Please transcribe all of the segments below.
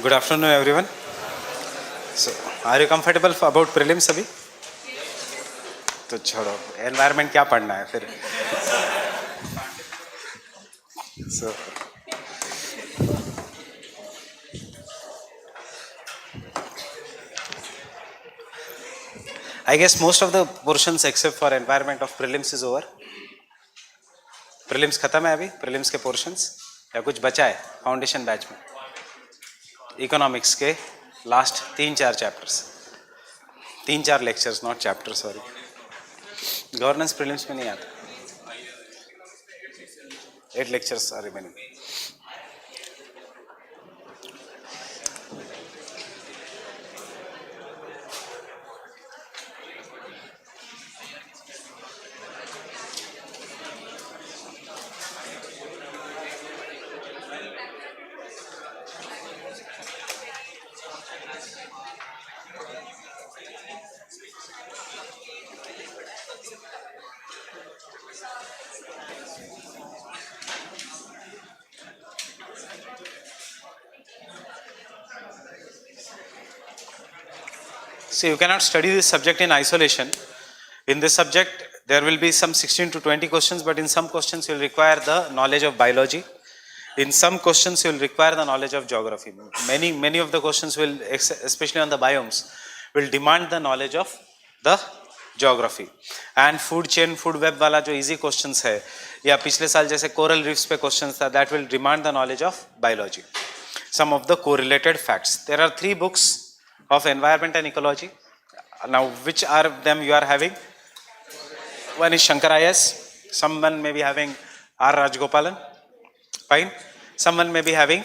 Good afternoon, everyone. So, are you comfortable about prelims अभी? तो छोड़ो, environment क्या पढ़ना है फिर? So, I guess most of the portions except for environment of prelims is over. Prelims खत्म है अभी? Prelims के portions या कुछ बचा है? Foundation batch में. Economics के last 3-4 chapters. 3-4 lectures, not chapters, sorry. Governance prelims में नहीं आता. 8 lectures are remaining. So you cannot study this subject in isolation. In this subject, there will be some 16 to 20 questions, but in some questions you will require the knowledge of biology. In some questions you will require the knowledge of geography. Many of the questions will, especially on the biomes, will demand the knowledge of the geography. And food chain, food web वाला जो easy questions है, या पिछले साल जैसे coral reefs पे questions था, that will demand the knowledge of biology. Some of the correlated facts. There are 3 books of environment and ecology. Now, which are them you are having? One is Shankar IS. Someone may be having R. Rajgopalan. Fine. Someone may be having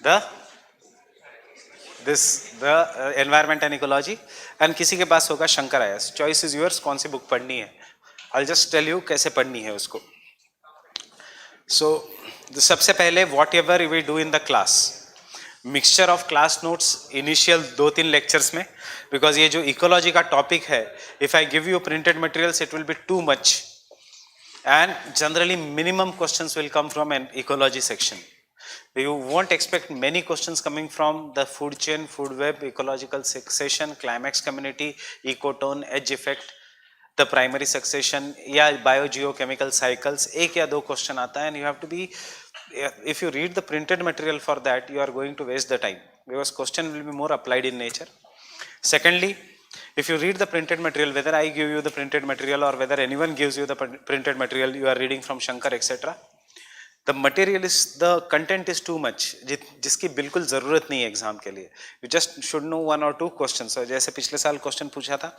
the environment and ecology. And किसी के पास होगा Shankar IS. Choice is yours. कौन सी book पढ़नी है? I'll just tell you कैसे पढ़नी है उसको. So, सबसे पहले whatever we do in the class. Mixture of class notes initial 2-3 lectures में, बिकॉज ये जो इकोलॉजी का टॉपिक है, if I give you printed materials it will be too much, and generally minimum questions will come from an ecology section. You won't expect many questions coming from the food chain, food web, ecological succession, climax community, ecotone, edge effect, the primary succession या biogeochemical cycles. एक या दो question आता है, and you have to be, if you read the printed material for that, you are going to waste the time because question will be more applied in nature. Secondly, if you read the printed material, whether I give you the printed material or whether anyone gives you the printed material, you are reading from Shankar etc., the material is, the content is too much, जिसकी बिल्कुल ज़रूरत नहीं है exam के लिए. You just should know 1 or 2 questions. So जैसे पिछले साल क्वेश्चन पूछा था,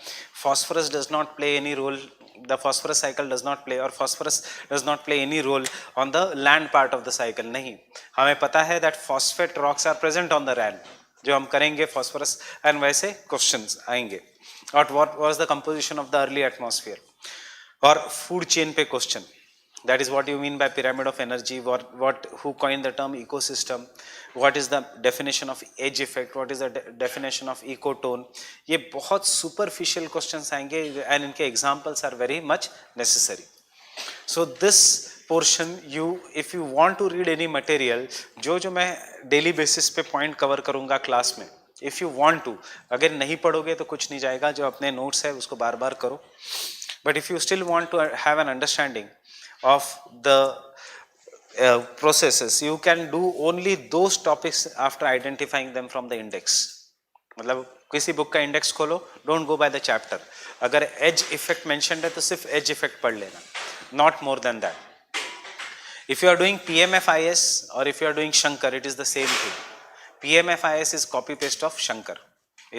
phosphorus does not play any role, the phosphorus cycle does not play, or phosphorus does not play any role on the land part of the cycle. नहीं, हमें पता है that phosphate rocks are present on the land, जो हम करेंगे phosphorus, and वैसे questions आएंगे. और what was the composition of the early atmosphere, और food chain पे question. That is what you mean by pyramid of energy. Who coined the term ecosystem? What is the definition of edge effect? What is the definition of ecotone? ये बहुत superficial questions आएंगे, and इनके examples are very much necessary. So this portion, if you want to read any material, जो मैं daily basis पे point cover करूँगा class में, if you want to, अगर नहीं पढ़ोगे तो कुछ नहीं जाएगा, जो अपने notes है उसको बार बार करो. But if you still want to have an understanding of the processes, you can do only those topics after identifying them from the index. मतलब किसी बुक का इंडेक्स खोलो, don't go by the chapter. अगर edge effect mentioned है तो सिर्फ edge effect पढ़ लेना, not more than that. If you are doing PMFIS और if you are doing Shankar, it is the same thing. PMFIS is copy paste of Shankar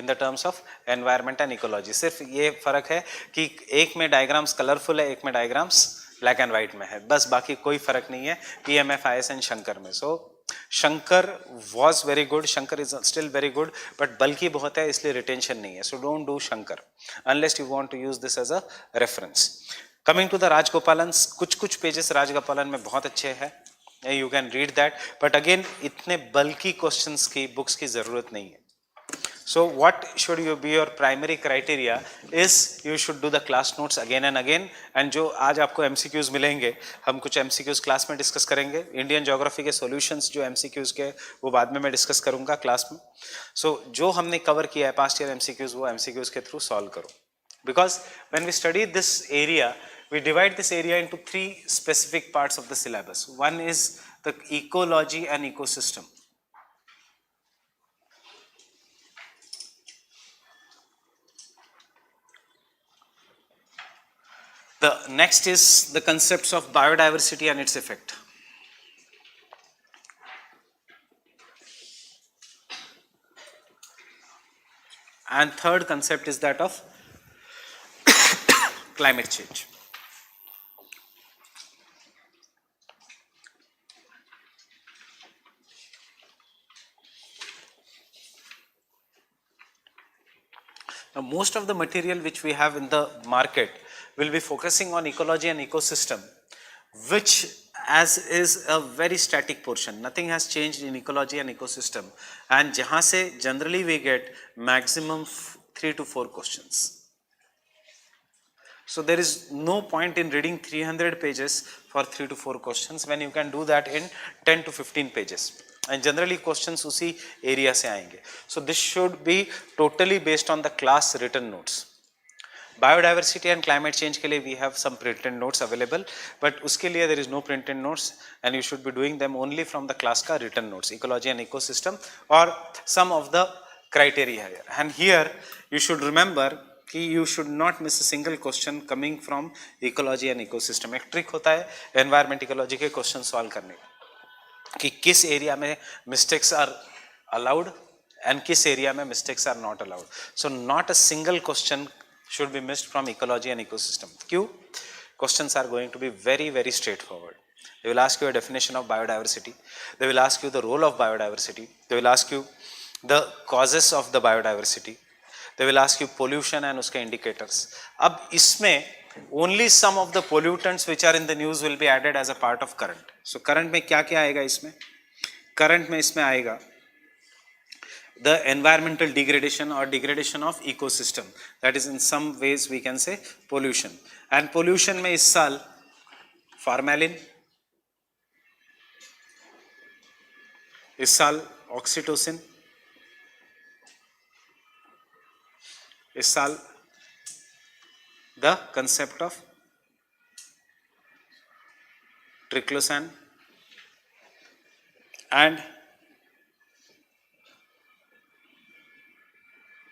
in the terms of environment and ecology. सिर्फ ये फर्क है कि एक में डायग्राम्स कलरफुल है, एक में डायग्राम्स ब्लैक एंड वाइट में है, बस बाकी कोई फर्क नहीं है PMFIS एंड शंकर में. So Shankar was very good, Shankar is still very good, but बल्कि बहुत है इसलिए रिटेंशन नहीं है. So don't do Shankar unless you want to use this as a reference. Coming to the Rajagopalan, कुछ पेजेस राजगोपालन में बहुत अच्छे हैं, you can read that, but again इतने बल्कि क्वेश्चंस की बुक्स की जरूरत नहीं है. So what should you be your primary criteria is you should do the class notes again and again. And जो आज आपको MCQs मिलेंगे, हम कुछ MCQs क्लास में डिस्कस करेंगे. इंडियन ज्योग्राफी के सॉल्यूशंस जो MCQs के वो बाद में मैं डिस्कस करूंगा क्लास में. So जो हमने कवर किया है पास्ट ईयर MCQs वो MCQs के थ्रू सॉल्व करो. Because when we study this area, we divide this area into 3 specific parts of the syllabus. One is the ecology and ecosystem. The next is the concepts of biodiversity and its effect. And third concept is that of climate change. Now, most of the material which we have in the market will be focusing on ecology and ecosystem, which as is a very static portion. Nothing has changed in ecology and ecosystem, and jahan se generally we get maximum 3 to 4 questions. So there is no point in reading 300 pages for 3 to 4 questions when you can do that in 10 to 15 pages. And generally questions उसी area से आएंगे. So this should be totally based on the class written notes. Biodiversity and climate change के लिए we have some printed notes available, but उसके लिए there is no printed notes and you should be doing them only from the class का written notes, ecology and ecosystem or some of the criteria here. And here you should remember कि you should not miss a single question coming from ecology and ecosystem. एक trick होता है environment ecology के question solve करने का कि किस area में मिस्टेक्स आर अलाउड एंड किस एरिया में mistakes are not allowed. So not a single question should be missed from ecology and ecosystem. Q questions are going to be very very straightforward. They will ask you a definition of biodiversity. They will ask you the role of biodiversity. They will ask you the causes of the biodiversity. They will ask you pollution and उसके indicators. अब इसमें only some of the pollutants which are in the news will be added as a part of current. So current में क्या क्या आएगा इसमें? Current में इसमें आएगा the environmental degradation or degradation of ecosystem. That is in some ways we can say pollution. And pollution में इस साल formalin, इस साल oxytocin, इस साल the concept of triclosan and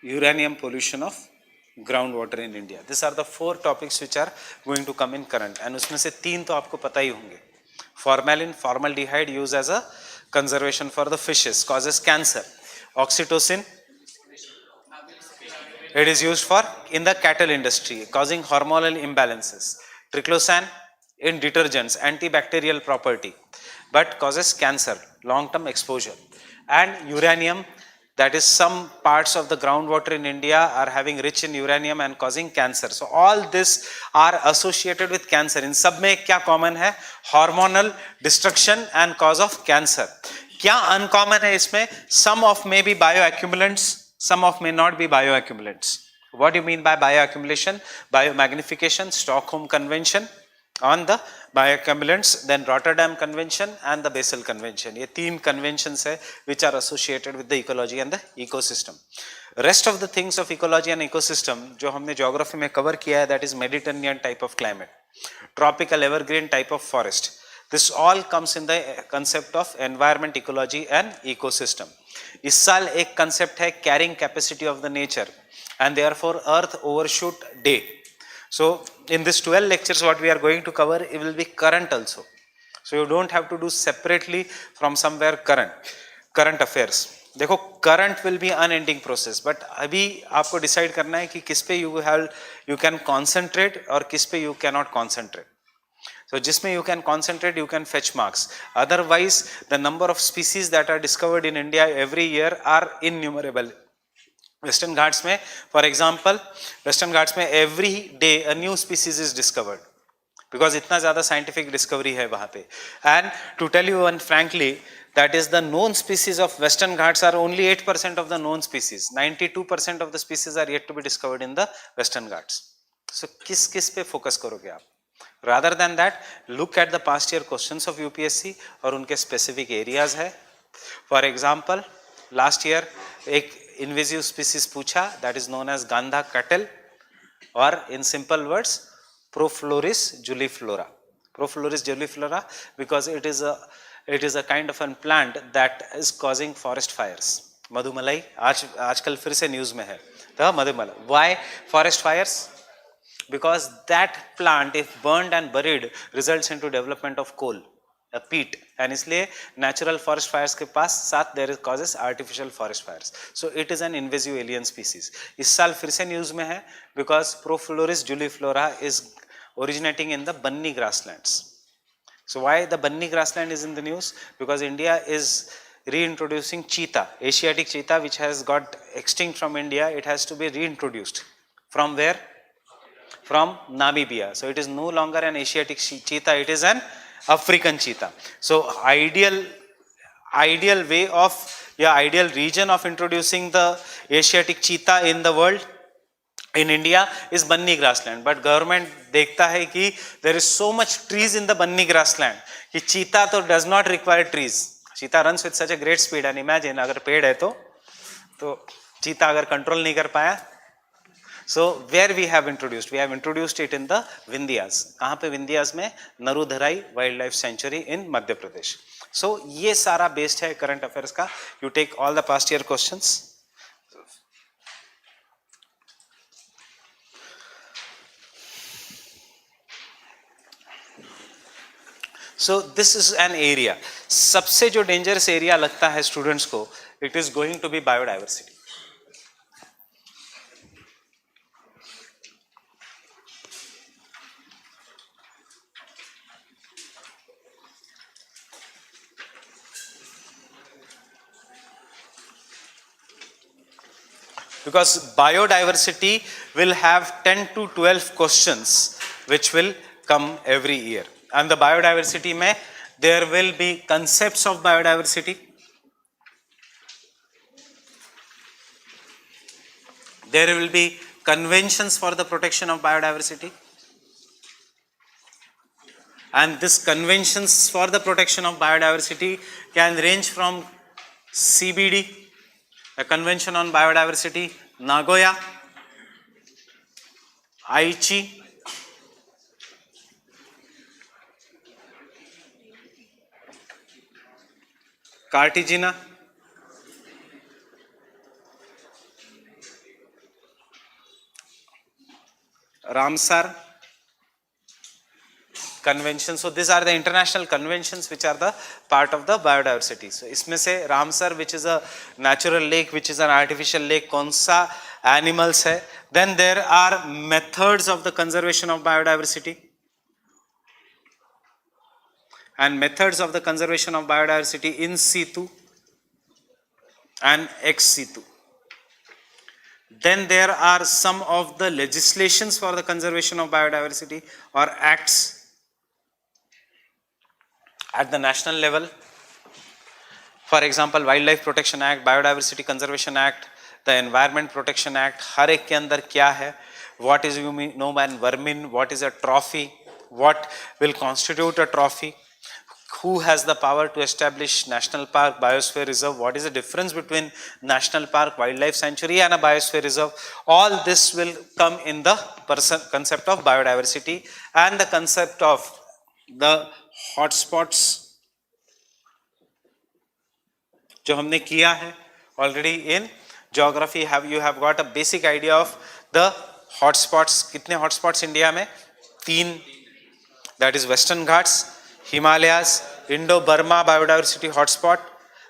uranium pollution of groundwater in India. These are the 4 topics which are going to come in current. And उसमें से 3 तो आपको पता ही होंगे. Formalin, formaldehyde used as a conservation for the fishes, causes cancer. Oxytocin, it is used for in the cattle industry, causing hormonal imbalances. Triclosan in detergents, antibacterial property, but causes cancer, long-term exposure. And uranium, that is some parts of the groundwater in India are having rich in uranium and causing cancer. So all this are associated with cancer. In सब में क्या common है? Hormonal destruction and cause of cancer. क्या uncommon है इसमें? Some of may be bioaccumulants, some of may not be bioaccumulants. What do you mean by bioaccumulation? Biomagnification, Stockholm Convention on the bioaccumulants, then Rotterdam Convention and the Basel Convention. ये 3 conventions है which are associated with the ecology and the ecosystem. Rest of the things of ecology and ecosystem जो हमने geography में cover किया है, that is Mediterranean type of climate, tropical evergreen type of forest. This all comes in the concept of environment, ecology and ecosystem. इस साल एक concept है carrying capacity of the nature and therefore earth overshoot day. So in this 12 lectures what we are going to cover, it will be current also. So you don't have to do separately from somewhere current affairs. देखो current will be unending process, but अभी आपको decide करना है कि किस पे you can concentrate और किस पे you cannot concentrate. So जिसमें you can concentrate, you can fetch marks. Otherwise the number of species that are discovered in India every year are innumerable. Western Ghats में, for example, Western Ghats में every day a new species is discovered because इतना ज़्यादा scientific discovery है वहाँ पे. And to tell you one frankly, that is the known species of Western Ghats are only 8% of the known species. 92% of the species are yet to be discovered in the Western Ghats. So किस पे focus करोगे आप? Rather than that, look at the past year questions of UPSC और उनके specific areas है. For example, last year एक invasive species पूछा, that is known as Gandha cattle, or in simple words Profloris juliflora. Profloris juliflora because it is a kind of a plant that is causing forest fires. Mudumalai आजकल फिर से news में है तो Mudumalai. Why forest fires? Because that plant if burned and buried results into development of coal, a peat, and इसलिए natural forest fires के पास साथ there is causes artificial forest fires. So it is an invasive alien species. इस साल फिर से news में है because Profloris juliflora is originating in the Banni grasslands. So why the Banni grassland is in the news? Because India is reintroducing cheetah, Asiatic cheetah, which has got extinct from India. It has to be reintroduced. From where? From Namibia. So it is no longer an Asiatic cheetah, it is an African cheetah. So ideal way of, ideal region of introducing the Asiatic cheetah in the world, in India, is Banni grassland. But government देखता है कि there is so much trees in the Banni grassland कि cheetah तो does not require trees. Cheetah runs with such a great speed, and imagine अगर पेड़ है तो cheetah अगर control नहीं कर पाया. So where we have introduced it in the Vindhyas. कहाँ पे Vindhyas में? नरुधराई Wildlife Sanctuary in Madhya Pradesh. So ये सारा based है current affairs का. You take all the past year questions. So this is an area. सबसे जो dangerous area लगता है students को, it is going to be biodiversity. Because biodiversity will have 10 to 12 questions which will come every year. And the biodiversity mein, there will be concepts of biodiversity, there will be conventions for the protection of biodiversity, and this conventions for the protection of biodiversity can range from CBD, a convention on biodiversity, Nagoya, Aichi, Cartagena, Ramsar convention. So these are the international conventions which are the part of the biodiversity. So इसमें से Ramsar, which is a natural lake, which is an artificial lake, कौन सा animals है. Then there are methods of the conservation of biodiversity. And methods of the conservation of biodiversity in situ and ex situ. Then there are some of the legislations for the conservation of biodiversity or acts at the national level. For example, Wildlife Protection Act, Biodiversity Conservation Act, the Environment Protection Act. हर एक के अंदर क्या है? What is you know by vermin? What is a trophy? What will constitute a trophy? Who has the power to establish national park, biosphere reserve? What is the difference between national park, wildlife sanctuary and a biosphere reserve? All this will come in the concept of biodiversity and the concept of the hotspots जो हमने किया है already in geography. You have got a basic idea of the hotspots. कितने hotspots India में? 3. That is Western Ghats, Himalayas, Indo-Burma biodiversity hotspot,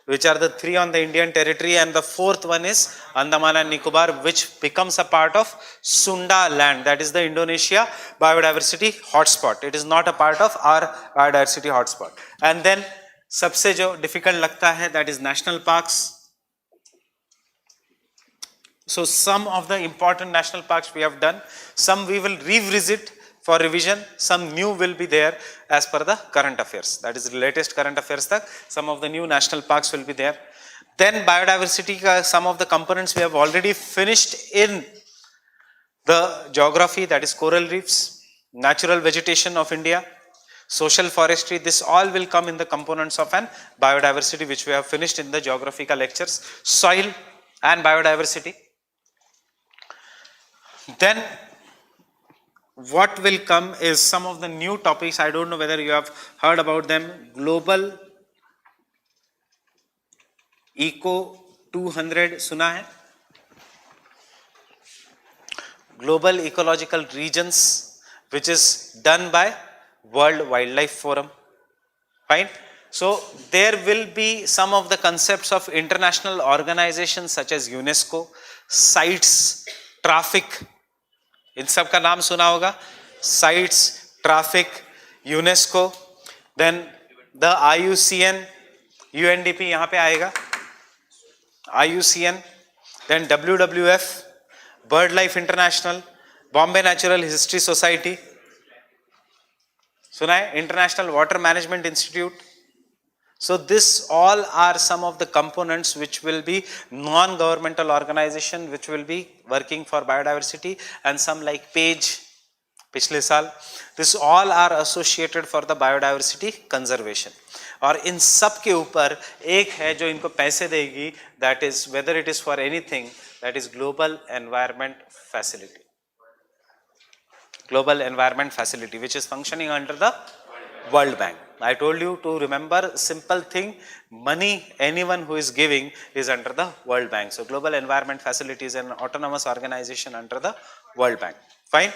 which are the 3 on the Indian territory, and the 4th one is Andaman and Nicobar, which becomes a part of Sunda land, that is the Indonesia biodiversity hotspot. It is not a part of our biodiversity hotspot. And then सबसे जो difficult लगता है, that is national parks. So some of the important national parks we have done, some we will revisit for revision, some new will be there as per the current affairs. That is the latest current affairs tak, some of the new national parks will be there. Then biodiversity, some of the components we have already finished in the geography, that is coral reefs, natural vegetation of India, social forestry, this all will come in the components of an biodiversity which we have finished in the geographical lectures, soil and biodiversity. Then what will come is some of the new topics, I don't know whether you have heard about them, global eco 200 suna hai? Global ecological regions, which is done by World Wildlife Forum. Fine. So there will be some of the concepts of international organizations such as UNESCO, sites, traffic. इन सब का नाम सुना होगा, sites, traffic, UNESCO, then the IUCN, UNDP यहाँ पे आएगा, IUCN, then WWF, Bird Life International, Bombay Natural History Society, सुना है, International Water Management Institute. So this all are some of the components which will be non-governmental organization which will be working for biodiversity, and some like PAGE, पिछले साल, this all are associated for the biodiversity conservation. और इन सब के ऊपर एक है जो इनको पैसे देगी, that is whether it is for anything, that is Global Environment Facility. Global Environment Facility, which is functioning under the World Bank. I told you to remember simple thing, money anyone who is giving is under the World Bank. So Global Environment Facility is an autonomous organization under the World Bank. Fine.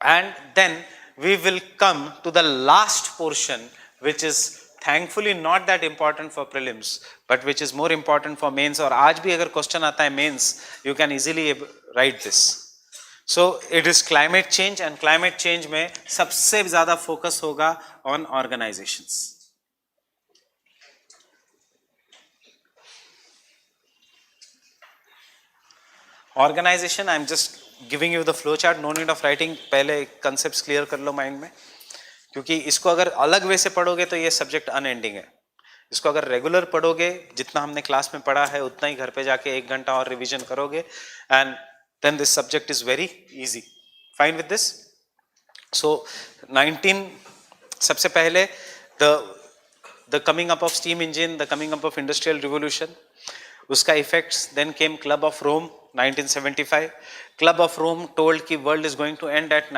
And then we will come to the last portion, which is thankfully not that important for prelims, but which is more important for mains. और आज भी अगर question आता है mains, you can easily write this. So it is climate change, and climate change में सबसे ज़्यादा focus होगा on organizations. Organization, I am just giving you the flow chart, no need of writing, पहले concepts clear कर लो mind में, क्योंकि इसको अगर अलग वे से पढ़ोगे तो ये subject unending है. इसको अगर रेगुलर पढ़ोगे, जितना हमने क्लास में पढ़ा है उतना ही घर पे जाके 1 घंटा और रिवीजन करोगे, and then this subject is very easy. Fine with this? So 19, सबसे पहले the coming up of steam engine, the coming up of industrial revolution, उसका effects. Then came Club of Rome 1975. Club of Rome told कि world is going to end at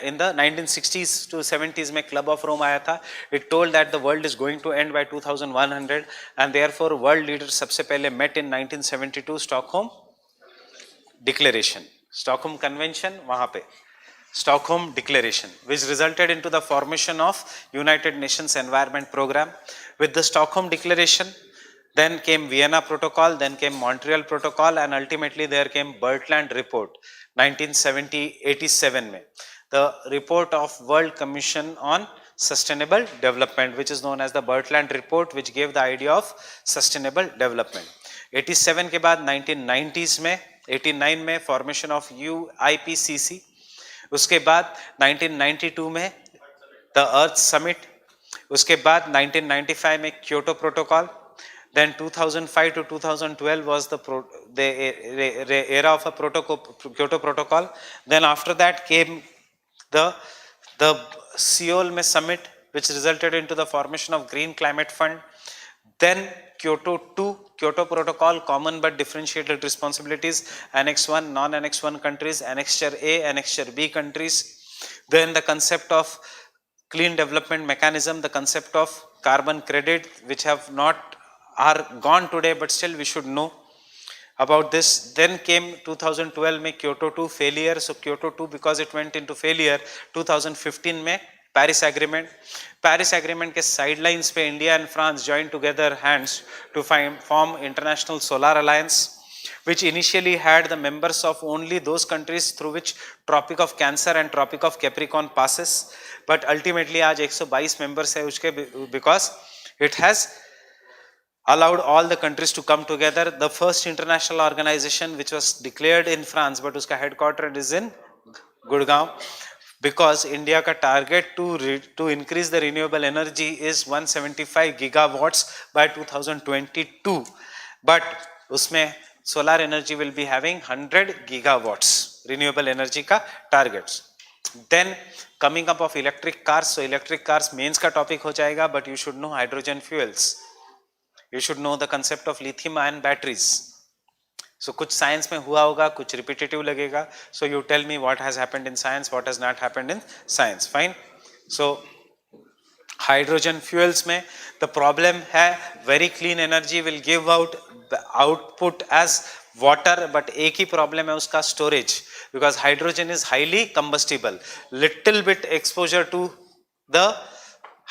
in the 1960s to 70s में Club of Rome आया था. It told that the world is going to end by 2100, and therefore world leaders सबसे पहले met in 1972 Stockholm Declaration, Stockholm Convention वहाँ पे, Stockholm Declaration, which resulted into the formation of United Nations Environment Program. With the Stockholm Declaration, then came Vienna Protocol, then came Montreal Protocol, and ultimately there came Bertland Report 1987 में, the report of World Commission on Sustainable Development, which is known as the Bertland Report, which gave the idea of sustainable development. 87 के बाद 1990s में, 89 में formation of UIPCC, उसके बाद 1992 में the Earth Summit, उसके बाद 1995 में Kyoto Protocol, then 2005 to 2012 was the era of a Kyoto Protocol. Then after that came the Seoul में summit, which resulted into the formation of Green Climate Fund. Then Kyoto 2, Kyoto Protocol, common but differentiated responsibilities, Annex 1, non-Annex 1 countries, Annexure A, Annexure B countries. Then the concept of clean development mechanism, the concept of carbon credit, which are gone today, but still we should know about this. Then came 2012 में Kyoto 2 failure. So Kyoto 2, because it went into failure, 2015 में Paris Agreement. Paris Agreement के sidelines पे India and France joined together hands to form International Solar Alliance, which initially had the members of only those countries through which Tropic of Cancer and Tropic of Capricorn passes. But ultimately आज 122 members है उसके, because it has allowed all the countries to come together. The first international organization which was declared in France, but uska headquarter is in Gurgaon, because India का target to increase the renewable energy is 175 gigawatts by 2022, but उसमें solar energy will be having 100 gigawatts renewable energy का targets. Then coming up of electric cars, so electric cars mains का topic हो जाएगा, but you should know hydrogen fuels, you should know the concept of lithium ion batteries. So कुछ science में हुआ होगा, कुछ repetitive लगेगा. So you tell me what has happened in science, what has not happened in science. Fine. So hydrogen fuels में the problem है very clean energy will give out output as water, but एक ही problem है उसका, storage, because hydrogen is highly combustible. Little bit exposure to the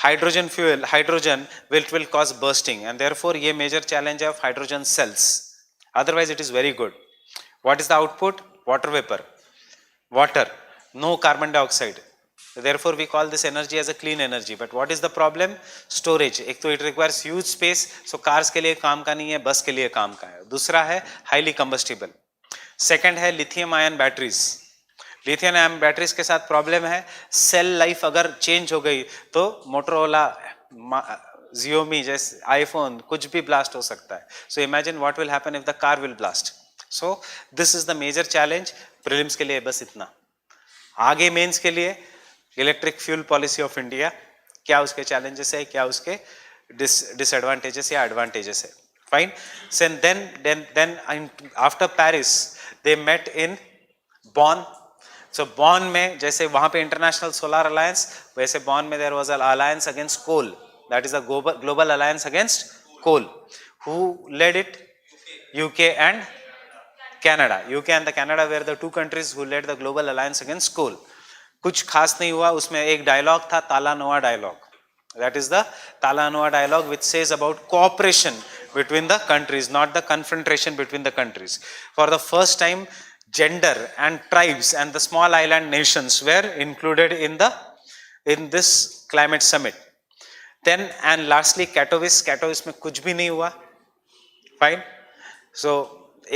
hydrogen fuel, hydrogen will cause bursting, and therefore ये major challenge of hydrogen cells. Otherwise it is very good. What is the output? Water vapor, water, no carbon dioxide. Therefore we call this energy as a clean energy. But what is the problem? Storage. एक तो it requires huge space, so cars के लिए काम का नहीं है, बस के लिए काम का है. दूसरा है highly combustible. सेकंड है lithium ion batteries. Lithium ion batteries के साथ प्रॉब्लम है, सेल लाइफ अगर चेंज हो गई तो मोटरोला, Xiaomi जैसे आईफोन कुछ भी ब्लास्ट हो सकता है. So imagine what will happen if the car will blast. So this is the major challenge. Prelims के लिए बस इतना. आगे मेंस के लिए electric fuel policy of India, क्या उसके चैलेंजेस है, क्या उसके डिसएडवांटेजेस या एडवांटेजेस है. Fine. Then after Paris they met in Bonn. So बॉन में जैसे वहां पे इंटरनेशनल सोलर अलायंस, वैसे बॉन में there was a alliance against coal, that is a global alliance against coal. Who led it? UK and Canada. UK and the Canada were the two countries who led the global alliance against coal. कुछ खास नहीं हुआ उसमें. एक dialogue था, तालानोआ dialogue. That is the Talanoa dialogue, which says about cooperation between the countries, not the confrontation between the countries. For the first time, gender and tribes and the small island nations were included in this climate summit. Then and lastly Katowice. Katowice में कुछ भी नहीं हुआ. Fine. So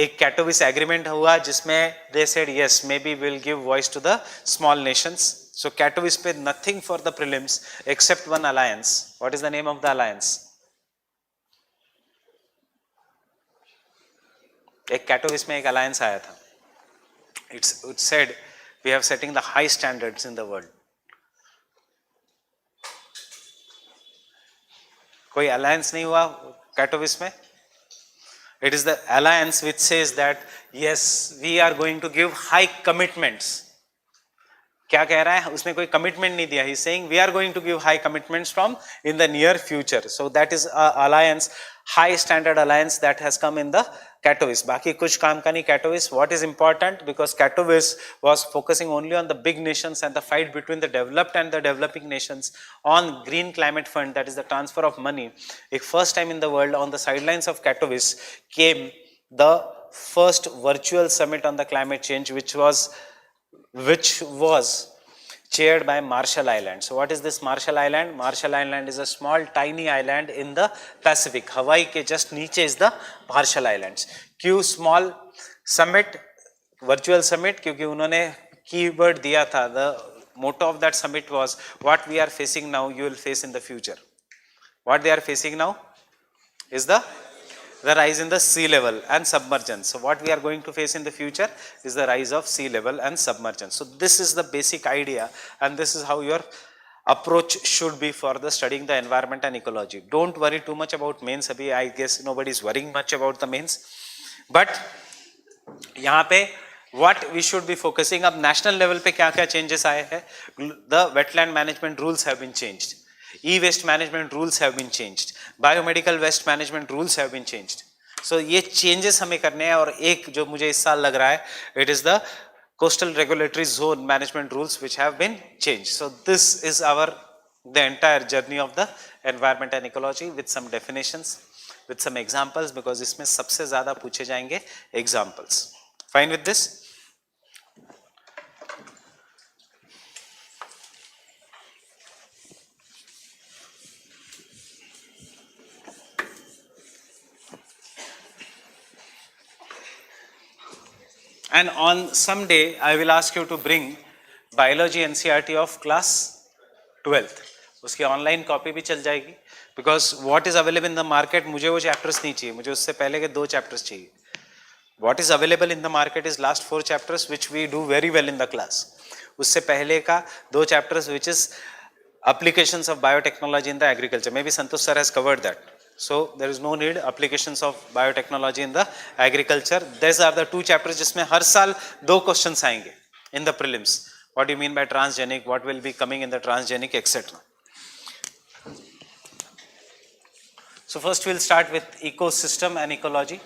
एक Katowice agreement हुआ जिसमें they said yes, maybe we'll give voice to the small nations. So Katowice पे nothing for the prelims except one alliance. What is the name of the alliance? एक Katowice में एक alliance आया था. It said we have setting the high standards in the world. कोई alliance नहीं हुआ Katowice में. It is the alliance which says that yes we are going to give high commitments. क्या कह रहा है? उसने कोई कमिटमेंट नहीं दिया. He saying we are going to give high commitments from in the near future. So that is alliance, high standard alliance that has come in the Katowice. बाकी कुछ काम का नहीं Katowice. What is important? Because Katowice was focusing only on the big nations and the fight between the developed and the developing nations on Green Climate Fund, that is the transfer of money. A first time in the world, on the sidelines of Katowice came the first virtual summit on the climate change, which was chaired by Marshall Islands. So what is this Marshall Island? Marshall Island is a small tiny island in the Pacific. Hawaii के just नीचे is the Marshall Islands. क्यों small summit, virtual summit? क्योंकि उन्होंने keyword दिया था. The motto of that summit was what we are facing now you will face in the future. What they are facing now is the rise in the sea level and submergence. So what we are going to face in the future is the rise of sea level and submergence. So this is the basic idea, and this is how your approach should be for the studying the environment and ecology. Don't worry too much about mains. Abhi I guess nobody is worrying much about the mains, but यहाँ पे what we should be focusing. अब national level पे क्या क्या changes आए हैं? The wetland management rules have been changed. E-waste management rules have been changed. Biomedical waste management rules have been changed. So ये changes हमें करने हैं. और एक जो मुझे इस साल लग रहा है, it is the coastal regulatory zone management rules which have been changed. So this is the entire journey of the environment and ecology with some definitions, with some examples, because इसमें सबसे ज़्यादा पूछे जाएंगे examples. Fine with this? And on some day I will ask you to bring biology NCERT of class 12th, उसकी online copy भी चल जाएगी, because what is available in the market, मुझे वो चैप्टर्स नहीं चाहिए, मुझे उससे पहले के 2 चैप्टर्स चाहिए. What is available in the market is last 4 chapters which we do very well in the class. उससे पहले का 2 chapters which is applications of biotechnology in the agriculture. Maybe Santosh sir has covered that. So there is no need applications of biotechnology in the agriculture. These are the 2 chapters जिसमें हर साल 2 questions आएंगे in the prelims. What do you mean by transgenic? What will be coming in the transgenic, etc. So first we'll start with ecosystem and ecology.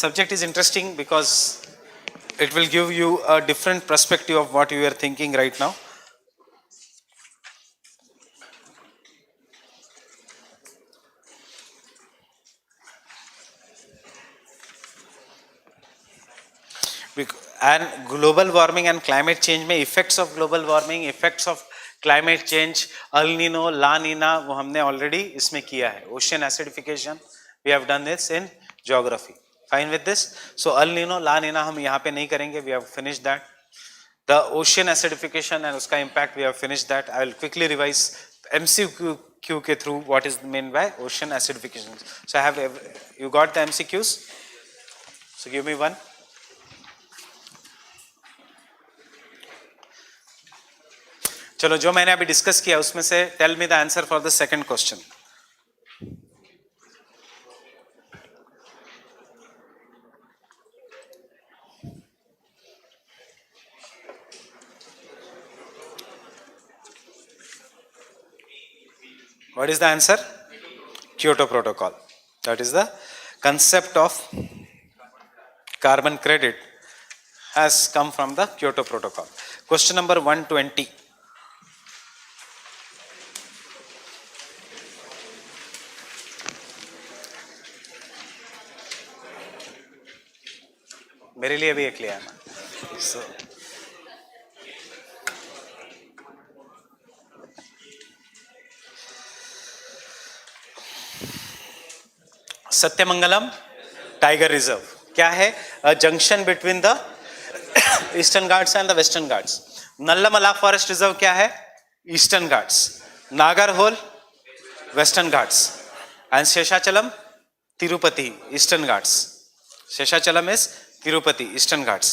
Subject is interesting because it will give you a different perspective of what you are thinking right now. And global warming and climate change में effects of global warming, effects of climate change, El Nino, La Nina, वो हमने already इसमें किया है. Ocean acidification, we have done this in geography. Fine with this? So El Nino, La Nina हम यहाँ पे नहीं करेंगे, we have finished that. The ocean acidification and उसका impact, we have finished that. I will quickly revise MCQ के through what is meant by ocean acidification. So I have, you got the MCQs? So give me one. चलो जो मैंने अभी discuss किया उसमें से tell me the answer for the second question. What is the answer? Kyoto Protocol. That is the concept of carbon credit has come from the Kyoto Protocol. Question number 120. मेरे लिए भी एक ले आना. So, सत्यमंगलम टाइगर रिजर्व क्या है? A junction between the Eastern Ghats and the Western Ghats. Nallamala forest reserve क्या है? Eastern Ghats. Nagarhole Western Ghats and Seshachalam Tirupati Eastern Ghats. Seshachalam is Tirupati Eastern Ghats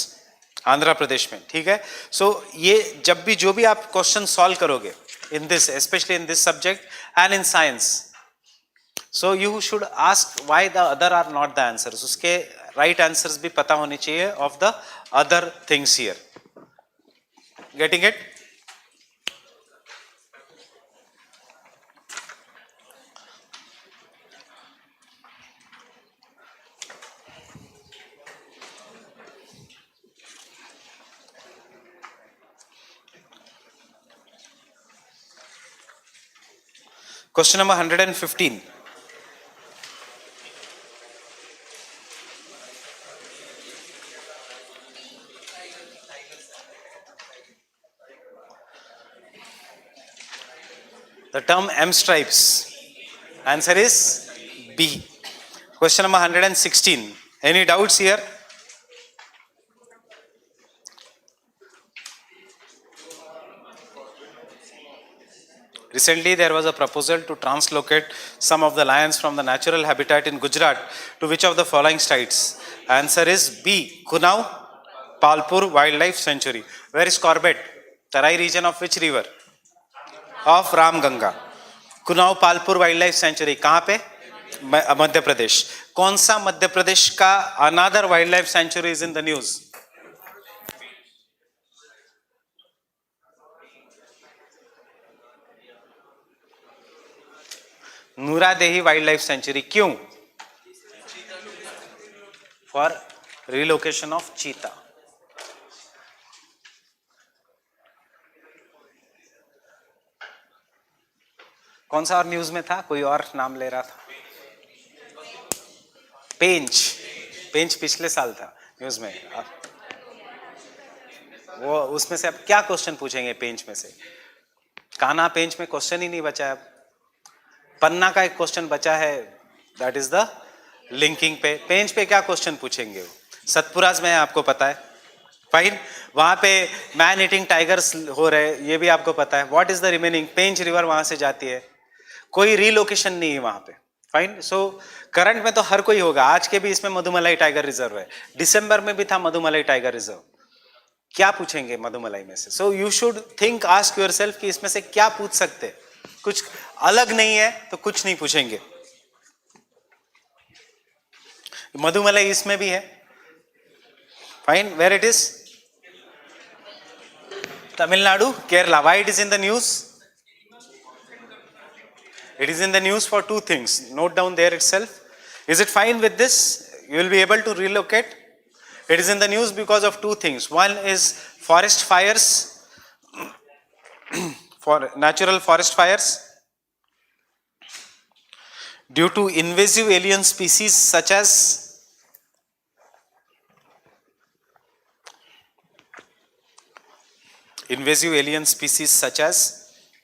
Andhra Pradesh में. ठीक है. सो ये जब भी जो भी आप क्वेश्चन सॉल्व करोगे in this, specially in this subject and in science, so you should ask why the other are not the answers. उसके right answers भी पता होने चाहिए of the other things here. Getting it? Question number 115. The term M stripes. Answer is B. Question number 116. Any doubts here? Recently there was a proposal to translocate some of the lions from the natural habitat in Gujarat to which of the following sites? Answer is B. Kunau Palpur Wildlife Sanctuary. Where is Corbett? Tarai region of which river? Of Ramganga. Kuno Palpur wild life sanctuary कहाँ पे? मध्य प्रदेश. कौन सा मध्य प्रदेश का another wild life sanctuary is in the news? Nauradehi wild life sanctuary. क्यों? For relocation of cheetah. कौन सा और news में था? कोई और नाम ले रहा था. पेंच. पेंच पिछले साल था न्यूज में. वो उसमें से अब क्या क्वेश्चन पूछेंगे पेंच में से? कान्हा पेंच में क्वेश्चन ही नहीं बचा है। पन्ना का एक क्वेश्चन बचा है, दैट इज द लिंकिंग पे। पेंच पे क्या क्वेश्चन पूछेंगे? सतपुराज में है, आपको पता है, फाइन। वहां पे मैन ईटिंग टाइगर्स हो रहे, ये भी आपको पता है। What is the remaining? Pench river वहां से जाती है, कोई रीलोकेशन नहीं है वहां पे, फाइन। सो करंट में तो हर कोई होगा। आज के भी इसमें मधुमलाई टाइगर रिजर्व है, दिसंबर में भी था मधुमलाई टाइगर रिजर्व। क्या पूछेंगे मधुमलाई में से? So you should think, ask your self कि इसमें से क्या पूछ सकते। कुछ अलग नहीं है तो कुछ नहीं पूछेंगे। मधुमलाई इसमें भी है, fine. Where it is? Tamil Nadu, Kerala. Why it is in the news? It is in the news for two things. Note down there itself. Is it fine with this? You will be able to relocate. It is in the news because of two things. One is forest fires, for natural forest fires due to invasive alien species such as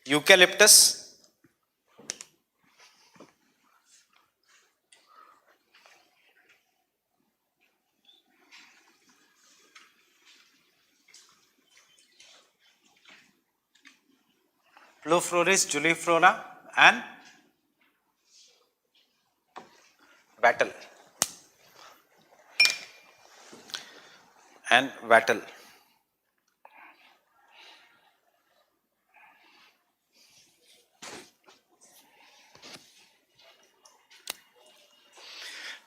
eucalyptus, Plophoris juliflora and wattle.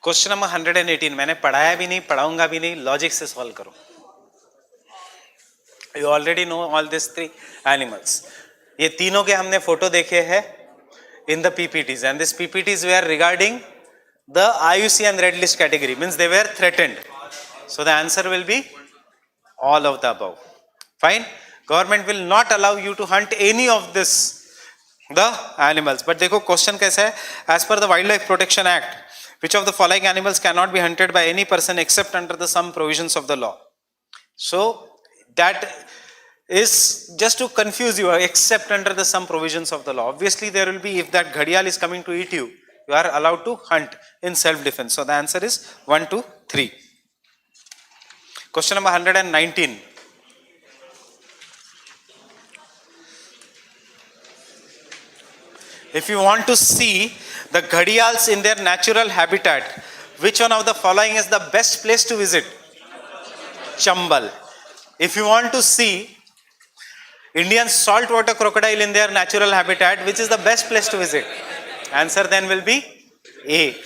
Question number 118 मैंने पढ़ाया भी नहीं, पढ़ाऊंगा भी नहीं, logic से solve करो। You already know all this three animals. ये तीनों के हमने फोटो देखे हैं in the PPTs, and these PPTs were regarding the IUCN red list category, means they were threatened. So the answer will be all of the above. Fine. Government will not allow you to hunt any of this the animals. But देखो question कैसा है? As per the Wildlife Protection Act, which of the following animals cannot be hunted by any person except under the some provisions of the law? So that is just to confuse you, except under the some provisions of the law. Obviously there will be, if that ghadial is coming to eat you, you are allowed to hunt in self defense. So the answer is 1, 2, 3. Question number 119. If you want to see the ghadials in their natural habitat, which one of the following is the best place to visit? Chambal. If you want to see Indian saltwater crocodile in their natural habitat, which is the best place to visit? Answer then will be A,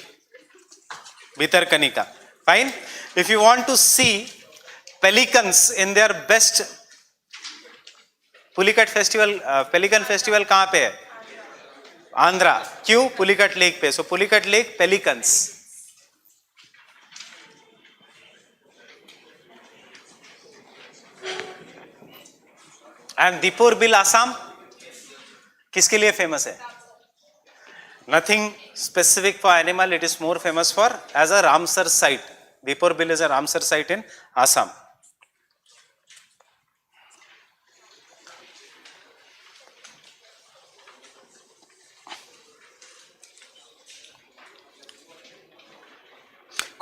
Bhitarkanika. Fine. If you want to see pelicans in their best, Pulicat festival, pelican festival कहाँ पे है? आंध्रा। क्यों? Pulicat lake पे। So Pulicat lake, pelicans. And Deepor Beel Assam किसके लिए famous है? Nothing specific for animal, it is more famous for as a Ramsar site. Deepor Beel is a Ramsar site in Assam.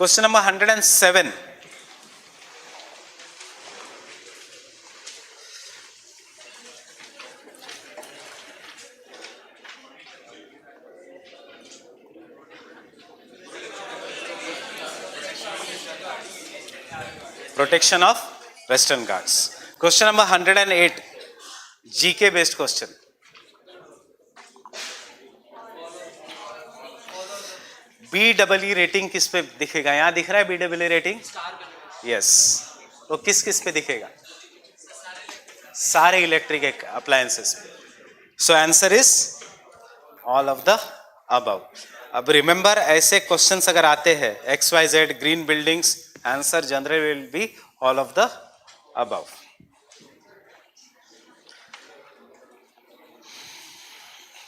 Question number 107. Protection of Western Ghats. Question number 108. GK based question. BEE rating किस पे दिखेगा? यहां दिख रहा है BEE rating? Yes. तो किस किस पे दिखेगा? सारे इलेक्ट्रिक अप्लायंसेस पे. सो answer is all of the above. अब रिमेंबर, ऐसे क्वेश्चंस अगर आते हैं XYZ green buildings, answer general will be all of the above.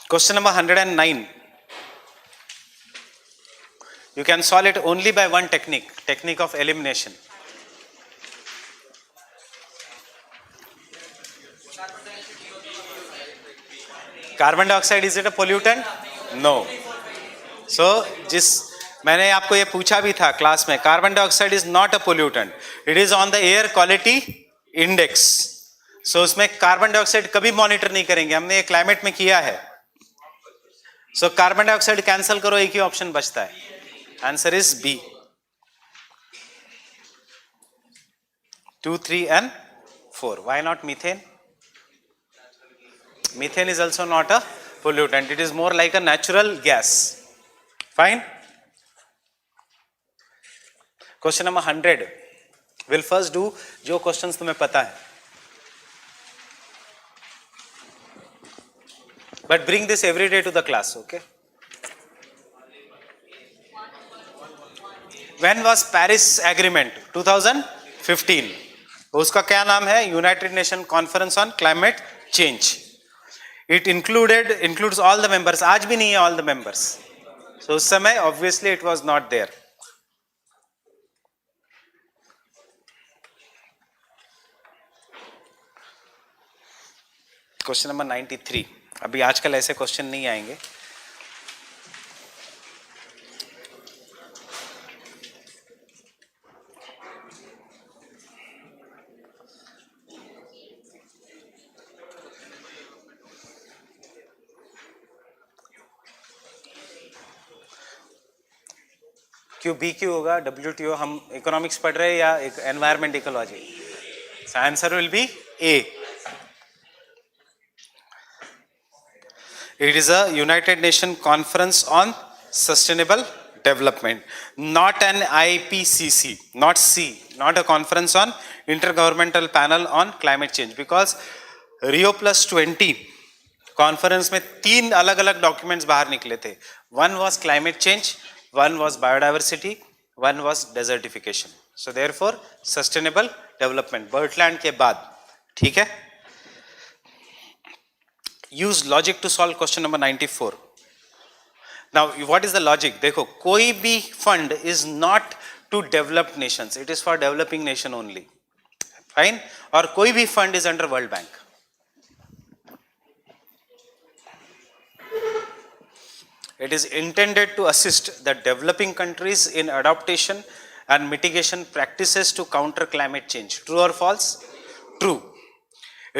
Question number 109. You can solve it only by one technique, technique of elimination. Carbon dioxide is it a pollutant? No. So जिस मैंने आपको ये पूछा भी था class में, carbon dioxide is not a pollutant, it is on the air quality index. So उसमें carbon dioxide कभी मॉनिटर नहीं करेंगे, हमने ये क्लाइमेट में किया है. सो कार्बन डाइऑक्साइड कैंसिल करो, एक ही ऑप्शन बचता है, answer is B. 2, 3 and 4. Why not methane? Methane is also not a pollutant, it is more like a natural gas. Fine. Question number 100. We'll first do जो questions तुम्हें पता है. But bring this every day to the class, okay? When was Paris Agreement? 2015. उसका क्या नाम है? United Nations Conference on Climate Change. It includes all the members. आज भी नहीं है all the members. So उस समय obviously it was not there. Question number 93. अभी आजकल ऐसे क्वेश्चन नहीं आएंगे. क्यों बी क्यों होगा? WTO हम इकोनॉमिक्स पढ़ रहे हैं या environment ecology? Answer will be A. It is a United Nations Conference on Sustainable Development, not an IPCC, not C, not a conference on Intergovernmental Panel on Climate Change, because Rio Plus 20 conference में 3 अलग अलग documents बाहर निकले थे. One was climate change, one was biodiversity, one was desertification. So therefore sustainable development Brundtland के बाद. ठीक है. Use logic to solve question number 94. Now what is the logic? देखो, कोई भी fund is not to developed nations, it is for developing nation only. Fine. और कोई भी fund is under World Bank. It is intended to assist the developing countries in adaptation and mitigation practices to counter climate change. True or false? True.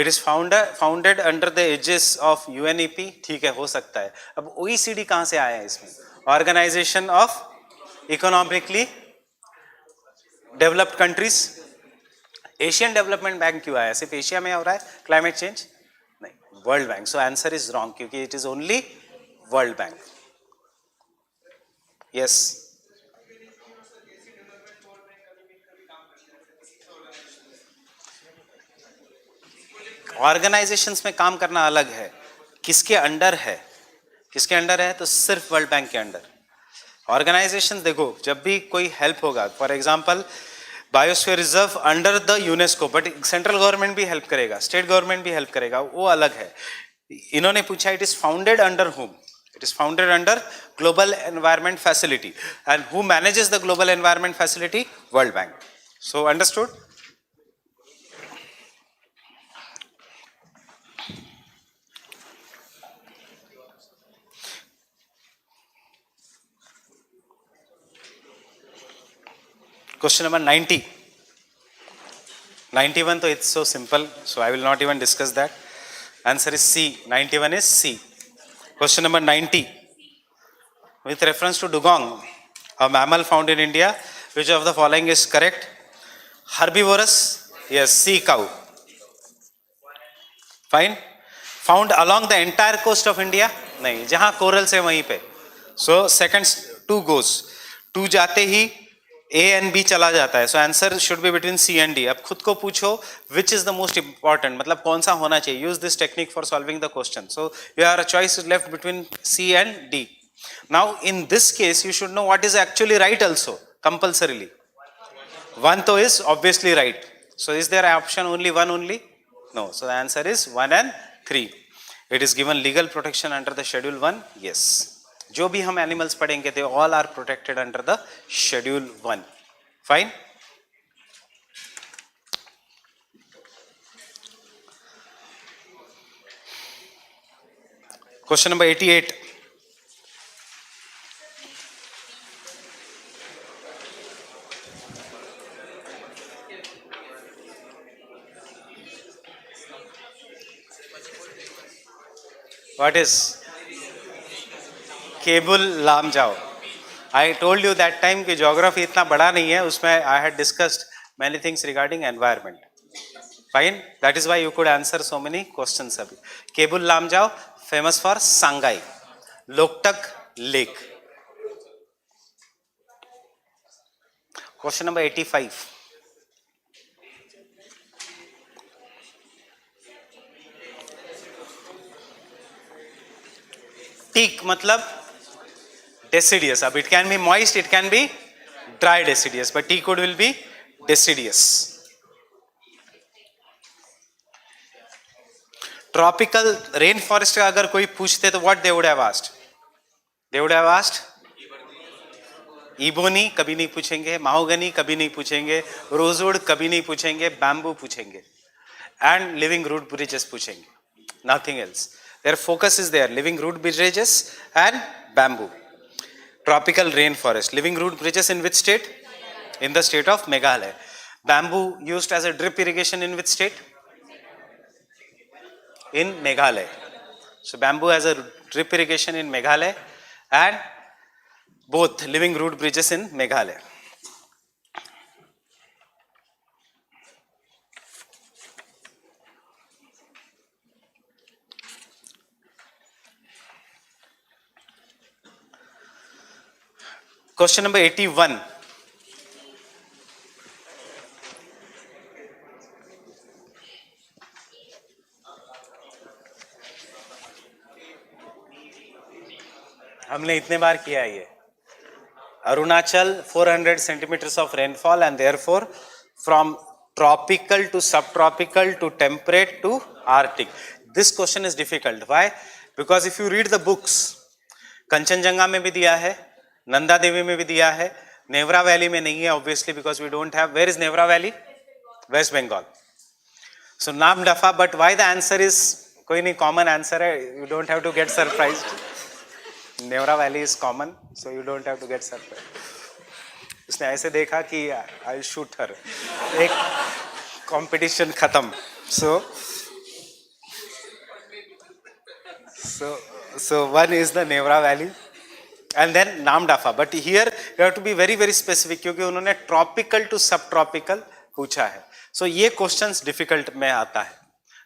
It is founded under the aegis of UNEP. ठीक है, हो सकता है. अब OECD कहाँ से आया है इसमें? Organization of Economically Developed Countries. Asian Development Bank क्यों आया? सिर्फ एशिया में हो रहा है क्लाइमेट चेंज? नहीं, World Bank. So answer is wrong, क्योंकि it is only World Bank. Yes. Organisations में काम करना अलग है. किसके अंडर है? किसके अंडर है? तो सिर्फ वर्ल्ड बैंक के अंडर. ऑर्गेनाइजेशन देखो, जब भी कोई हेल्प होगा, for example biosphere reserve under the UNESCO, but central government भी हेल्प करेगा, स्टेट गवर्नमेंट भी हेल्प करेगा, वो अलग है. इन्होंने पूछा इट इज फाउंडेड अंडर हुम? It is founded under Global Environment Facility. And who manages the Global Environment Facility? World Bank. So understood? Question number 90. 91 तो it's so simple, so I will not even discuss that. Answer is C. 91 is C. Question number 90. With reference to dugong, a mammal found in India, which of the following is correct? Herbivorous? Yes, sea cow. Fine. Found along the entire coast of India? नहीं, जहाँ corals है वहीं पे. So second 2 goes. 2 जाते ही A and B चला जाता है. So answer should be between C and D. अब खुद को पूछो which is the most important, मतलब कौन सा होना चाहिए. Use this technique for solving the question. So you have a choice left between C and D. Now in this case you should know what is actually right also, compulsorily. 1 तो is obviously right. So is there an option only 1 only? No. So the answer is 1 and 3. It is given legal protection under the schedule 1. Yes. जो भी हम animals पढ़ेंगे they all are protected under the schedule 1. Fine. Question number 88. What is cable लाम जाओ? I told you that time कि geography इतना बड़ा नहीं है, उसमें I had discussed many things regarding environment. Fine, that is why you could answer so many questions अभी. Cable लाम जाओ famous for Sangai, Loktak Lake. Question number 85. Teak मतलब deciduous. अब it can be moist, it can be dry deciduous, but teak wood will be deciduous. Tropical rainforest का अगर कोई पूछते तो what they would have asked? They would have asked ebony कभी नहीं पूछेंगे, माहोगनी कभी नहीं पूछेंगे, रोजवुड कभी नहीं पूछेंगे, बैम्बू पूछेंगे, and living root bridges पूछेंगे. Nothing else. Their focus is there, living root bridges and bamboo. Tropical rainforest. Living root bridges in which state? In the state of Meghalaya. Bamboo used as a drip irrigation in which state? In Meghalaya. So bamboo has a drip irrigation in Meghalaya and both living root bridges in Meghalaya. Question number 81. हमने इतने बार किया है ये. Arunachal 400 centimeters of rainfall and therefore from tropical to subtropical to temperate to Arctic. This question is difficult. Why? Because if you read the books, Kanchenjunga में भी दिया है, नंदा देवी में भी दिया है, नेवरा वैली में नहीं है obviously because we don't have. Where is Nevra Valley? West Bengal. So नाम डफा, but why the answer is कोई नहीं, common answer है, you don't have to get surprised. Neora valley is common, so you don't have to get surprised. उसने ऐसे देखा कि I'll shoot her. एक competition खत्म. So one is the Nevra Valley. And then Namdafa. But here you have to be very very specific क्योंकि उन्होंने tropical to subtropical पूछा है. So ये questions difficult में आता है.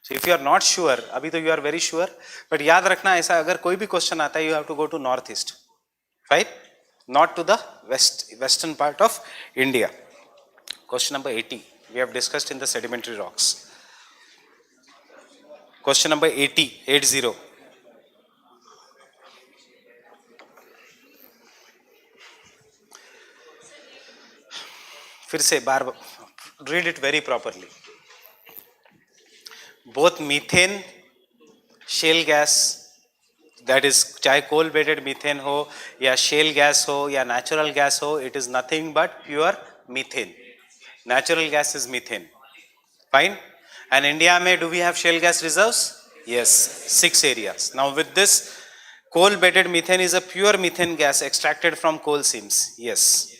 So if you are not sure, अभी तो you are very sure, but याद रखना ऐसा अगर कोई भी question आता है, you have to go to northeast, right? Not to the western part of India. Question number 80. We have discussed in the sedimentary rocks. Question number 80. फिर से बार read it very properly. Both methane, shale gas, that is चाहे coal bedded methane हो या shale gas हो या natural gas हो, it is nothing but pure methane. Natural gas is methane. Fine. And India में do we have shale gas reserves? Yes, 6 areas. Now with this, coal bedded methane is a pure methane gas extracted from coal seams. Yes.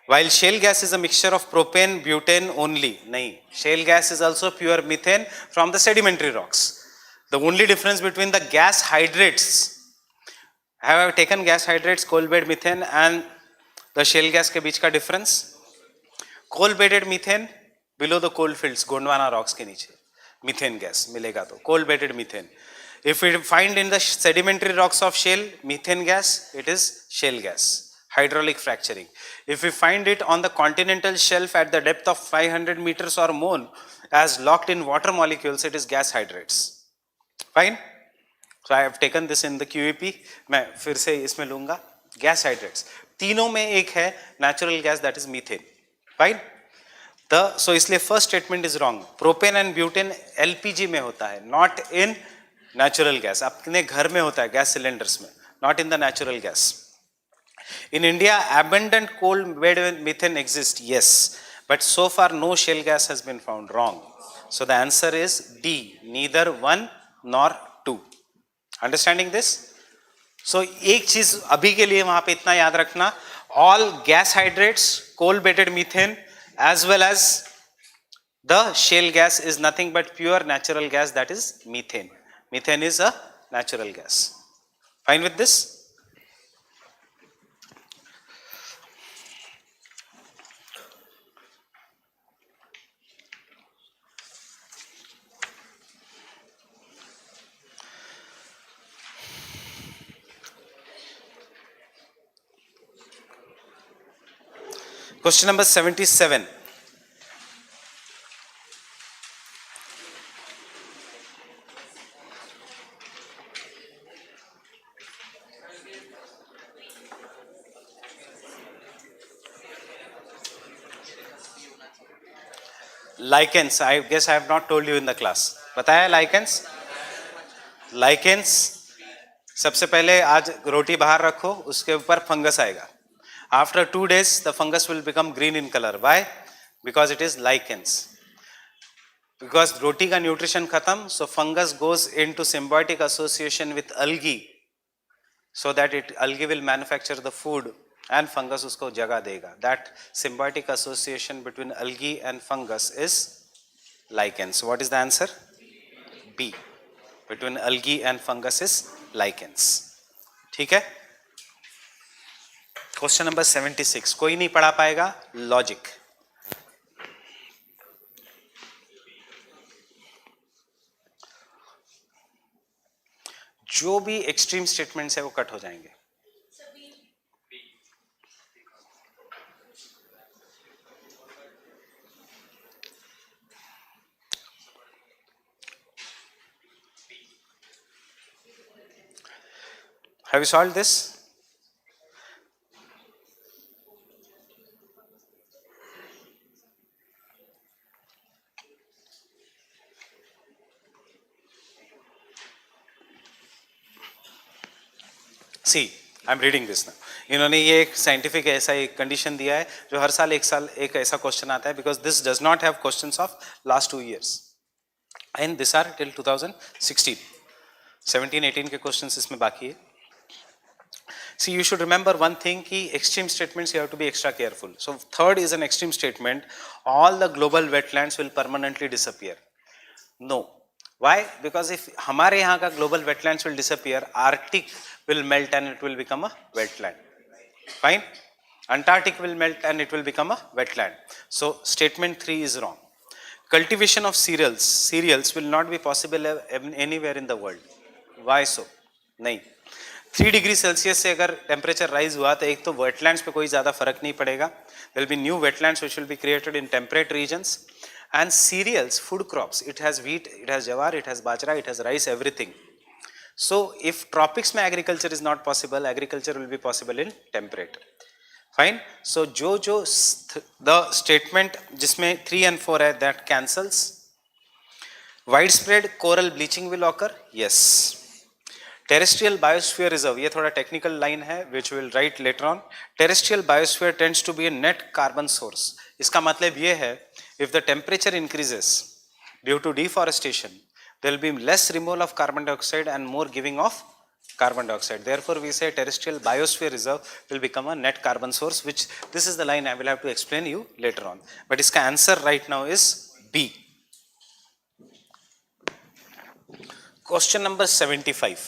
While shale gas is a mixture of propane, butane only. Nahi. Shale gas is also pure methane from the sedimentary rocks. The only difference between the gas hydrates, have I taken gas hydrates, coal bed methane and the shale gas के बीच का difference? Coal bedded methane below the coal fields, Gondwana rocks के नीचे methane gas मिलेगा तो coal bedded methane. If we find in the sedimentary rocks of shale methane gas, it is shale gas. Hydraulic fracturing. If we find it on the continental shelf at the depth of 500 meters or more as locked in water molecules, it is gas hydrates. Fine. So I have taken this in the QEP. मैं फिर से इसमें लूँगा gas hydrates. तीनों में एक है natural gas, that is methane. Fine. So इसलिए first statement is wrong. Propane and butane LPG में होता है, not in natural gas. अपने घर में होता है gas cylinders में, not in the natural gas. In India, abundant coal bed methane exists, yes, but so far no shale gas has been found. Wrong. So the answer is D, neither 1 nor 2. Understanding this? So एक चीज अभी के लिए वहां पे इतना याद रखना, all gas hydrates, coal bedded methane as well as the shale gas is nothing but pure natural gas, that is methane. Methane is a natural gas. Fine with this? Question number 77. Lichens, I guess I have not told you in the class. बताया lichens? Lichens, सबसे पहले आज रोटी बाहर रखो, उसके ऊपर fungus आएगा. After 2 days, the fungus will become green in color. Why? Because it is lichens. Because रोटी का न्यूट्रिशन खत्म, so fungus goes into symbiotic association with algae, so that algae will manufacture the food and fungus उसको जगह देगा. That symbiotic association between algae and fungus is lichens. What is the answer? B. Between algae and fungus is lichens. ठीक है? Question number 76. कोई नहीं पढ़ा पाएगा? Logic. जो भी एक्सट्रीम स्टेटमेंट्स है वो कट हो जाएंगे. Have you solved this? See, I am reading this now. इन्होंने ये एक साइंटिफिक ऐसा एक कंडीशन दिया है जो हर साल एक ऐसा क्वेश्चन आता है, because this does not have questions of last 2 years and this are till 2016. 17-18 के क्वेश्चंस इसमें बाकी है. See, you should remember one thing, कि extreme statements you have to be extra careful. So third is an extreme statement, all the global wetlands will permanently disappear. No. Why? Because if हमारे यहाँ का global wetlands will disappear, Arctic will melt and it will become a wetland. Fine? Antarctic will melt and it will become a wetland. So statement 3 is wrong. Cultivation of cereals will not be possible anywhere in the world. Why so? नहीं. 3 degree Celsius से अगर temperature rise हुआ तो एक तो wetlands पे कोई ज़्यादा फर्क नहीं पड़ेगा. There will be new wetlands which will be created in temperate regions. And cereals, food crops, it has wheat, it has jowar, it has bajra, it has rice, everything. So if tropics में agriculture is not possible, agriculture will be possible in temperate. Fine. So जो the statement जिसमें 3 and 4 है, that cancels. Wide spread coral bleaching will occur, yes. Terrestrial biosphere reserve, ये थोड़ा technical line है which will write later on. Terrestrial biosphere tends to be a net carbon source. इसका मतलब ये है, if the temperature increases due to deforestation, there will be less removal of carbon dioxide and more giving off carbon dioxide. Therefore we say terrestrial biosphere reserve will become a net carbon source, which this is the line I will have to explain you later on. But iska answer right now is B. Question number 75.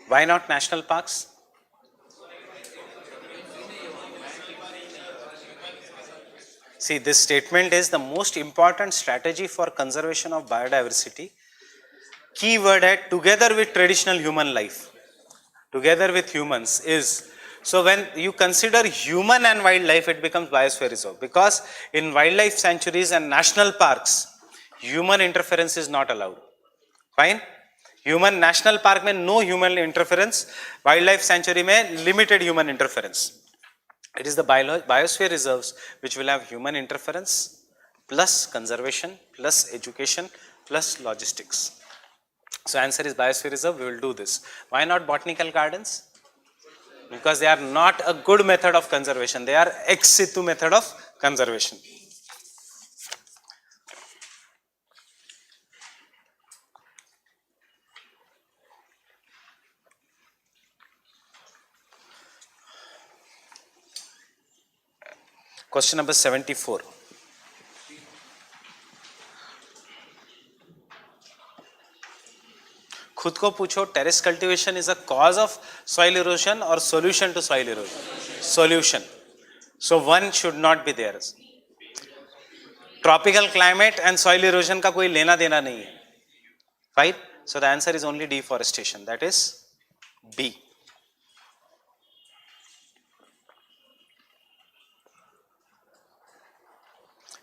Why not national parks? See, this statement is the most important strategy for conservation of biodiversity. Key word है together with traditional human life. Together with humans is, so when you consider human and wildlife, it becomes biosphere reserve, because in wildlife sanctuaries and national parks, human interference is not allowed. Fine. Human national park में no human interference, wildlife sanctuary में limited human interference. It is the biosphere reserves which will have human interference plus conservation plus education plus logistics. So answer is biosphere reserve. We will do this. Why not botanical gardens? because they are not a good method of conservation, they are ex situ method of conservation. Question number 74. खुद को पूछो, terrace cultivation is a cause of soil erosion और solution to soil erosion? Solution. So one should not be there. Tropical climate and soil erosion का कोई लेना देना नहीं है. Right? So the answer is only deforestation, that is B.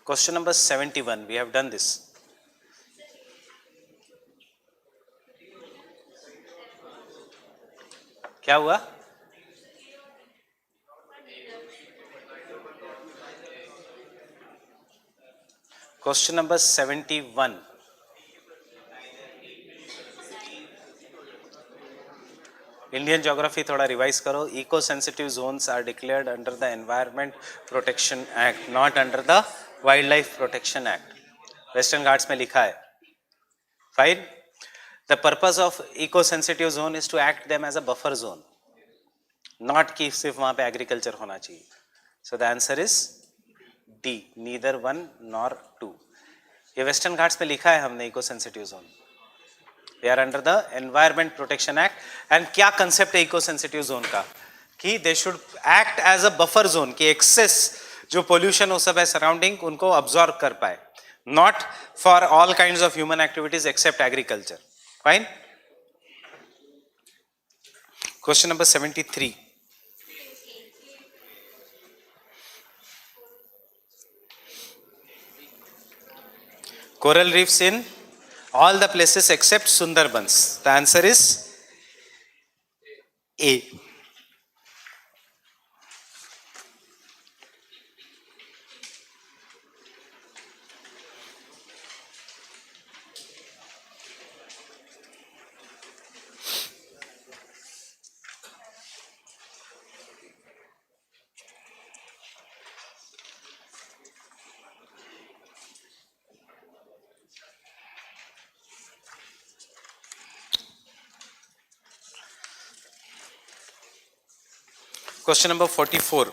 Question number 71. We have done this. क्या हुआ? Question number 71. Indian geography थोड़ा revise करो. Eco sensitive zones are declared under the environment protection act, not under the wild life protection act. Western Ghats में लिखा है. Fine. The purpose of eco sensitive zone is to act them as a buffer zone, not कि सिर्फ वहां पे agriculture होना चाहिए. So the answer is D, neither one nor two. ये वेस्टर्न घाट्स में लिखा है हमने eco sensitive zone. They are under the environment protection act. And क्या कंसेप्ट है इको सेंसिटिव जोन का? कि they should act as a buffer zone, कि एक्सेस जो पोल्यूशन वो सब है सराउंडिंग उनको अब्सॉर्ब कर पाए, not for all kinds of human activities except agriculture. Fine. Question number 73. Coral reefs in all the places except Sundarbans. The answer is A. Question number 44.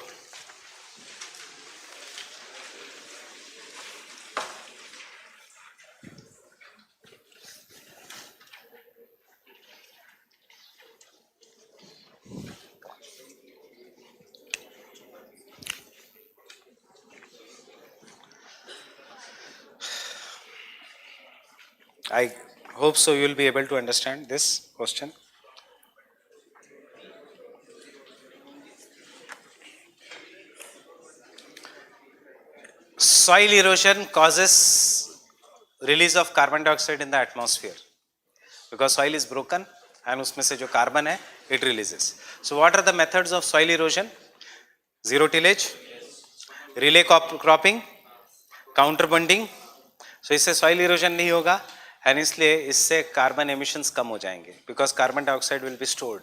I hope so you will be able to understand this question. Soil erosion causes release of carbon dioxide in the atmosphere because soil is broken and उसमें से जो carbon है it releases. So what are the methods of soil erosion? Zero tillage, relay cropping, counter bunding. So इससे soil erosion नहीं होगा and इसलिए इससे carbon emissions कम हो जाएंगे because carbon dioxide will be stored.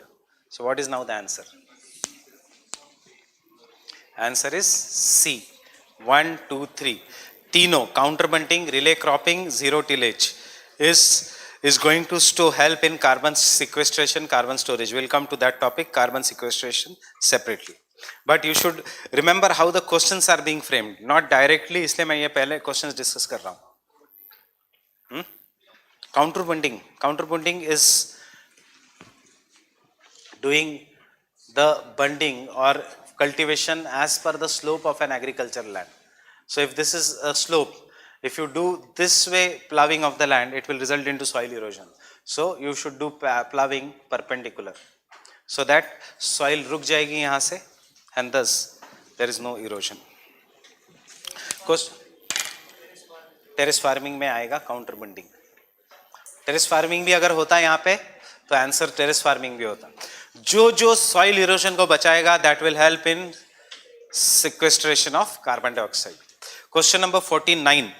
So what is now the answer? Answer is C. 1, 2, 3. तीनों counter bunting, relay cropping, zero tillage is going to help in carbon sequestration, carbon storage. We'll come to that topic, carbon sequestration, separately. But you should remember how the questions are being framed, not directly. इसलिए मैं ये पहले questions discuss कर रहा हूँ. Counter bunting is doing the bunding or cultivation as per the slope of an agricultural land. So if this is a slope, if you do this way ploughing of the land, it will result into soil erosion. So you should do ploughing perpendicular so that soil रुक जाएगी यहाँ से and thus there is no erosion. Terrace farming में आएगा counter bunding. Terrace farming भी अगर होता है यहाँ पे तो आंसर टेरेस फार्मिंग भी होता. जो सॉइल इरोजन को बचाएगा that will help in sequestration of carbon dioxide. Question number 49.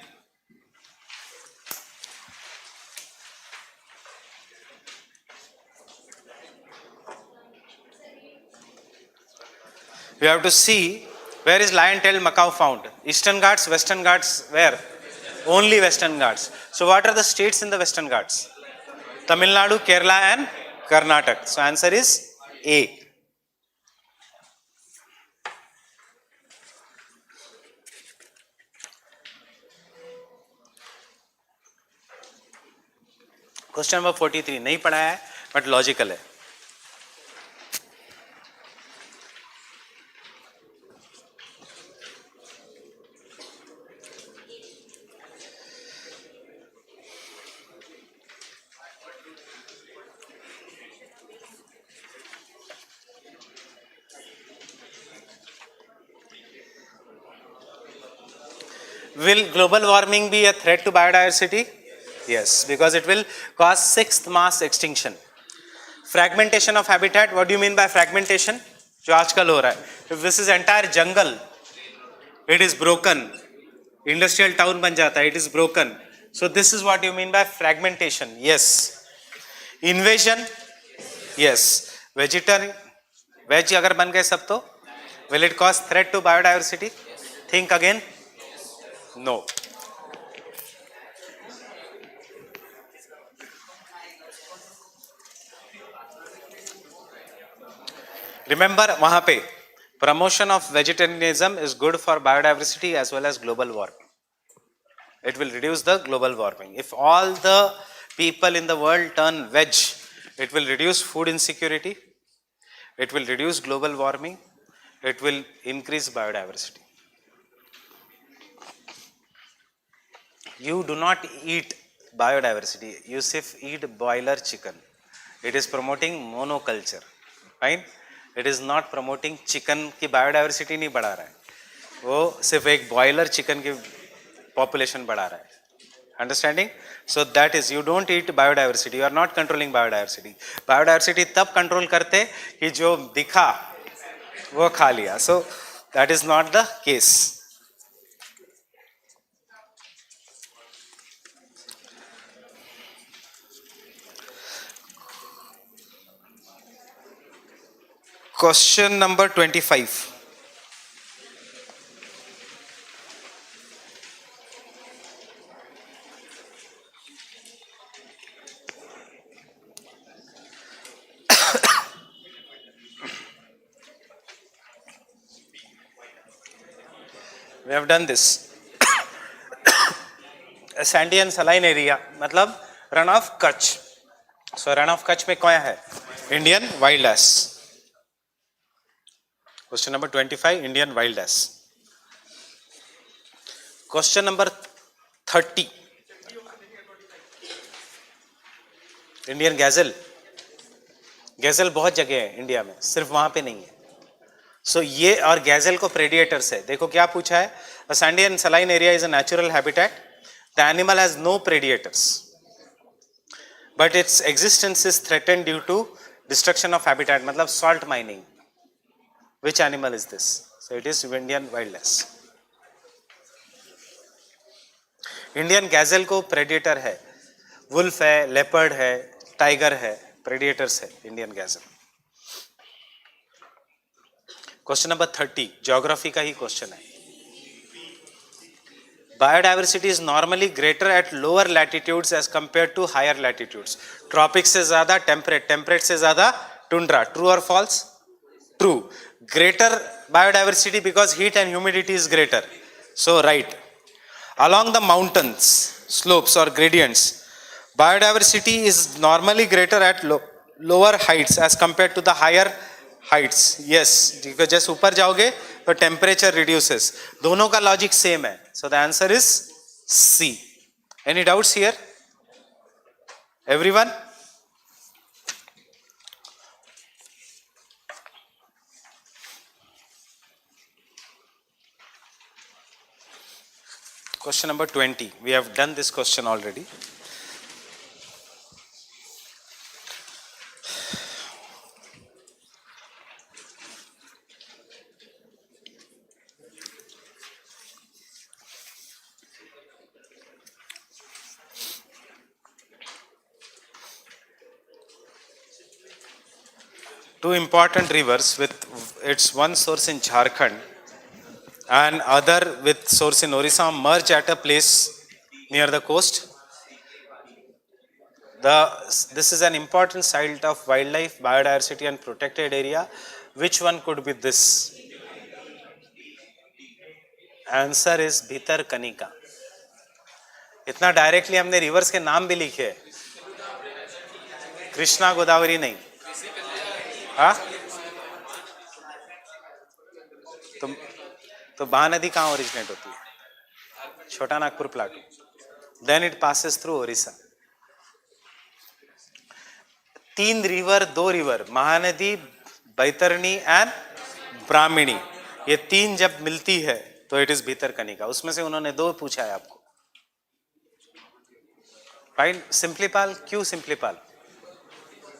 You have to see where is lion-tailed macaw found. Eastern Ghats, Western Ghats, where? Only Western Ghats. So what are the states in the Western Ghats? Tamil Nadu, Kerala and Karnataka. So answer is A. Question number 43 नहीं पढ़ा है but logical है. Will global warming be a threat to biodiversity? Yes, because it will cause sixth mass extinction. Fragmentation of habitat, what do you mean by fragmentation? जो आजकल हो रहा है. If this is entire jungle, it is broken. Industrial town बन जाता है, it is broken. So this is what you mean by fragmentation. Yes. Invasion, yes. Vegetarian, veg अगर बन गए सब तो, will it cause threat to biodiversity? Think again. No. Remember वहाँ पे promotion of vegetarianism is good for biodiversity as well as global warming. It will reduce the global warming. If all the people in the world turn veg, it will reduce food insecurity, it will reduce global warming, it will increase biodiversity. You do not eat biodiversity, you सिर्फ eat boiler chicken. It is promoting monoculture, right? It is not promoting chicken की biodiversity नहीं बढ़ा रहा है, वो सिर्फ एक boiler chicken की population बढ़ा रहा है. Understanding? So that is, you don't eat biodiversity, you are not controlling biodiversity. Biodiversity तब control करते कि जो दिखा वो खा लिया. So that is not the case. Question number 25. We have done this. A sandy and saline area, मतलब run of Kutch. So run of Kutch में कौन है? Indian wild ass. Question number 25, Indian wild ass. Question number 30, Indian gazelle. गैजल बहुत जगह है India में, सिर्फ वहां पे नहीं है. सो ये और गैजल को प्रेडिएटर्स है. देखो क्या पूछा है. A sandy and saline area is a natural habitat. The animal has no predators, but its existence is threatened due to destruction of habitat. मतलब salt mining. Which animal is this? So it is Indian wild ass. Indian गैजल को predator है, wolf है, leopard है, tiger है, predators है Indian gazelle. Question number 30, geography का ही question है. Biodiversity is normally greater at lower latitudes as compare to higher latitudes. Tropic से ज्यादा टेम्परेट, टेम्परेट से ज्यादा टुंड्रा. ट्रू और false? True. Greater biodiversity because heat and humidity is greater. So right. Along the mountains, slopes or gradients, biodiversity is normally greater at lower heights as compared to the higher heights. Yes, because जैसे ऊपर जाओगे तो temperature reduces. दोनों का logic same है. So the answer is C. Any doubts here? Everyone? Question number 20. We have done this question already. Two important rivers with its one source in Jharkhand and other with source in Orissa merge at a place near the coast. This is an important site of wildlife, biodiversity and protected area. Which one could be this? Answer is Bhitarkanika. इतना directly हमने reverse के नाम भी लिखे हैं. कृष्णा गोदावरी नहीं. हाँ, तो महानदी कहाँ ओरिजिनेट होती है? Chota Nagpur plateau. Then it passes through Odisha. 3 river, 2 river, Mahanadi, Baitarani and Brahmani, ये 3 जब मिलती है तो इट इज भितरकनिका. उसमें से उन्होंने 2 पूछा है आपको. राइट. सिंपलीपाल. क्यों सिंपलीपाल?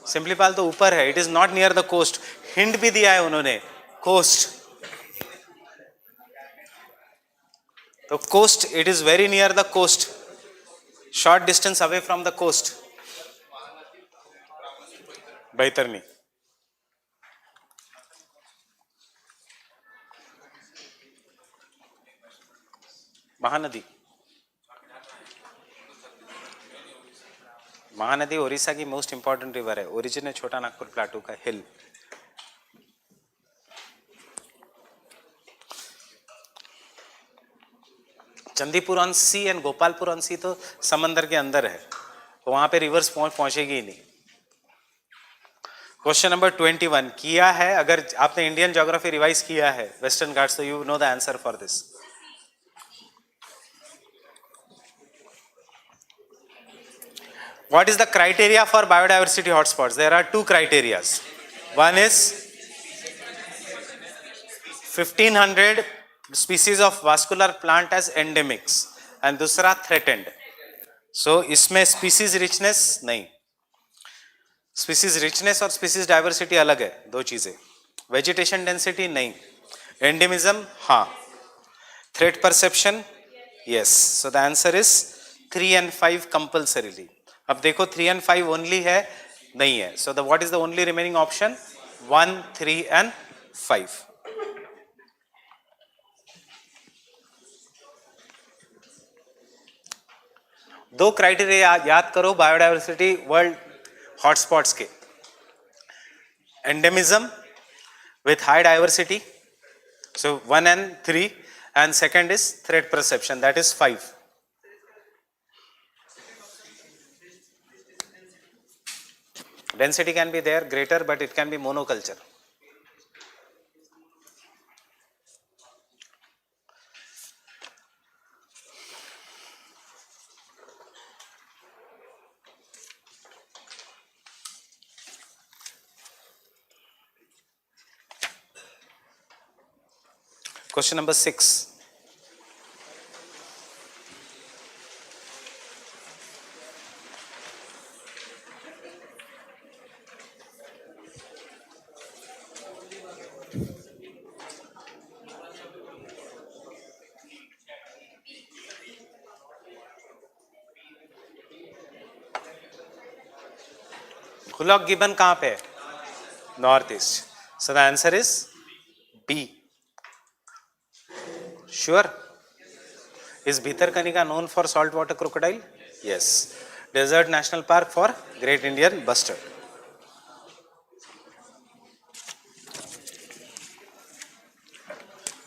सिंपलीपाल तो ऊपर है. It is not near the coast. Hint भी दिया है उन्होंने, कोस्ट. तो coast, it is very near the coast, short distance away from the coast. Baitarani. Mahanadi. Mahanadi Odisha की मोस्ट इंपॉर्टेंट रिवर है. ओरिजिन है छोटा नागपुर प्लाटू का hill. Chandipur on sea and Gopalpur on sea तो समंदर के अंदर है, तो वहां पे रिवर्स पहुंचेगी ही नहीं. क्वेश्चन नंबर 21 किया है. अगर आपने इंडियन ज्योग्राफी रिवाइज किया है वेस्टर्न घाट्स, तो you know the answer for this. What is the criteria for biodiversity hotspots? There are 2 criteria. One is 1500 species of vascular plant as endemics and दूसरा threatened. So इसमें species richness नहीं. Species richness और species diversity अलग है, 2 चीजें. Vegetation density नहीं. Endemism हाँ. Threat perception yes. So the answer is 3 and 5 compulsorily. अब देखो 3 and 5 ओनली है, नहीं है. So the what is the only remaining option? 1, 3 and 5. दो क्राइटेरिया याद करो बायोडायवर्सिटी वर्ल्ड हॉटस्पॉट्स के. Endemism with high diversity, so 1 and 3, and second is threat perception, that is 5. Density can be there greater, but it can be monoculture. Question number 6. Hoolock gibbon कहां पे है? North east. So the answer is B. Sure. Is Bhitarkanika known for salt water crocodile? Yes. Desert national park for great Indian bustard.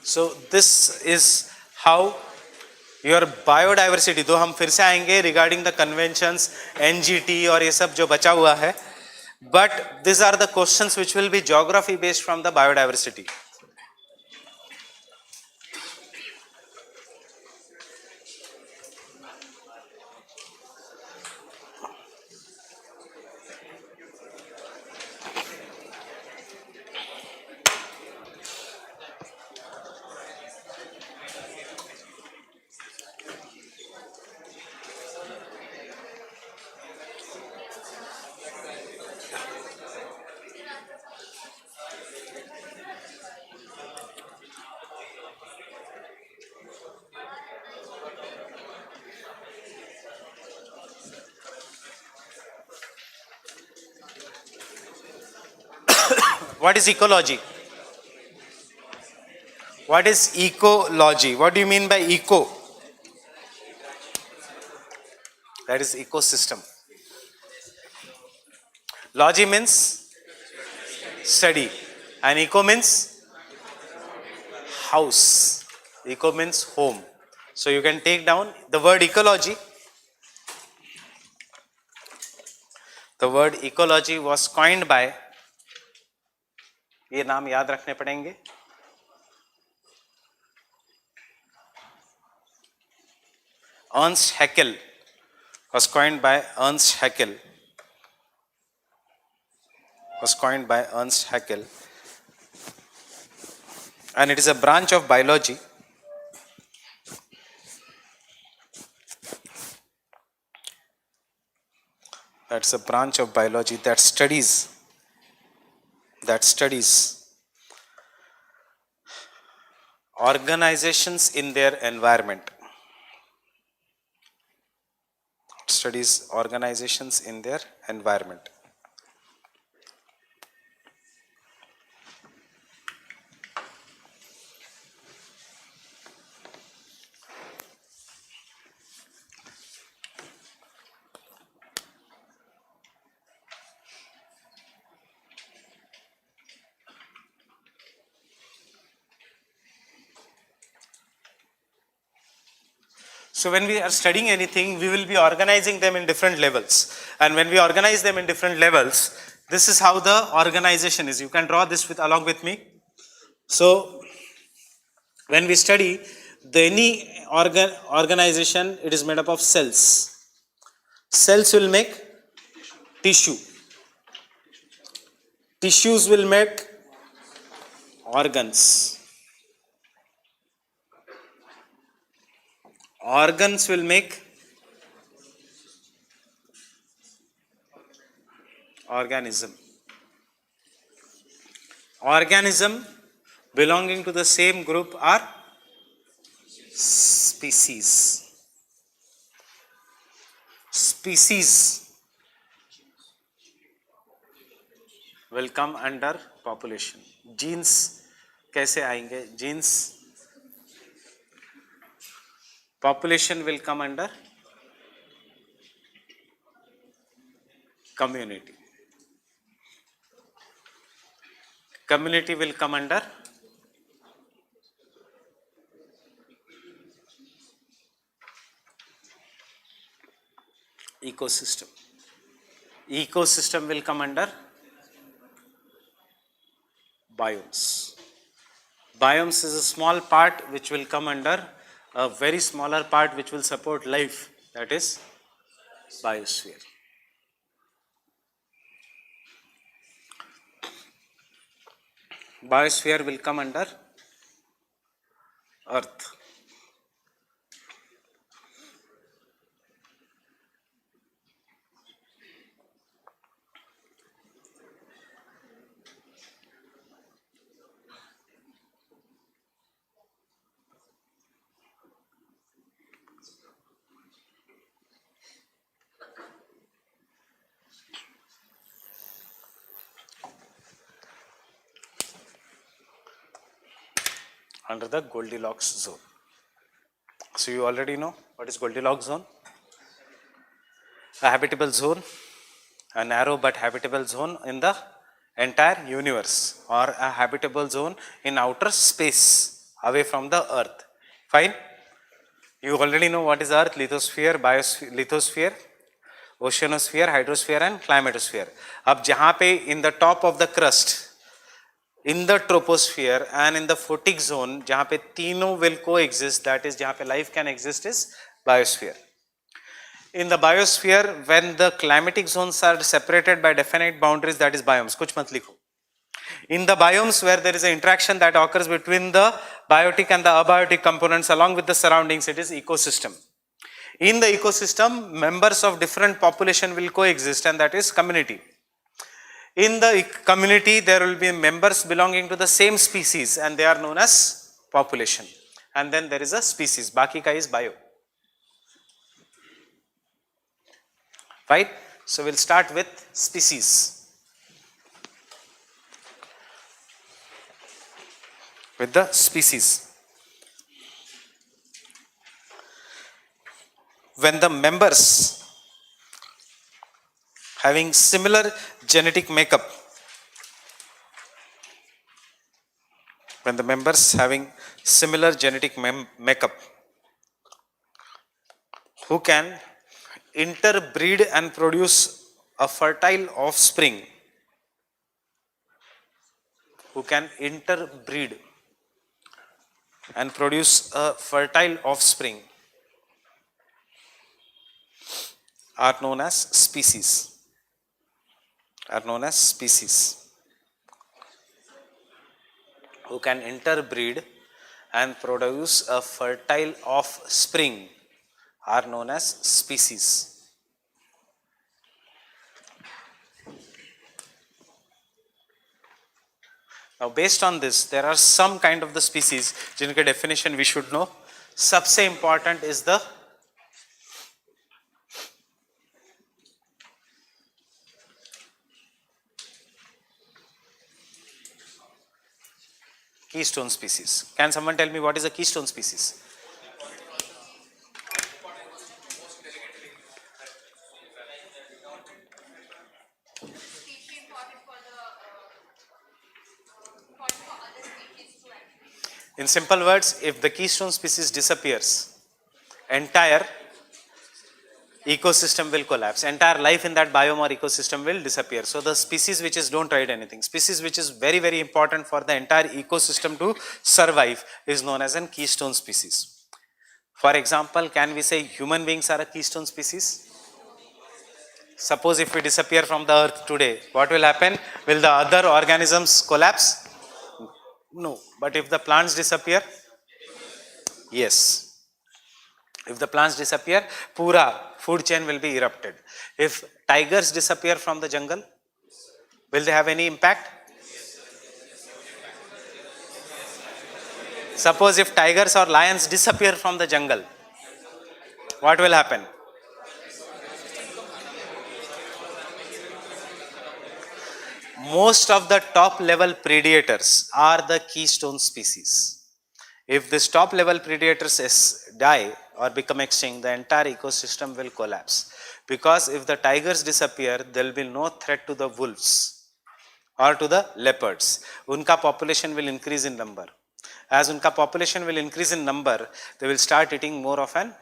So this is how your biodiversity. तो हम फिर से आएंगे regarding the conventions, NGT और ये सब जो बचा हुआ है. But these are the questions which will be geography based from the biodiversity. What is ecology? What is ecology? What do you mean by eco? That is ecosystem. Logy means study, and eco means house. Eco means home. So you can take down the word ecology. The word ecology was coined by, ये नाम याद रखने पड़ेंगे, Ernst Haeckel. Was coined by Ernst Haeckel. Was coined by Ernst Haeckel. And it is a branch of biology that's a branch of biology that studies organizations in their environment. Studies organizations in their environment. So when we are studying anything, we will be organizing them in different levels. And when we organize them in different levels, this is how the organization is. You can draw this along with me. So when we study any organization, it is made up of cells. Cells will make tissue. Tissues will make organs. Organs will make organism. Organism belonging to the same group are species. Species will come under population. Genes कैसे आएंगे? Genes, population will come under community. Community will come under ecosystem. Ecosystem will come under biomes. Biomes is a small part which will come under a very smaller part which will support life, that is biosphere. Biosphere will come under earth. Under the Goldilocks zone. So you already know what is Goldilocks zone? A habitable zone, a narrow but habitable zone in the entire universe, or a habitable zone in outer space away from the earth. Fine? You already know what is earth: lithosphere, biosphere, lithosphere, oceanosphere, hydrosphere and climatosphere. अब जहाँ पे in the top of the crust, in the troposphere and in the photic zone, जहाँ पे तीनों will coexist, that is जहाँ पे life can exist, is biosphere. In the biosphere, when the climatic zones are separated by definite boundaries, that is biomes. कुछ मत लिखो. In the biomes where there is an interaction that occurs between the biotic and the abiotic components along with the surroundings, it is ecosystem. In the ecosystem, members of different population will coexist, and that is community. In the community, there will be members belonging to the same species, and they are known as population. And then there is a species. Baki ka is bio. Right? So we'll start with species. with the species. When the members having similar genetic makeup, when the members having similar genetic makeup, who can interbreed and produce a fertile offspring, who can interbreed and produce a fertile offspring, are known as species, are known as species. Who can interbreed and produce a fertile offspring are known as species. Now based on this, there are some kind of the species जिनके definition we should know. सबसे important is the keystone species. Can someone tell me what is a keystone species? In simple words, if the keystone species disappears, entire ecosystem will collapse. Entire life in that biome or ecosystem will disappear. So the species which is don't write anything. Species which is very, very important for the entire ecosystem to survive is known as a keystone species. For example, can we say human beings are a keystone species? Suppose if we disappear from the earth today, what will happen? Will the other organisms collapse? No. But if the plants disappear? Yes. If the plants disappear, pura food chain will be erupted. If tigers disappear from the jungle, will they have any impact? Suppose if tigers or lions disappear from the jungle, what will happen? Most of the top level predators are the keystone species. If this top level predators die or become extinct, the entire ecosystem will collapse. Because if the tigers disappear, there will be no threat to the wolves or to the leopards. Unka population will increase in number. As unka population will increase in number, they will start eating more of an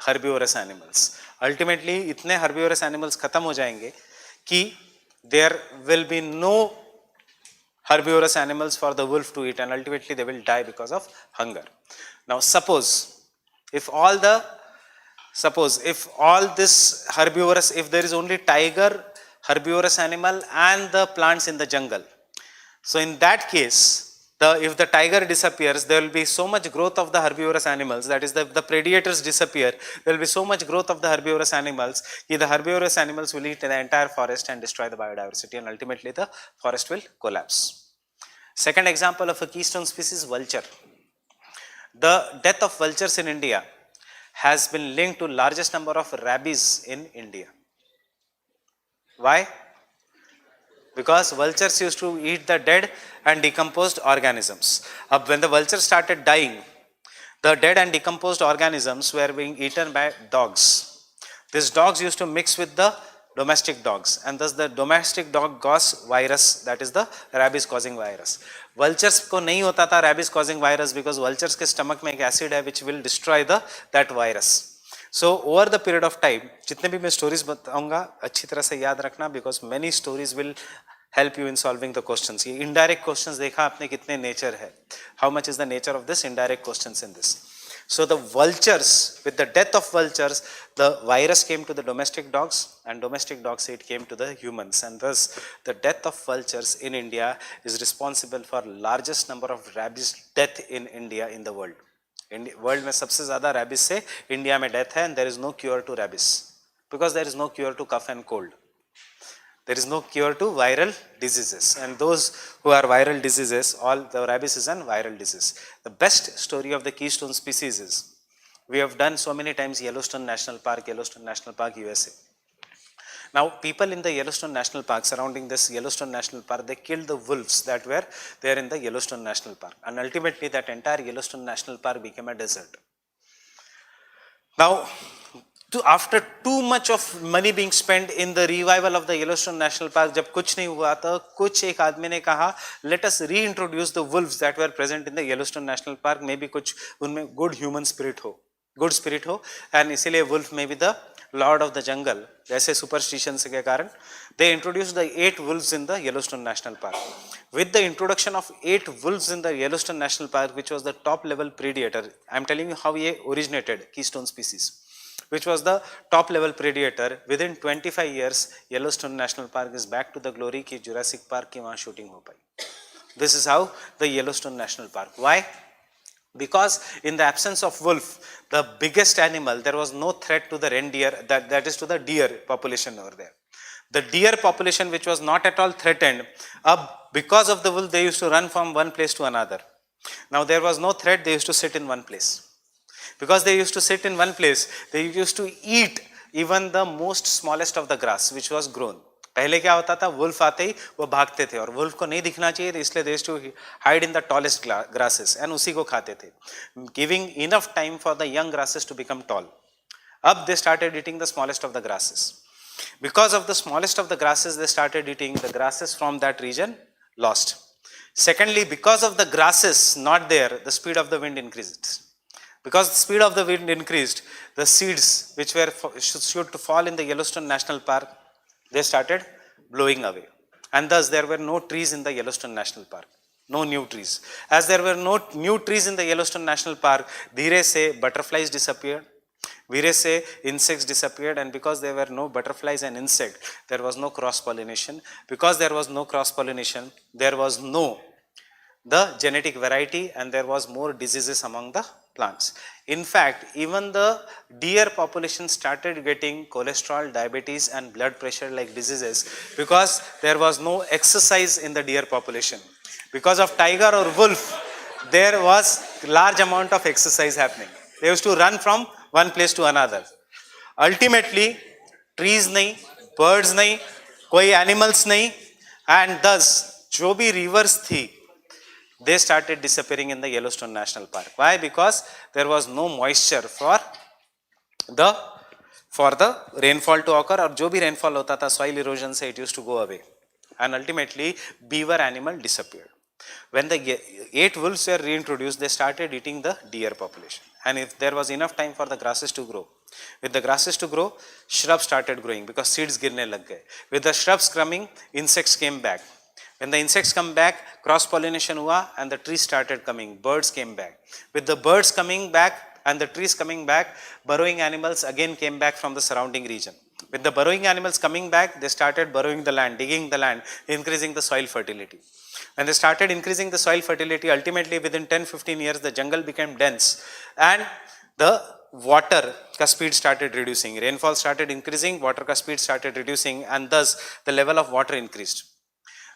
herbivorous animals. Ultimately, itne herbivorous animals khatam ho jayenge ki there will be no herbivorous animals for the wolf to eat, and ultimately they will die because of hunger. Now suppose if all this herbivorous, if there is only tiger, herbivorous animal and the plants in the jungle, so in that case, if the tiger disappears, there will be so much growth of the herbivorous animals, that is the predators disappear, there will be so much growth of the herbivorous animals, the herbivorous animals will eat the entire forest and destroy the biodiversity, and ultimately the forest will collapse. Second example of a keystone species, vulture. The death of vultures in India has been linked to largest number of rabies in India. Why? Because vultures used to eat the dead and decomposed organisms. When the vultures started dying, the dead and decomposed organisms were being eaten by dogs. These dogs used to mix with the domestic dogs, and thus the domestic dog cause virus, that is the rabies causing virus. Vultures को नहीं होता था rabies causing virus because vultures के stomach में एक acid है which will destroy that virus. So over the period of time, जितने भी मैं stories बताऊंगा अच्छी तरह से याद रखना, because many stories will help you in solving the questions. ये indirect questions देखा आपने कितने nature है. How much is the nature of this indirect questions in this? So the vultures, with the death of vultures, the virus came to the domestic dogs, and domestic dogs it came to the humans, and thus the death of vultures in India is responsible for largest number of rabies death in India in the world. World में सबसे ज़्यादा rabies से India में death है, and there is no cure to rabies because there is no cure to cough and cold. There is no cure to viral diseases, and those who are viral diseases, all the rabies is an viral disease. The best story of the keystone species is, we have done so many times Yellowstone National Park, USA. Now, people in the Yellowstone National Park, surrounding this Yellowstone National Park, they killed the wolves that were there in the Yellowstone National Park. And ultimately, that entire Yellowstone National Park became a desert. Now, after too much of money being spent in the revival of the Yellowstone National Park, जब कुछ नहीं हुआ तो कुछ एक आदमी ने कहा, let us reintroduce the wolves that were present in the Yellowstone National Park. Maybe कुछ उनमें good human spirit हो, good spirit हो, and इसीलिए wolf may be the lord of the jungle. जैसे superstitions के कारण they introduced the 8 wolves in the Yellowstone National Park. With the introduction of 8 wolves in the Yellowstone National Park, which was the top level predator, I am telling you how it originated, keystone species, which was the top level predator. Within 25 years, Yellowstone National Park is back to the glory कि Jurassic Park की वहाँ shooting हो पाई. This is how the Yellowstone National Park. Why? Because in the absence of wolf, the biggest animal, there was no threat to the reindeer, that is to the deer population over there. The deer population, which was not at all threatened, because of the wolf, they used to run from one place to another. Now there was no threat, they used to sit in one place. Because they used to sit in one place, they used to eat even the most smallest of the grass which was grown. पहले क्या होता था, wolf आते ही वो भागते थे और wolf को नहीं दिखना चाहिए, इसलिए they used to hide in the tallest grasses and उसी को खाते थे, giving enough time for the young grasses to become tall. Up they started eating the smallest of the grasses. Because of the smallest of the grasses, they started eating the grasses from that region lost. Secondly, because of the grasses not there, the speed of the wind increased. Because the speed of the wind increased, the seeds which were should to fall in the Yellowstone National Park, they started blowing away. And thus there were no trees in the Yellowstone National Park. No new trees. As there were no new trees in the Yellowstone National Park, धीरे से butterflies disappeared. धीरे से insects disappeared, and because there were no butterflies and insects, there was no cross-pollination. Because there was no cross-pollination, there was no the genetic variety, and there was more diseases among the plants. In fact, even the deer population started getting cholesterol, diabetes and blood pressure like diseases because there was no exercise in the deer population. Because of tiger or wolf, there was large amount of exercise happening. They used to run from one place to another. Ultimately, trees nahi, birds nahi, koi animals nahi, and thus जो भी rivers थी, they started disappearing in the Yellowstone National Park. Why? Because there was no moisture for the rainfall to occur, और जो भी rainfall होता था soil erosion से it used to go away, and ultimately beaver animal disappeared. When the 8 wolves were reintroduced, they started eating the deer population, and if there was enough time for the grasses to grow, with the grasses to grow, shrubs started growing because seeds गिरने लग गए. With the shrubs coming, insects came back. When the insects come back, cross-pollination hua and the trees started coming. Birds came back. With the birds coming back and the trees coming back, burrowing animals again came back from the surrounding region. With the burrowing animals coming back, they started burrowing the land, digging the land, increasing the soil fertility. When they started increasing the soil fertility, ultimately within 10-15 years, the jungle became dense and the water ka speed started reducing. Rainfall started increasing, water ka speed started reducing, and thus the level of water increased.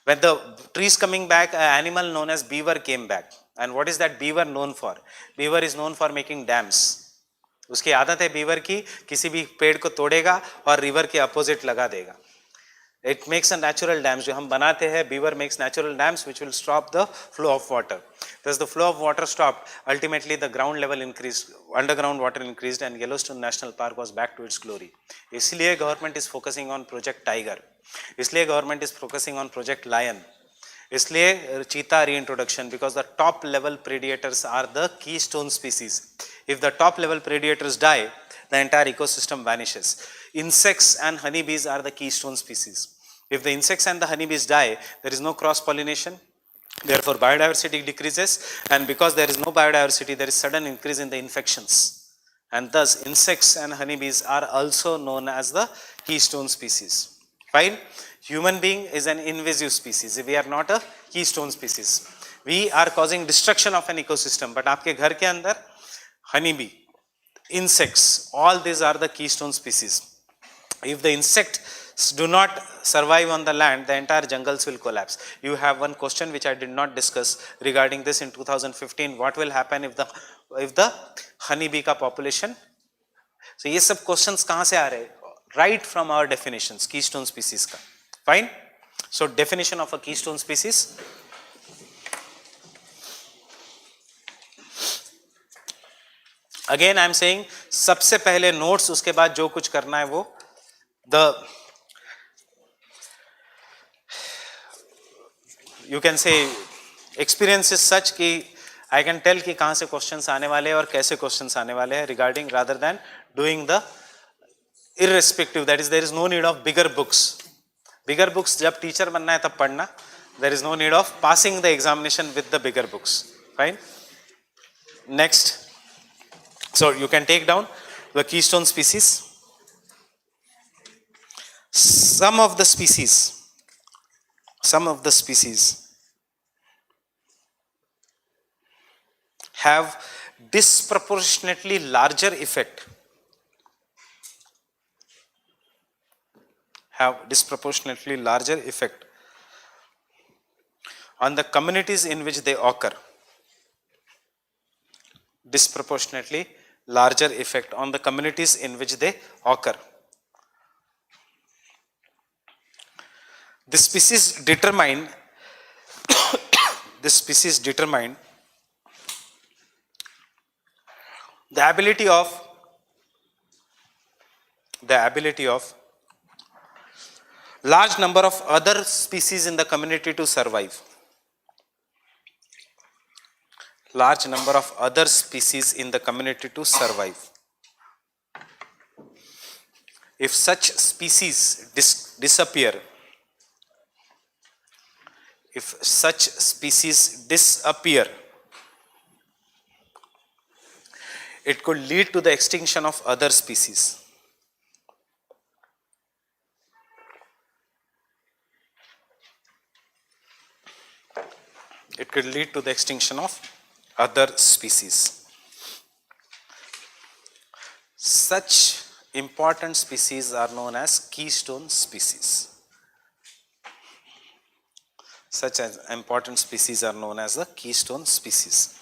When the trees coming back, an animal known as beaver came back. And what is that beaver known for? Beaver is known for making dams. उसकी आदत है beaver की, किसी भी पेड़ को तोड़ेगा और river के opposite लगा देगा. It makes a natural dams. जो हम बनाते हैं, beaver makes natural dams which will stop the flow of water. Thus the flow of water stopped. Ultimately the ground level increased, underground water increased, and Yellowstone National Park was back to its glory. इसलिए government is focusing on Project Tiger. इसलिए government is focusing on Project Lion. इसलिए cheetah reintroduction, because the top level predators are the keystone species. If the top level predators die, the entire ecosystem vanishes. Insects and honeybees are the keystone species. If the insects and the honeybees die, there is no cross pollination. Therefore, biodiversity decreases, and because there is no biodiversity, there is sudden increase in the infections. And thus, insects and honeybees are also known as the keystone species. Fine? Human being is an invasive species. We are not a keystone species. We are causing destruction of an ecosystem. But आपके घर के अंदर honeybee, insects, all these are the keystone species. If the insects do not survive on the land, the entire jungles will collapse. You have one question which I did not discuss regarding this in 2015. What will happen if the honeybee का population? So ये सब questions कहाँ से आ रहे हैं? right from our definitions, keystone species का. Fine. So definition of a keystone species. Again I am saying सबसे पहले notes, उसके बाद जो कुछ करना है वो the you can say experience is such कि I can tell कि कहाँ से questions आने वाले हैं और कैसे questions आने वाले हैं regarding rather than doing the irrespective, that is there is no need of bigger books. Bigger books जब teacher बनना है तब पढ़ना. There is no need of passing the examination with the bigger books. Fine. Next. So you can take down the keystone species. Some of the species have disproportionately larger effect. On the communities in which they occur. Disproportionately larger effect on the communities in which they occur. This species determine the ability of large number of other species in the community to survive. Large number of other species in the community to survive. If such species disappear, it could lead to the extinction of other species. It could lead to the extinction of other species. Such important species are known as keystone species. Such as important species are known as the keystone species.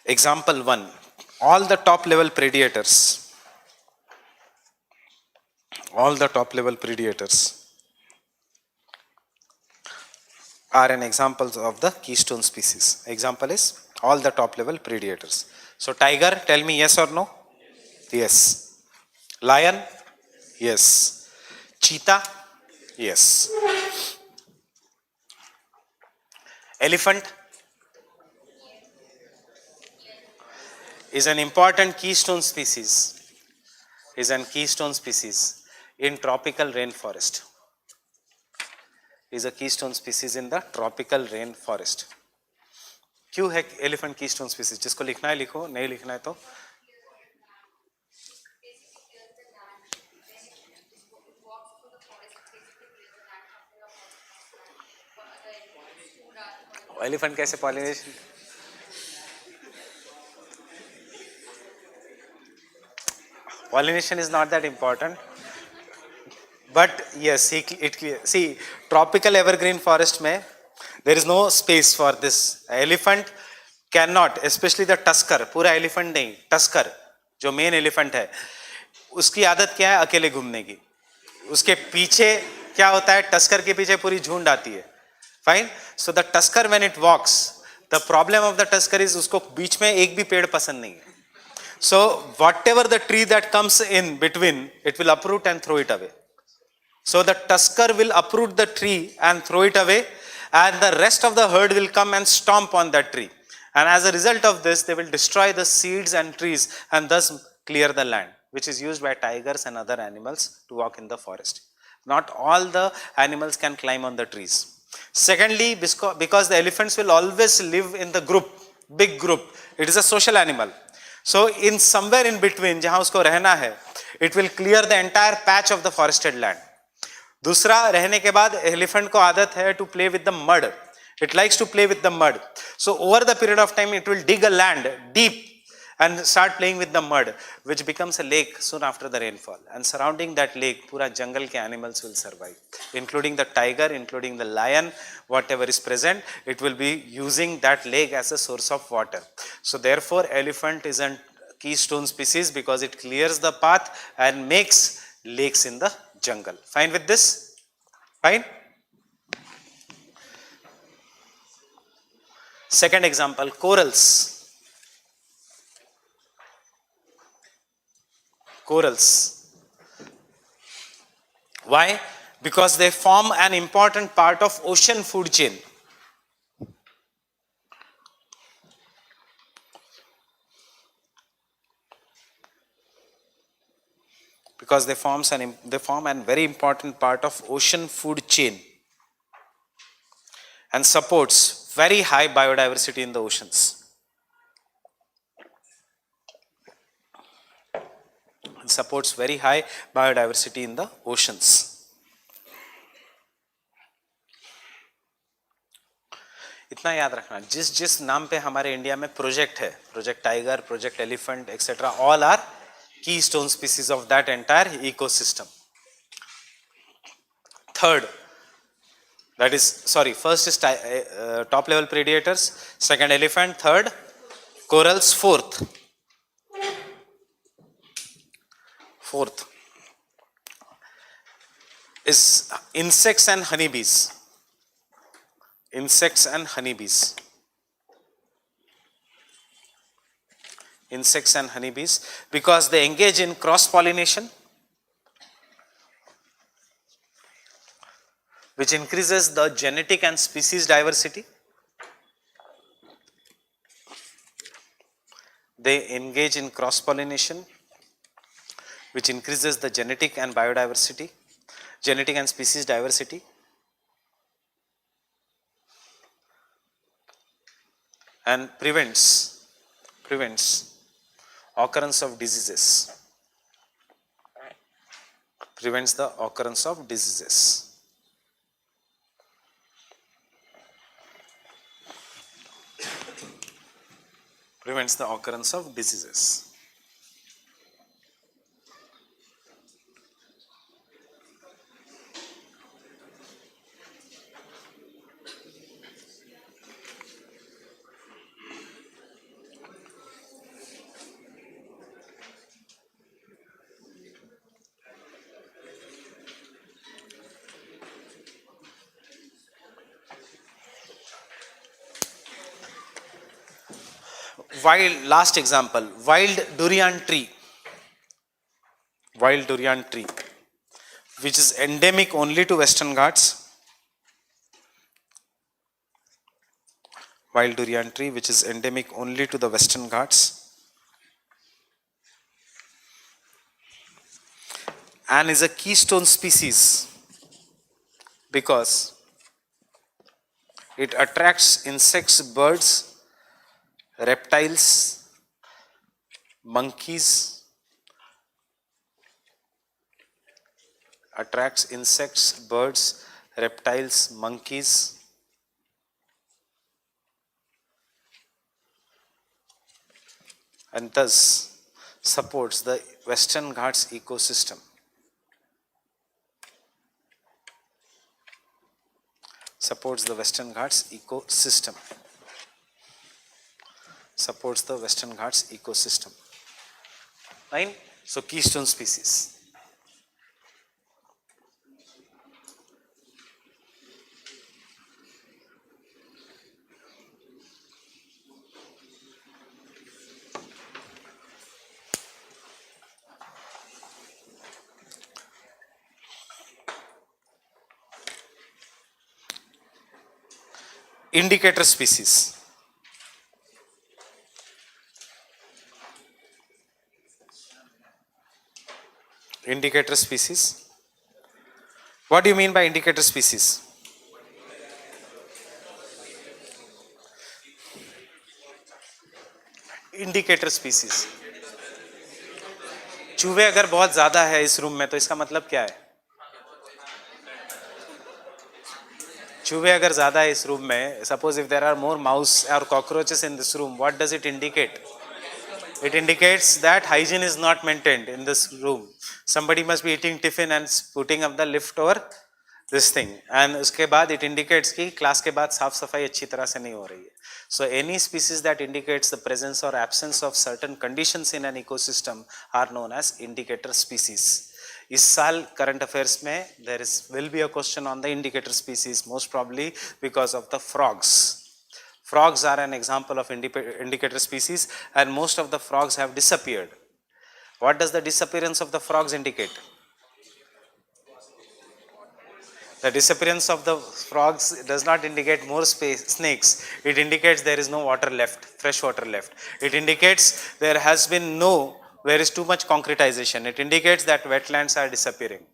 Example 1. All the top level predators are an examples of the keystone species. Example is all the top level predators. So tiger, tell me yes or no? Yes. Lion? Yes. Cheetah? Yes. Elephant is an important keystone species. In tropical rainforest. Is a keystone species in the tropical rainforest. क्यों है elephant keystone species? जिसको लिखना है लिखो, नहीं लिखना है तो एलिफेंट कैसे pollination? Pollination is not that important, but yes, see, tropical evergreen forest में there is no space for this. Elephant cannot, especially the tusker, पूरा elephant नहीं, tusker जो main elephant है, उसकी आदत क्या है? अकेले घूमने की. उसके पीछे क्या होता है? tusker के पीछे पूरी झुंड आती है. Fine. So the tusker when it walks, the problem of the tusker is उसको बीच में एक भी पेड़ पसंद नहीं है. So whatever the tree that comes in between, it will uproot and throw it away. So the tusker will uproot the tree and throw it away, and the rest of the herd will come and stomp on that tree. And as a result of this, they will destroy the seeds and trees and thus clear the land, which is used by tigers and other animals to walk in the forest. Not all the animals can climb on the trees. Secondly, because the elephants will always live in the group, big group. It is a social animal. So in somewhere in between जहाँ उसको रहना है, it will clear the entire patch of the forested land. दूसरा, रहने के बाद elephant को आदत है to play with the mud. It likes to play with the mud. So over the period of time, it will dig a land deep and start playing with the mud, which becomes a lake soon after the rainfall. And surrounding that lake, pura jungle ke animals will survive, including the tiger, including the lion, whatever is present, it will be using that lake as a source of water. So therefore, elephant is a keystone species because it clears the path and makes lakes in the jungle. Fine with this? Fine. Second example, corals. Corals. Why? Because they form an important part of ocean food chain. Because they form a very important part of ocean food chain and supports very high biodiversity in the oceans. And supports very high biodiversity in the oceans. इतना याद रखना, जिस जिस नाम पे हमारे India में project है, project tiger, project elephant etcetera, all are keystone species of that entire ecosystem. Third, that is, sorry, first is top level predators, second elephant, third corals, fourth is insects and honeybees. Insects and honeybees. Insects and honeybees, because they engage in cross pollination, which increases the genetic and species diversity. They engage in cross pollination, which increases the genetic and biodiversity, genetic and species diversity, and prevents occurrence of diseases. Prevents the occurrence of diseases. Prevents the occurrence of diseases. Wild, last example, wild durian tree. Wild durian tree, which is endemic only to Western Ghats. Wild durian tree, which is endemic only to the Western Ghats, and is a keystone species because it attracts insects, birds, reptiles, monkeys, attracts insects, birds, reptiles, monkeys, and thus supports the Western Ghats ecosystem. Supports the Western Ghats ecosystem. Supports the Western Ghats ecosystem. Fine. So keystone species. Indicator species. Indicator species. What do you mean by indicator species? Indicator species. चूहे अगर बहुत ज्यादा है इस room में तो इसका मतलब क्या है? चूहे अगर ज्यादा है इस रूम में, suppose if there are more mouse or cockroaches in this room, what does it indicate? It indicates that hygiene is not maintained in this room. Somebody must be eating tiffin and putting up the lift over this thing. And उसके बाद it indicates कि class के बाद साफ सफाई अच्छी तरह से नहीं हो रही है. So any species that indicates the presence or absence of certain conditions in an ecosystem are known as indicator species. इस साल current affairs में there will be a question on the indicator species, most probably because of the frogs. Frogs are an example of indicator species, and most of the frogs have disappeared. What does the disappearance of the frogs indicate? The disappearance of the frogs does not indicate more snakes. It indicates there is no water left, fresh water left. It indicates there is too much concretization. It indicates that wetlands are disappearing.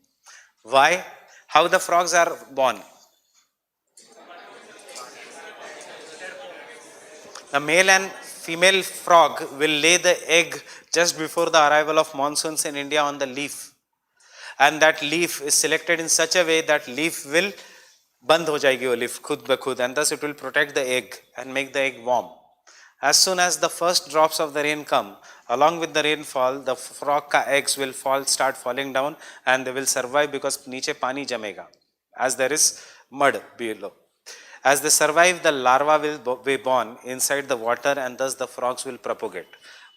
Why? How the frogs are born? The male and female frog will lay the egg just before the arrival of monsoons in India on the leaf. And that leaf is selected in such a way that leaf will band ho jayegi wo leaf khud ba khud, and thus it will protect the egg and make the egg warm. As soon as the first drops of the rain come, along with the rainfall, the frog ka eggs will start falling down, and they will survive because niche pani jamega as there is mud below. As they survive, the larva will be born inside the water, and thus the frogs will propagate.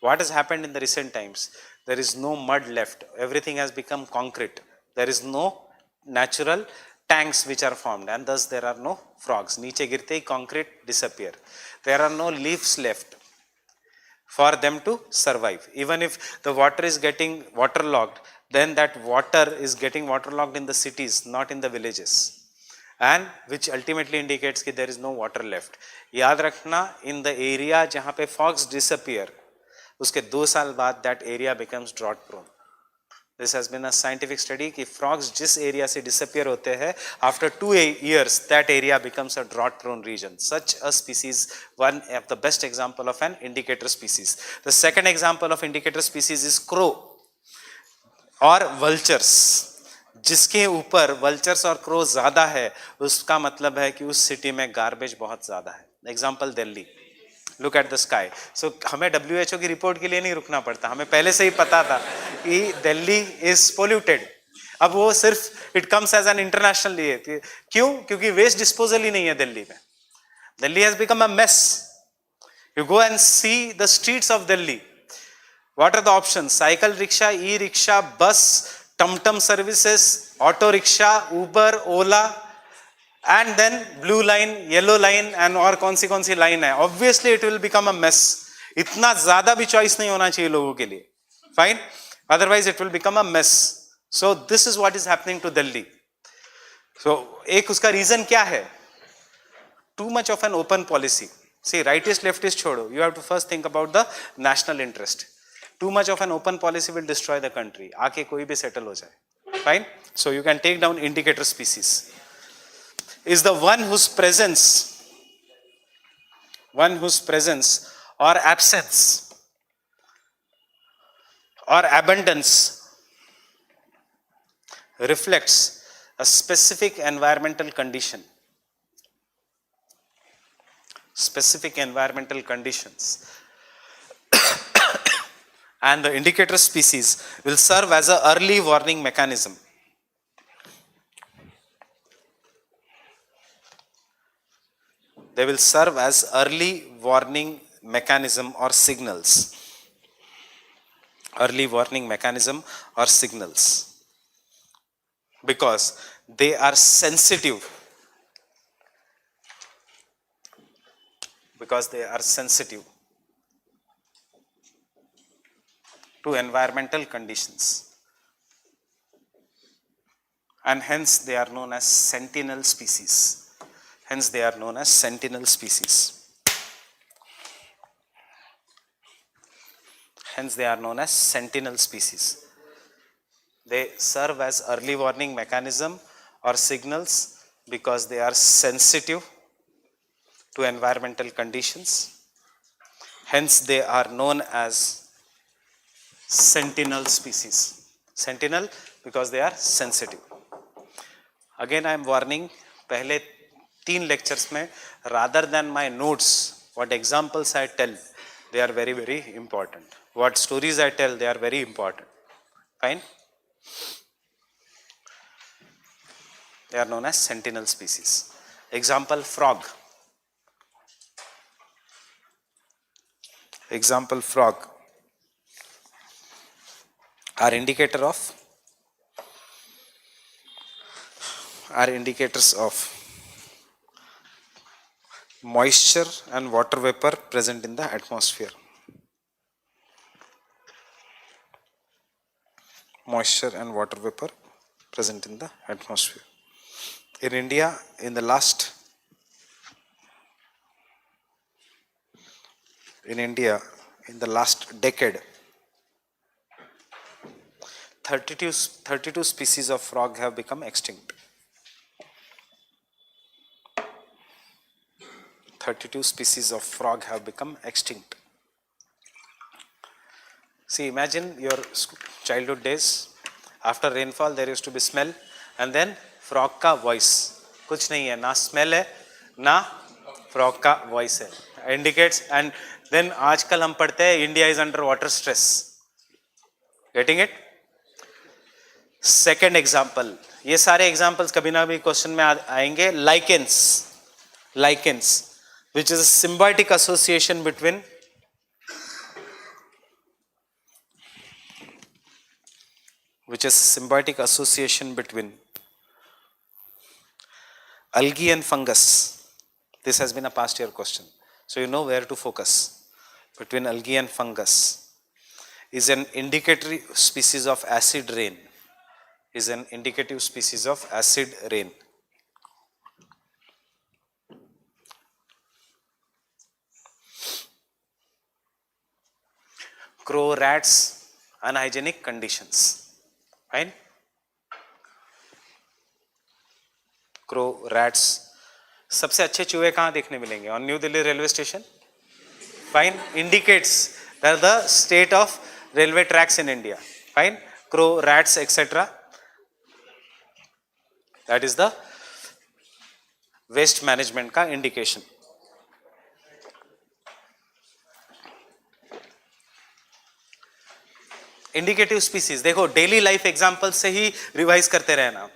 What has happened in the recent times? There is no mud left. Everything has become concrete. There is no natural tanks which are formed, and thus there are no frogs. Niche girte hi concrete disappear. There are no leaves left for them to survive. Even if the water is getting waterlogged, then that water is getting waterlogged in the cities, not in the villages. And which ultimately indicates that there is no water left. याद रखना, in the area जहाँ पे frogs disappear, उसके 2 साल बाद that area becomes drought prone. This has been a scientific study कि frogs जिस area से disappear होते हैं, after 2 years that area becomes a drought prone region. Such a species, one of the best example of an indicator species. The second example of indicator species is crow or vultures. जिसके ऊपर vultures और crow ज़्यादा है, उसका मतलब है कि उस city में garbage बहुत ज़्यादा है. Example Delhi. Look at the sky. So हमें WHO की रिपोर्ट के लिए नहीं रुकना पड़ता, हमें पहले से ही पता था कि दिल्ली is polluted. अब वो सिर्फ it comes as an international ये, क्यों? क्योंकि waste disposal ही नहीं है दिल्ली में. Delhi has become a mess. You go and see the streets of Delhi. What are the options? Cycle rickshaw, e-rickshaw, bus, tum-tum services, auto rickshaw, Uber, Ola, and then blue line, yellow line, and और कौन सी line है. Obviously it will become a mess. इतना ज़्यादा भी choice नहीं होना चाहिए लोगों के लिए. Fine? Otherwise it will become a mess. So this is what is happening to Delhi. So एक उसका reason क्या है? Too much of an open policy. See, rightist, leftist छोड़ो. You have to first think about the national interest. Too much of an open policy will destroy the country. आके कोई भी settle हो जाए. Fine? So you can take down indicator species. Is the one whose presence or absence or abundance reflects a specific environmental condition. Specific environmental conditions. And the indicator species will serve as an early warning mechanism. They will serve as early warning mechanism or signals. Early warning mechanism or signals. Because they are sensitive. To environmental conditions, and hence they are known as sentinel species. They serve as early warning mechanism or signals because they are sensitive to environmental conditions. Hence they are known as sentinel species. Sentinel because they are sensitive. Again I am warning, पहले 3 lectures में, rather than my notes, what examples I tell, they are very, very important. what stories I tell, they are very important. Fine. They are known as sentinel species. Example, frog. Example, frog are indicators of moisture and water vapor present in the atmosphere. Moisture and water vapor present in the atmosphere. In India, in the last decade, 32 species of frog have become extinct. 32 species of frog have become extinct. See, imagine your childhood days. After rainfall, there used to be smell, and then frog का voice. कुछ नहीं है, ना smell है, ना frog का voice है. Indicates, and then आजकल हम पढ़ते हैं India is under water stress. Getting it? Second example. ये सारे examples कभी ना कभी question में आएंगे. Lichens, which is a symbiotic association between algae and fungus. This has been a past year question, so you know where to focus. Between algae and fungus is an indicatory species of acid rain. Crow, rats, unhygienic conditions. Fine. Crow, rats. सबसे अच्छे चूहे कहाँ देखने मिलेंगे? On New Delhi railway station. Fine. Indicates that the state of railway tracks in India. Fine. Crow, rats, etc. That is the waste management का indication. Indicative species देखो, daily life example से ही revise करते रहना.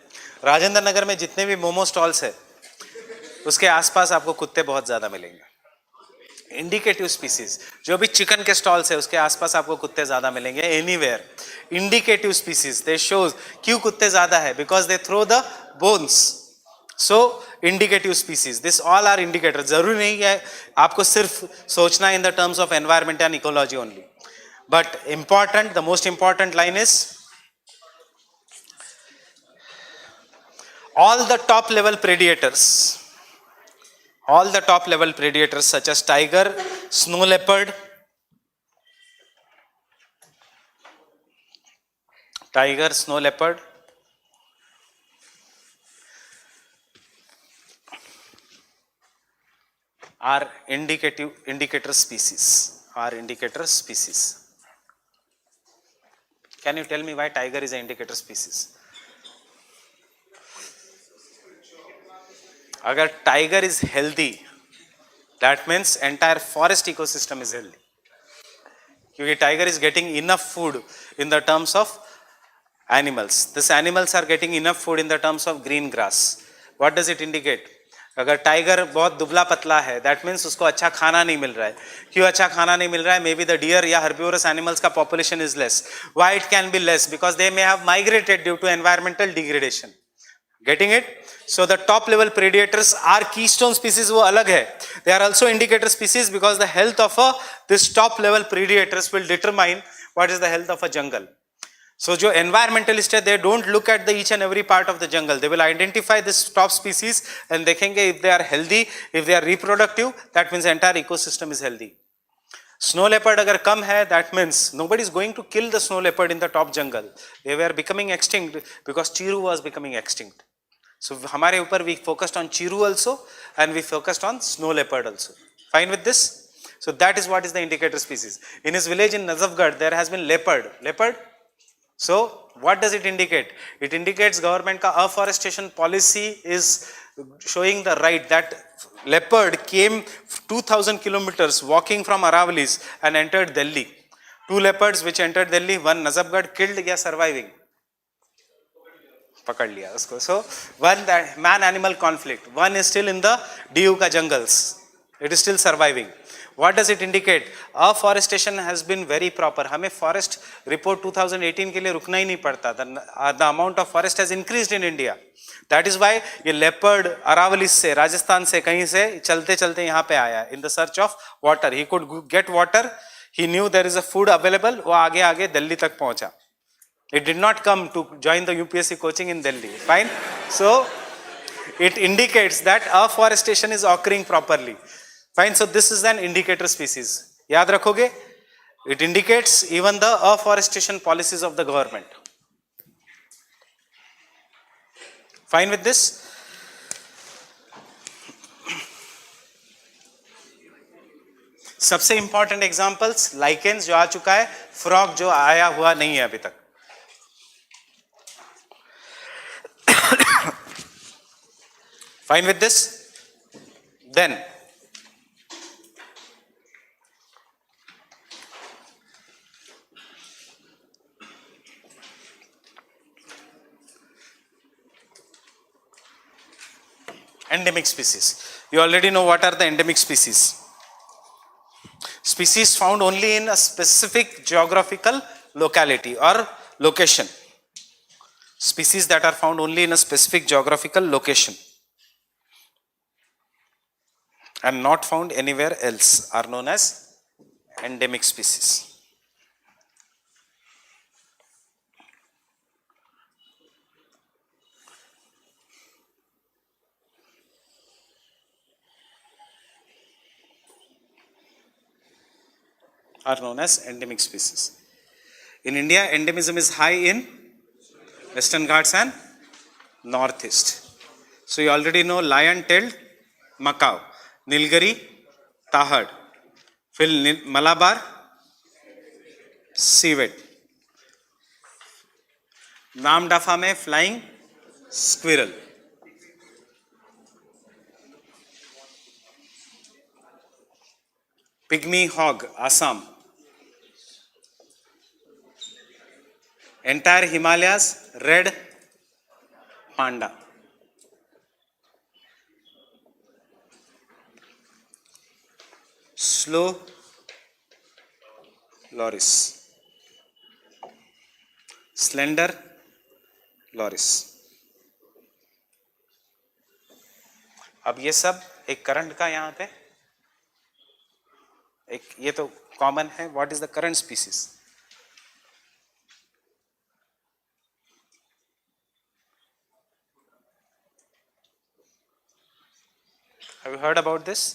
राजेंद्र नगर में जितने भी momo stalls है, उसके आसपास आपको कुत्ते बहुत ज्यादा मिलेंगे. इंडिकेटिव स्पीसीज, जो भी चिकन के स्टॉल्स है उसके आसपास आपको कुत्ते ज्यादा मिलेंगे. Anywhere indicative species, they shows क्यों कुत्ते ज्यादा है, because they throw the bones. So indicative species, this all are indicator. जरूरी नहीं है आपको सिर्फ सोचना in the terms of environment and ecology only. But important, the most important line is all the top level predators such as tiger, snow leopard, are indicator species. Can you tell me why tiger is an indicator species? अगर tiger is healthy, that means entire forest ecosystem is healthy. क्योंकि tiger is getting enough food in the terms of animals. These animals are getting enough food in the terms of green grass. What does it indicate? अगर tiger बहुत दुबला पतला है, that means उसको अच्छा खाना नहीं मिल रहा है. क्यों अच्छा खाना नहीं मिल रहा है? मे बी द डियर या हर्बिवोरस एनिमल्स का population is less. Why it can be less? Because they may have migrated due to environmental degradation. Getting it? So the top level predators are keystone species, वो अलग है. They are also indicator species because the health of this top level predators will determine what is the health of a jungle. So, जो environmentalist है, they don't look at the each and every part of the jungle. They will identify this top species and देखेंगे if they are healthy, if they are reproductive, that means the entire ecosystem is healthy. Snow leopard अगर कम है, that means nobody is going to kill the snow leopard in the top jungle. They were becoming extinct because chiru was becoming extinct. So हमारे ऊपर we focused on chiru also and we focused on snow leopard also. Fine with this? So that is what is the indicator species. In his village in Nazafgarh, there has been leopard. So what does it indicate? It indicates government ka afforestation policy is showing the right that leopard came 2000 kilometers walking from Aravallis and entered Delhi. Two leopards which entered Delhi, one Nazafgarh, killed या surviving? पकड़ लिया उसको. So one that man animal conflict, one is still in the DU का jungles, it is still surviving. What does it indicate? Afforestation has been very proper. हमें forest report 2018 के लिए रुकना ही नहीं पड़ता. The amount of forest has increased in India. That is why ये leopard Aravalli से, राजस्थान से, कहीं से चलते चलते यहाँ पे आया in the search of water. He could get water. He knew there is a food available. वो आगे आगे दिल्ली तक पहुँचा. It did not come to join the UPSC coaching in Delhi. Fine. So it indicates that afforestation is occurring properly. Fine. So this is an indicator species. याद रखोगे? It indicates even the afforestation policies of the government. Fine with this? सबसे important examples lichens जो आ चुका है, frog जो आया हुआ नहीं है अभी तक. Fine with this? Then endemic species. You already know what are the endemic species. Species found only in a specific geographical locality or location. Species that are found only in a specific geographical location and not found anywhere else are known as endemic species. Are known as endemic species. In India, endemism is high in Western Ghats and Northeast. So you already know lion-tailed macaw, Nilgiri, Tahad, फिर Malabar, civet, Namdapha में flying squirrel, pygmy hog, Assam, entire Himalayas, red panda. Slow loris, slender loris. अब ये सब एक current का यहाँ पे एक ये तो कॉमन है. What is the current species? Have you heard about this?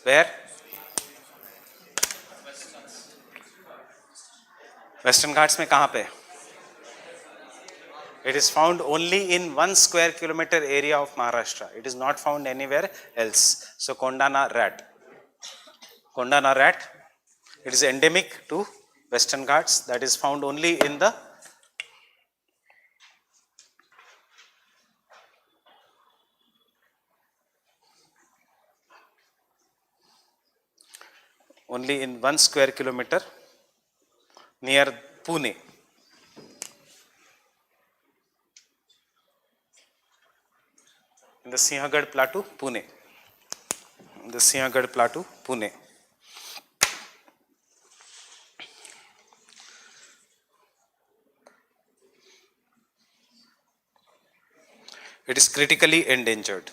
Where? Western Ghats में कहाँ पे? It is found only in 1 square kilometer area of Maharashtra. It is not found anywhere else. So Kondana rat. Kondana rat. It is endemic to Western Ghats. That is found only in the only in 1 square kilometer near Pune. In the Sinhagad Plateau, Pune. In the Sinhagad Plateau, Pune. It is critically endangered.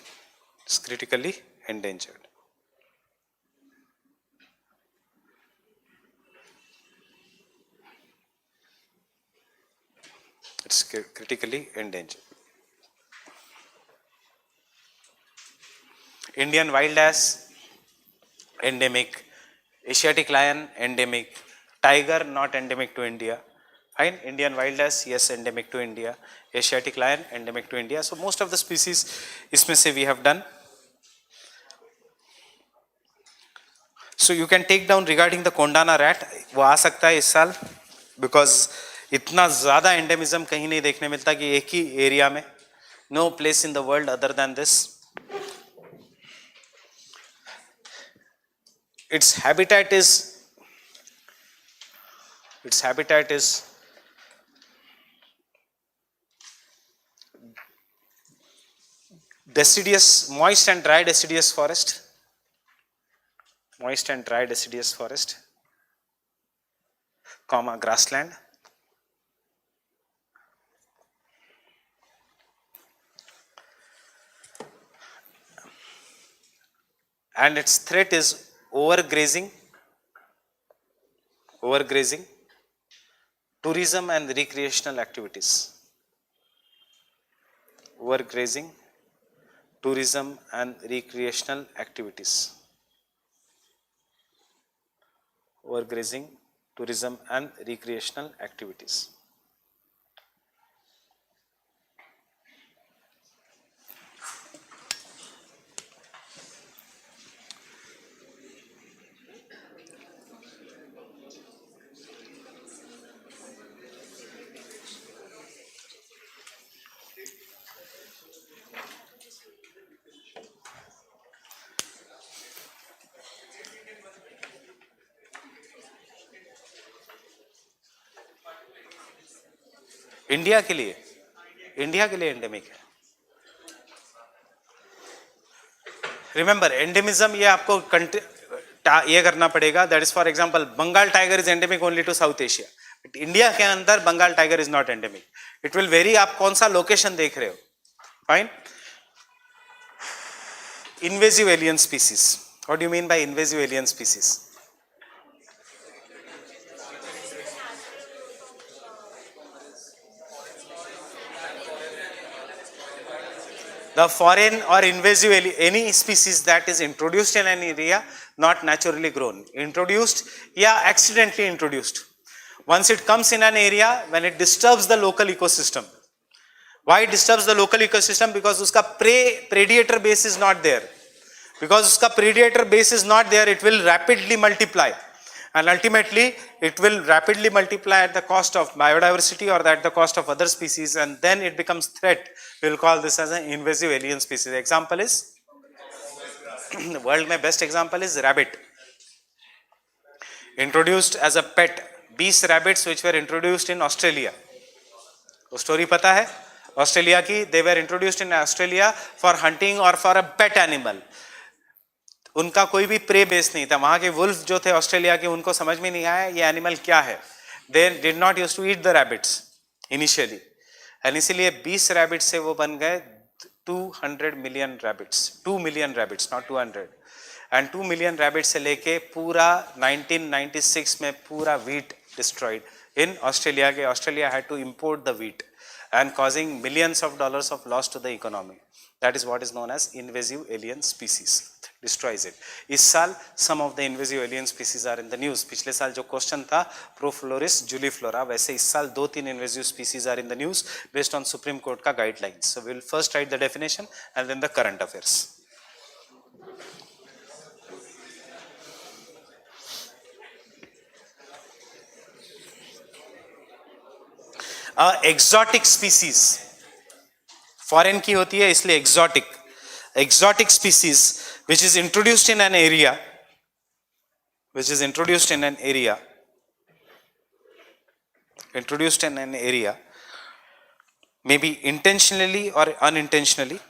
It's critically endangered. It's critically endangered. Indian wild ass, endemic. Asiatic lion, endemic. Tiger, not endemic to India. Fine. Indian wild ass, yes, endemic to India. Asiatic lion, endemic to India. So most of the species इसमें से we have done. So you can take down regarding the Kondana rat. वो आ सकता है इस साल because इतना ज़्यादा endemism कहीं नहीं देखने मिलता कि एक ही एरिया में. No place in the world other than this. Its habitat is Its habitat is deciduous, moist and dry deciduous forest, moist and dry deciduous forest, comma grassland. And its threat is overgrazing, overgrazing, tourism and recreational activities. Overgrazing, tourism and recreational activities. Overgrazing, tourism and recreational activities. India के लिए, India के लिए endemic है. Remember endemism ये आपको ये करना पड़ेगा. That is for example Bengal tiger is endemic only to South Asia. India के अंदर Bengal tiger is not endemic. It will vary, आप कौन सा लोकेशन देख रहे हो. Fine. Invasive alien species. What do you mean by invasive alien species? The foreign or invasive any species that is introduced in an area, not naturally grown, introduced, yeah, accidentally introduced. Once it comes in an area, when it disturbs the local ecosystem. Why it disturbs the local ecosystem? Because uska predator base is not there. Because uska predator base is not there, it will rapidly multiply. And ultimately, it will rapidly multiply at the cost of biodiversity or at the cost of other species, and then it becomes threat. We will call this as an invasive alien species. Example is, the world mein best example is rabbit. Introduced as a pet, 20 rabbits which were introduced in Australia. वो story पता है? Australia की, they were introduced in Australia for hunting or for a pet animal. उनका कोई भी prey base नहीं था. वहां के वुल्फ जो थे ऑस्ट्रेलिया के, उनको समझ में नहीं आया ये एनिमल क्या है. They did not use to eat the rabbits initially, and इसीलिए 20 रैबिट्स से वो बन गए 200 million rabbits. 2 million rabbits, not 200. And 2 million rabbit से लेके पूरा 1996 में पूरा वीट डिस्ट्रॉयड इन ऑस्ट्रेलिया के. Australia had to import the wheat and causing millions of dollars of loss to the economy. That is what is known as invasive alien species. Destroys it. इस साल some of the invasive alien species are in the news. पिछले साल जो question था Profloris juliflora, वैसे इस साल 2-3 invasive species are in the news based on Supreme Court का guidelines. So we will first write the definition and then the current affairs. Exotic species foreign की होती है, इसलिए exotic species which is introduced in an area, may be intentionally or unintentionally,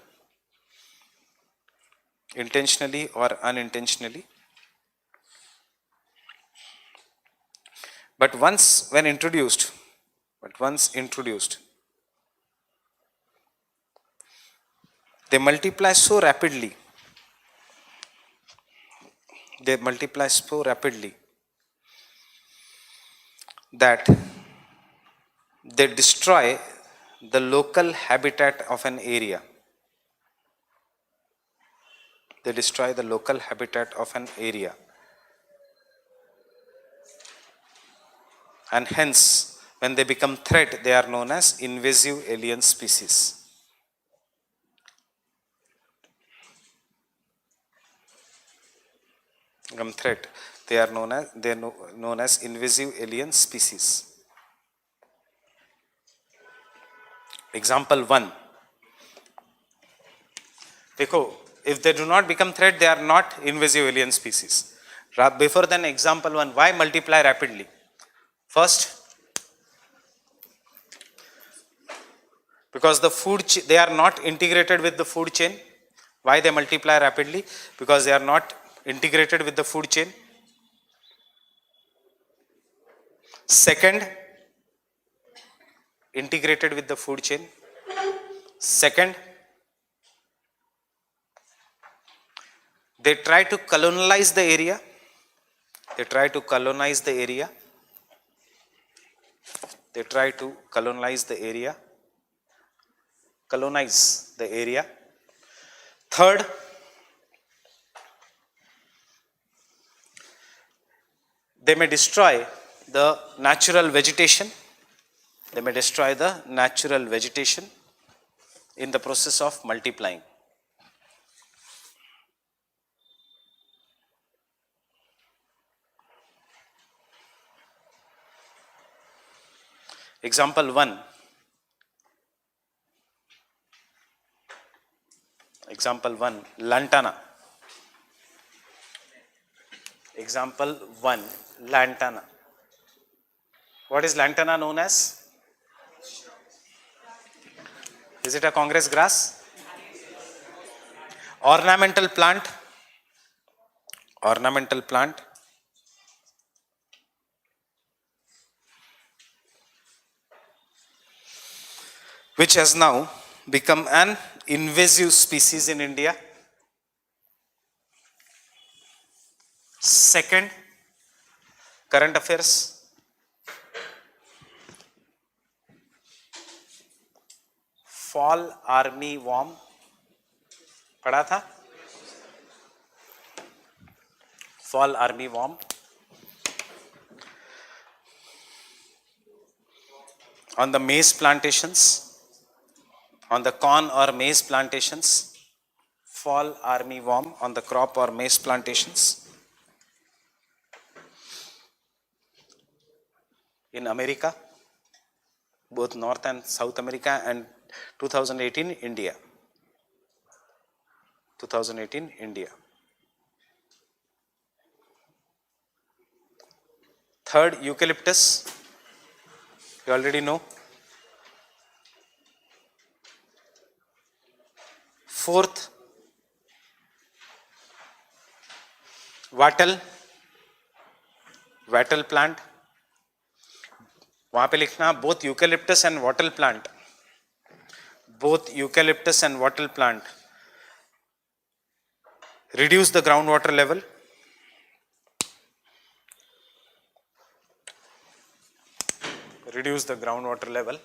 but once introduced, they multiply so rapidly, that they destroy the local habitat of an area. And hence, when they become threat, they are known as invasive alien species. Become threat, they are known as invasive alien species. Example 1. देखो, if they do not become threat, they are not invasive alien species. Before then, example 1, why multiply rapidly? First, because the they are not integrated with the food chain. Why they multiply rapidly? Because they are not integrated with the food chain. Second, integrated with the food chain. Second, they try to colonize the area. They try to colonize the area. They try to colonize the area. Colonize the area. Third, they may destroy the natural vegetation. They may destroy the natural vegetation in the process of multiplying. Example 1. Example 1, lantana. Example 1, lantana. What is lantana known as? Is it a Congress grass? Ornamental plant. Ornamental plant. Which has now become an invasive species in India. Second, current affairs. Fall army worm. पढ़ा था? Fall army worm. On the maize plantations, on the corn or maize plantations, fall army worm on the crop or maize plantations. In America, both North and South America, and 2018 India. 2018 India. Third, eucalyptus. You already know. Fourth, wattle. Wattle plant. वहाँ पे लिखना both eucalyptus and wattle plant. Both eucalyptus and wattle plant reduce the groundwater level. Reduce the groundwater level.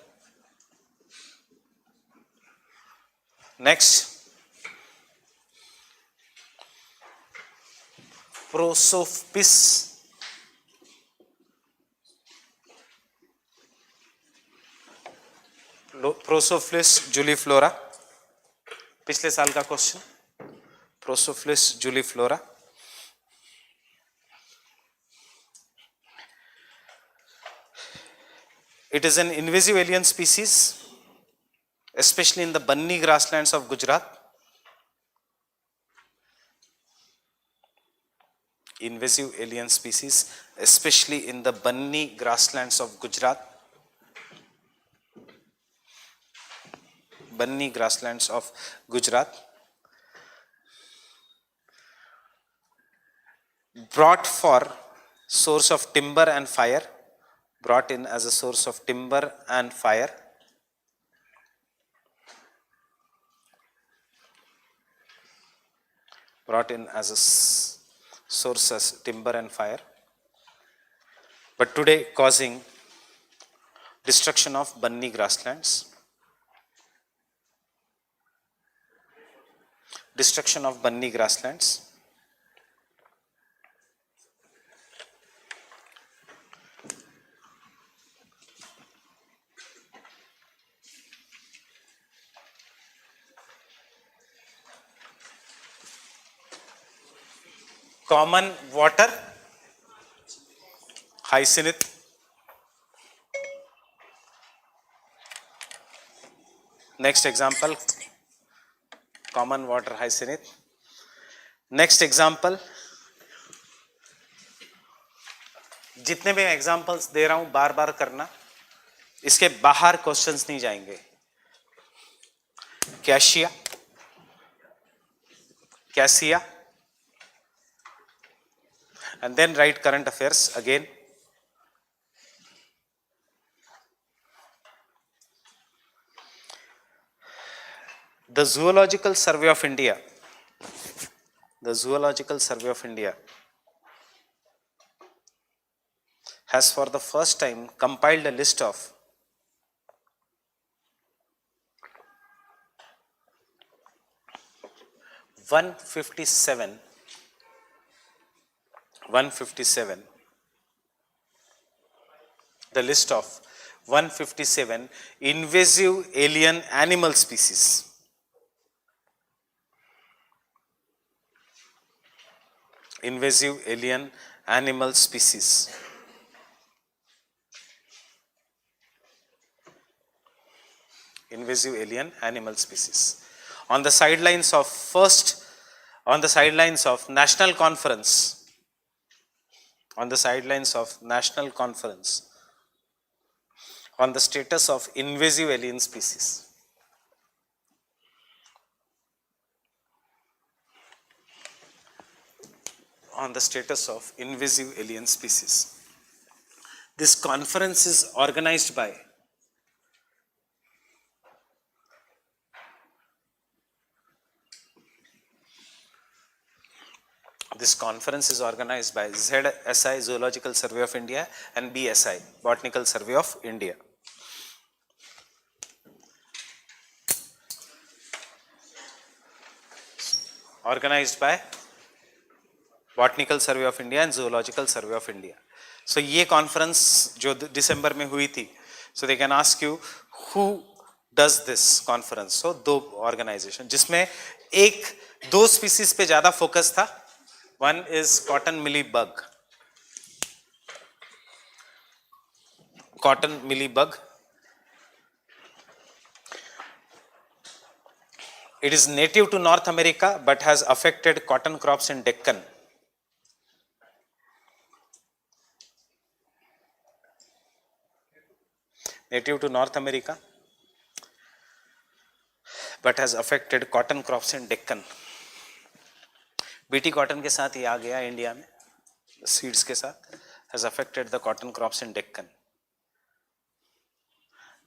Next, Prosopis. Prosopis juliflora. पिछले साल का question. Prosopis juliflora. It is an invasive alien species, especially in the Banni grasslands of Gujarat. Invasive alien species, especially in the Banni grasslands of Gujarat. Banni grasslands of Gujarat. Brought for source of timber and fire. Brought in as a source of timber and fire. Brought in as a source as timber and fire. But today causing destruction of Banni grasslands. Destruction of Banni grasslands. Common water hyacinth. Next example, common water hyacinth. Next example, जितने भी examples दे रहा हूं बार बार करना, इसके बाहर questions नहीं जाएंगे। Cassia, cassia, and then write current affairs again. The Zoological Survey of India, the Zoological Survey of India has for the first time compiled a list of 157 the list of 157 invasive alien animal species. Invasive alien animal species. Invasive alien animal species. On the sidelines of national conference, on the sidelines of national conference on the status of invasive alien species. On the status of invasive alien species. This conference is organized by ZSI, Zoological Survey of India, and BSI, Botanical Survey of India. Organized by Botanical Survey of India and Zoological Survey of India. So ये conference जो दिसंबर में हुई थी, so they can ask you who does this conference. So दो organization जिसमें दो species पे ज़्यादा focus था. One is cotton mealybug. Cotton mealybug. It is native to North America but has affected cotton crops in Deccan. Native to North America but has affected cotton crops in Deccan. BT cotton के साथ ये आ गया India में, seeds के साथ, has affected the cotton crops in Deccan.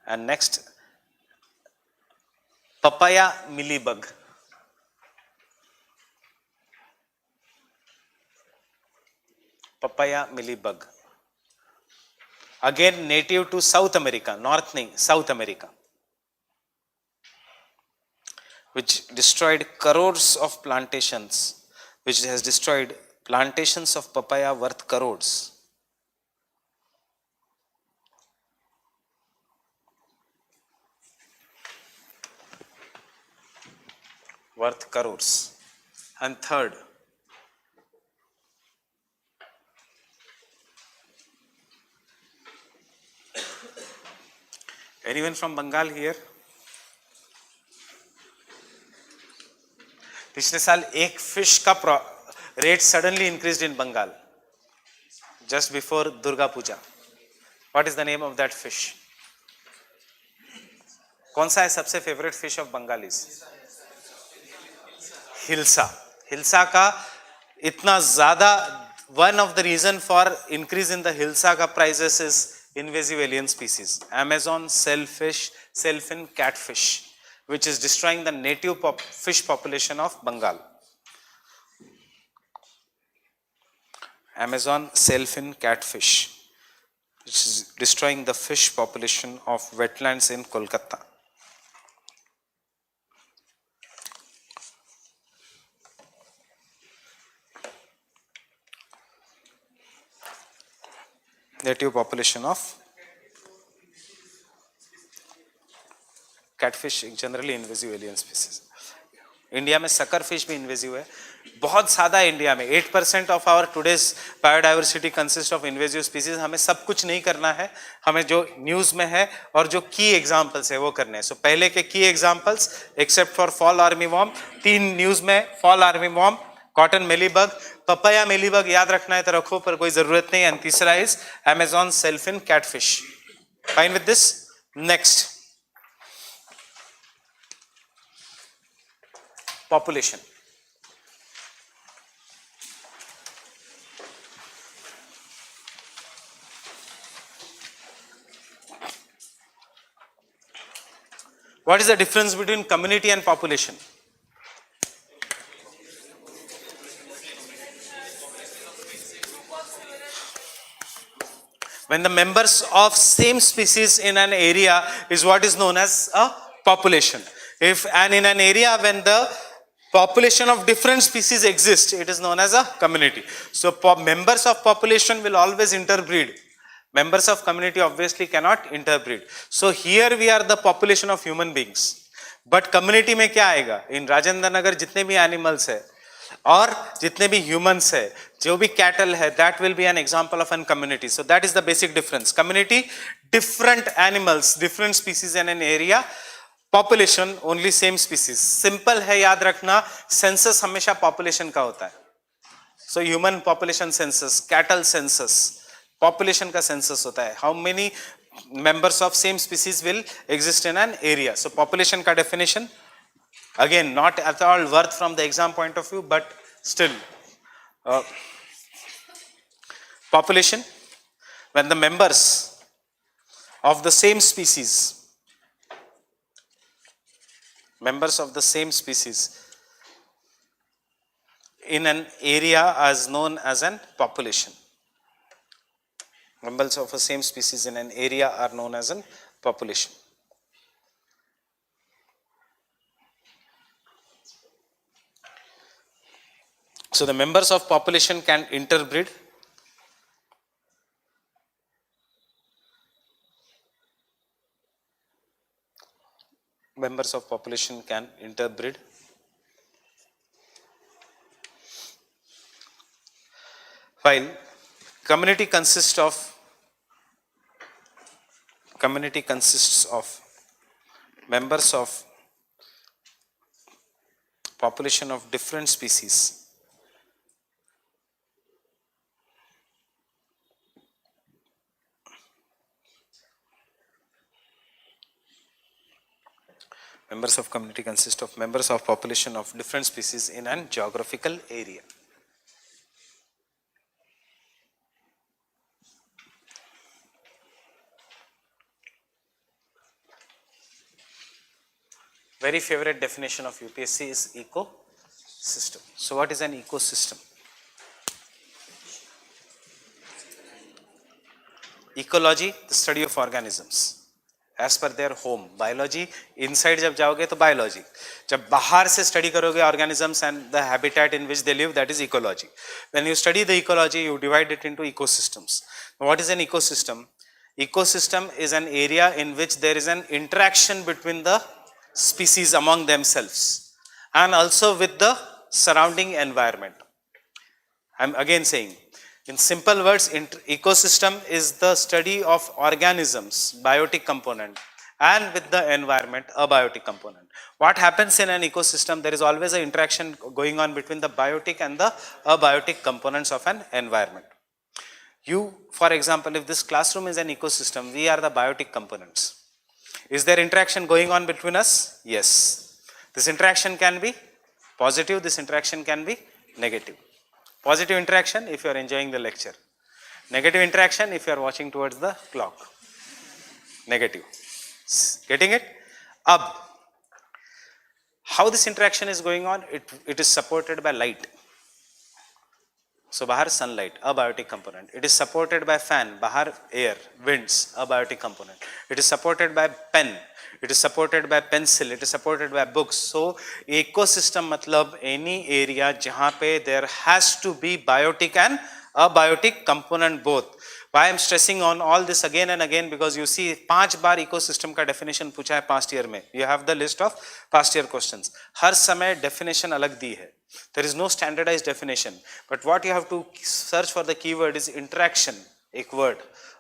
And next, papaya mealybug. Papaya mealybug. Again native to South America, North नहीं, South America, which destroyed crores of plantations, which has destroyed plantations of papaya worth crores. Worth crores. And third, anyone from Bengal here? पिछले साल एक fish का rate suddenly increased in Bengal just before Durga Puja. What is the name of that fish? कौन सा है सबसे favourite fish of Bengalis? Hilsa. Hilsa का इतना ज्यादा, one of the reason for increase in the hilsa का prices is invasive alien species. Amazon shellfish, shellfin catfish, which is destroying the native fish population of Bengal. Amazon shellfin catfish, which is destroying the fish population of wetlands in Kolkata. Native population of catfish, generally invasive alien species. India में sucker fish भी invasive है, बहुत ज्यादा है India में. 8% of our today's biodiversity consist of invasive species. हमें सब कुछ नहीं करना है, हमें जो न्यूज में है और जो की एग्जांपल्स है वो करने हैं. सो पहले के की examples, except for fall army worm, 3 news में fall army worm, cotton mealybug, papaya mealybug याद रखना है तो रखो, पर कोई जरूरत नहीं. एंड तीसरा is Amazon sailfin catfish. Fine with this. Next, population. What is the difference between community and population? When the members of same species in an area is what is known as a population. If and in an area when the population of different species exist, it is known as a community. So members of population will always interbreed. Members of community obviously cannot interbreed. So here we are the population of human beings. But community में क्या आएगा? In Rajendra Nagar जितने भी animals है और जितने भी humans है, जो भी cattle है, that will be an example of an community. So that is the basic difference. Community, different animals, different species in an area. Population, only same species. Simple है याद रखना. Census हमेशा population का होता है. So human population census, cattle census, population का census होता है. How many members of same species will exist in an area? So population का definition, again not at all worth from the exam point of view, but still, population, when the members of the same species, in an area is known as an population. Members of the same species in an area are known as an population. So the members of population can interbreed. Members of population can interbreed. While community consists of members of population of different species. Members of community consist of members of population of different species in an geographical area. Very favorite definition of UPSC is ecosystem. So what is an ecosystem? Ecology, the study of organisms as per their home. Biology, inside जब जाओगे तो biology. जब बाहर से study करोगे organisms and the habitat in which they live, that is ecology. When you study the ecology, you divide it into ecosystems. Now, what is an ecosystem? Ecosystem is an area in which there is an interaction between the species among themselves and also with the surrounding environment. I'm again saying, in simple words, ecosystem is the study of organisms, biotic component, and with the environment, abiotic component. What happens in an ecosystem? There is always an interaction going on between the biotic and the abiotic components of an environment. You, for example, if this classroom is an ecosystem, we are the biotic components. Is there interaction going on between us? Yes. This interaction can be positive, this interaction can be negative. Positive interaction if you are enjoying the lecture. Negative interaction if you are watching towards the clock. Negative. Getting it? How this interaction is going on? It is supported by light. So bahar sunlight, abiotic component. It is supported by fan, bahar air, winds, abiotic component. It is supported by pen. It is supported by pencil. It is supported by books. So ecosystem matlab any area jahan pe there has to be biotic and abiotic component both. Why I am stressing on all this again and again, because you see 5 bar ecosystem का definition पूछा है past year में. You have the list of past year questions. हर समय definition अलग दी है. There is no standardized definition. But what you have to search for the keyword is interaction, एक word.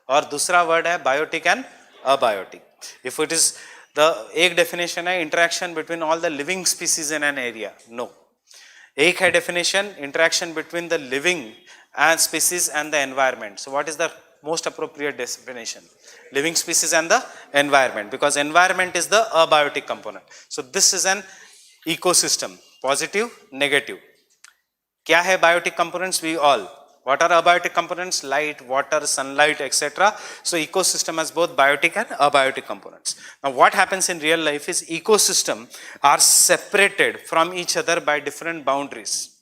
और दूसरा word है biotic and abiotic. If it is the एक definition है interaction between all the living species in an area. No. एक है definition, interaction between the living and species and the environment. So what is the most appropriate definition? Living species and the environment, because environment is the abiotic component. So this is an ecosystem, positive, negative. क्या है biotic components? We all. What are abiotic components? Light, water, sunlight, etc. So ecosystem has both biotic and abiotic components. Now what happens in real life is ecosystem are separated from each other by different boundaries,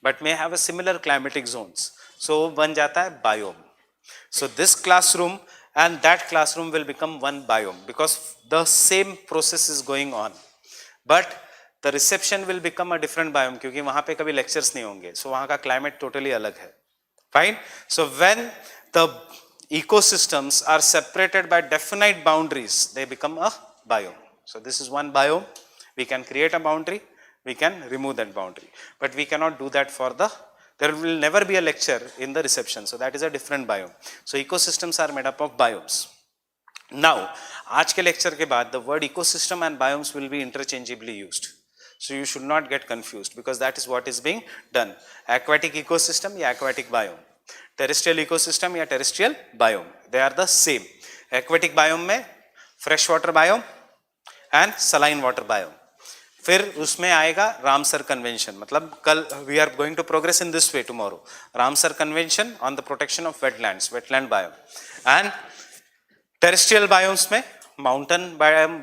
but may have a similar climatic zones. So बन जाता है biome. So this classroom and that classroom will become one biome because the same process is going on. But the reception will become a different biome क्योंकि वहां पे कभी lectures नहीं होंगे, so वहां का climate totally अलग है. Fine. So when the ecosystems are separated by definite boundaries, they become a biome. So this is one biome. We can create a boundary, we can remove that boundary, but we cannot do that for the, there will never be a lecture in the reception, so that is a different biome. So ecosystems are made up of biomes. Now आज के lecture के बाद the word ecosystem and biomes will be interchangeably used. So you should not get confused because that is what is being done. Aquatic ecosystem या aquatic biome, terrestrial ecosystem या terrestrial biome, they are the same. Aquatic biome में fresh water biome and saline water biome. फिर उसमें आएगा Ramsar convention, मतलब कल we are going to progress in this way tomorrow. Ramsar convention on the protection of wetlands, wetland biome. And terrestrial biomes में mountain biome,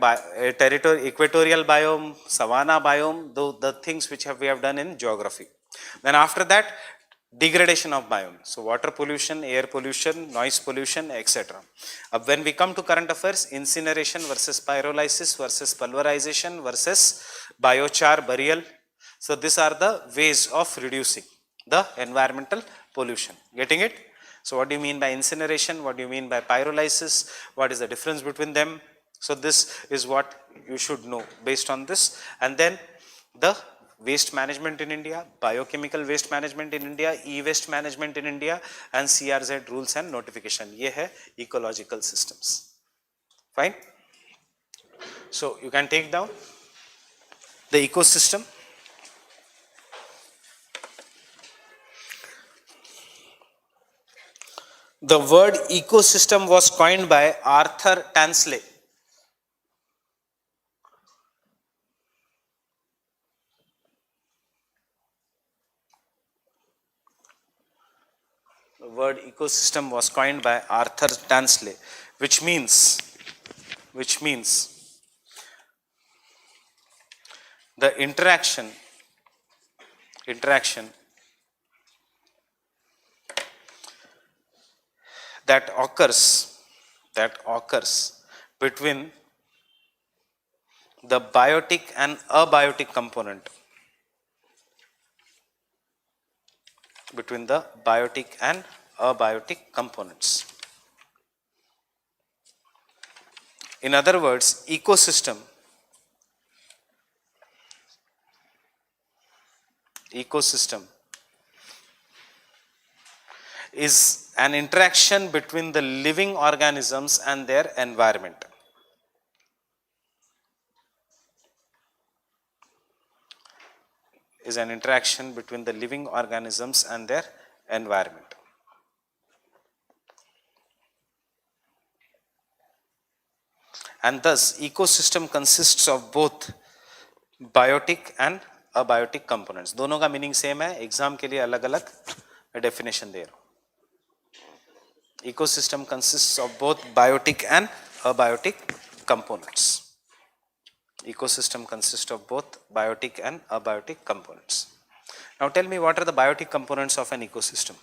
territorial, equatorial biome, savanna biome, the things which we have done in geography. Then after that, degradation of biome. So water pollution, air pollution, noise pollution, etc. When we come to current affairs, incineration versus pyrolysis versus pulverization versus biochar, burial. So these are the ways of reducing the environmental pollution. Getting it? So what do you mean by incineration? What do you mean by pyrolysis? What is the difference between them? So this is what you should know based on this. And then the waste management in India, biochemical waste management in India, e-waste management in India, and CRZ rules and notification. ये है ecological systems. Fine. So you can take down the ecosystem. The word ecosystem was coined by Arthur Tansley. The word ecosystem was coined by Arthur Tansley, which means the interaction that occurs between the biotic and abiotic component, between the biotic and abiotic components. In other words, ecosystem is an interaction between the living organisms and their environment. Is an interaction between the living organisms and their environment. And thus ecosystem consists of both biotic and abiotic components. दोनों का meaning same है, exam के लिए अलग अलग definition दे रहा हूं. Ecosystem consists of both biotic and abiotic components. Ecosystem consists of both biotic and abiotic components. Now tell me, what are the biotic components of an ecosystem?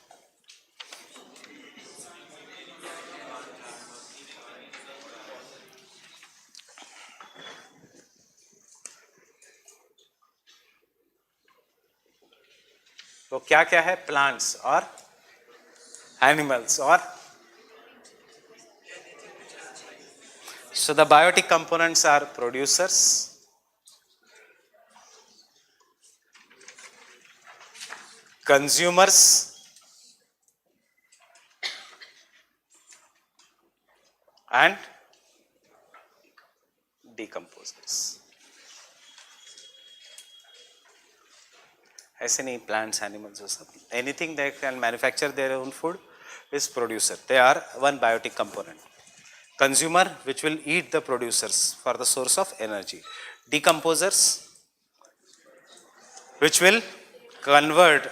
तो क्या क्या है? प्लांट्स और एनिमल्स और, so the biotic components are producers, consumers, and decomposers. ऐसे नहीं, plants, animals, वो सब, anything that can manufacture their own food is producer. They are one biotic component. Consumer, which will eat the producers for the source of energy. Decomposers, which will convert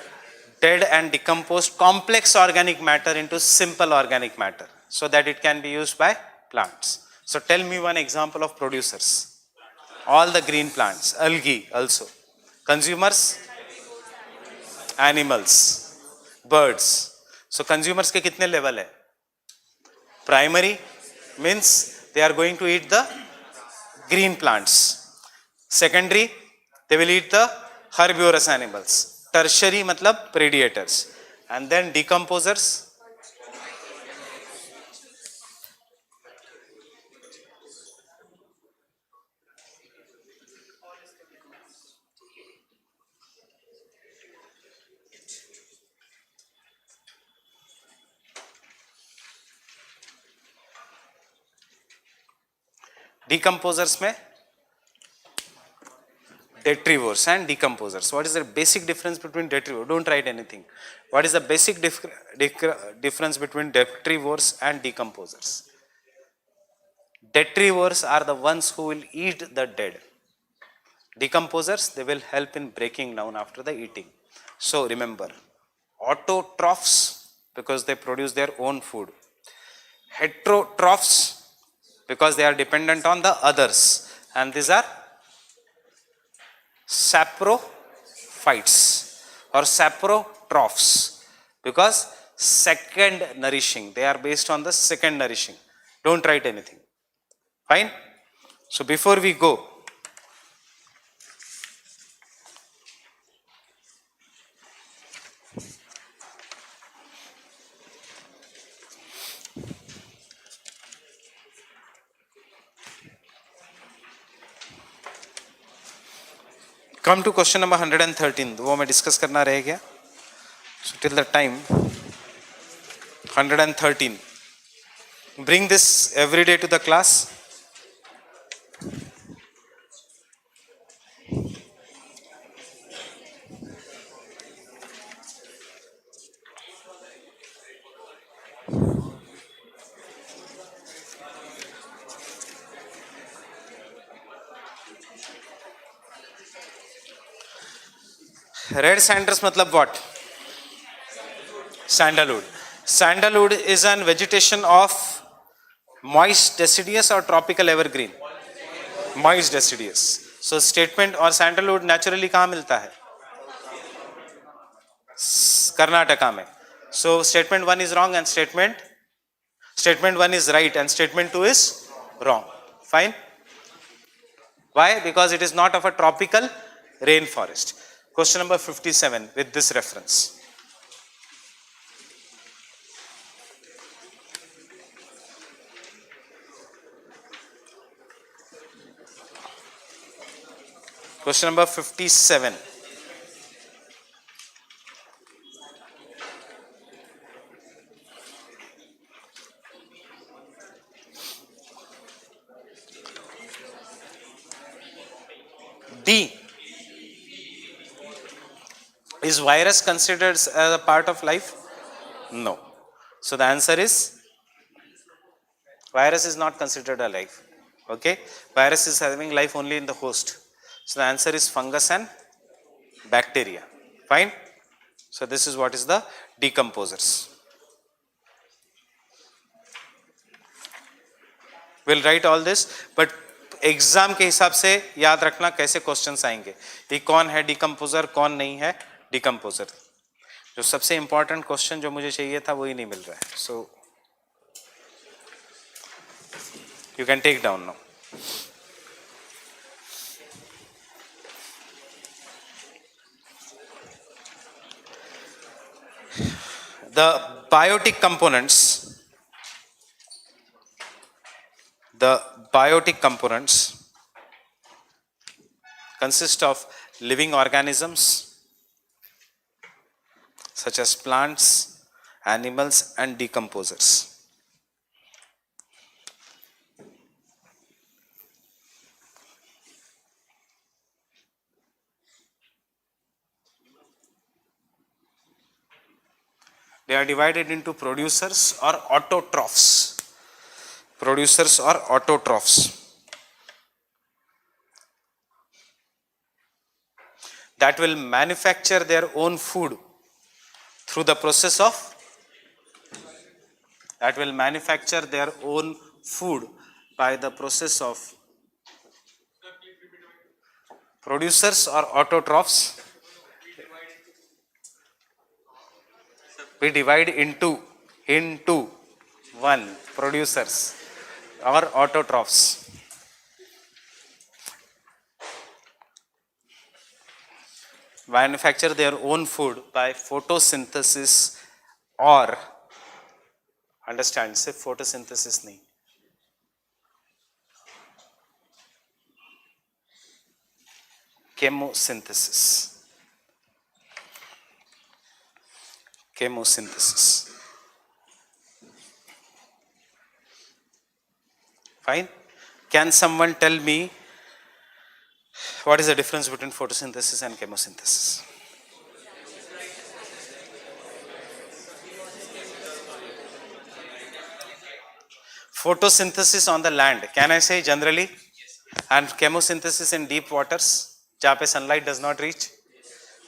dead and decomposed complex organic matter into simple organic matter so that it can be used by plants. So tell me one example of producers. All the green plants, algae also. Consumers, animals, birds. So consumers के कितने level है? Primary means they are going to eat the green plants. Secondary, they will eat the herbivorous animals. Tertiary मतलब predators. And then decomposers. Decomposers में detrivores and decomposers. What is the basic difference between detrivores? Don't write anything. What is the basic difference between detrivores and decomposers? Detrivores are the ones who will eat the dead. Decomposers, they will help in breaking down after the eating. So remember, autotrophs, because they produce their own food. Heterotrophs, because they are dependent on the others. And these are saprophytes or saprotrophs, because second nourishing, they are based on the second nourishing. Don't write anything. Fine? So before we go, come to question number 113. वो मैं discuss करना रह गया. So till the time 113. Bring this every day to the class. Red sanders मतलब what? Sandalwood. Sandalwood is an vegetation of moist deciduous or tropical evergreen. Moist deciduous. So statement और sandalwood naturally कहाँ मिलता है? कर्नाटका में. So statement 1 is wrong and statement 1 is right and statement 2 is wrong. Fine? Why? Because it is not of a tropical rainforest. Question number 57 with this reference. Question number 57. D. Is virus considered as a part of life? No. So the answer is virus is not considered a life. Okay? Virus is having life only in the host. So the answer is fungus and bacteria. Fine? So this is what is the decomposers. We'll write all this, but exam के हिसाब से याद रखना कैसे questions आएंगे. ये कौन है डिकम्पोजर, कौन नहीं है डिकम्पोजर. जो सबसे इंपॉर्टेंट क्वेश्चन जो मुझे चाहिए था वही नहीं मिल रहा है. So you can take down now. The biotic components consist of living organisms such as plants, animals and decomposers. They are divided into producers or autotrophs. Producers or autotrophs. That will manufacture their own food through the process of that will manufacture their own food by the process of producers or autotrophs. We divide into one producers or autotrophs. Manufacture their own food by photosynthesis or understand सिर्फ photosynthesis नहीं chemosynthesis. Chemosynthesis. Fine. Can someone tell me what is the difference between photosynthesis and chemosynthesis? Photosynthesis on the land, can I say generally? And chemosynthesis in deep waters, जहाँ पे sunlight does not reach?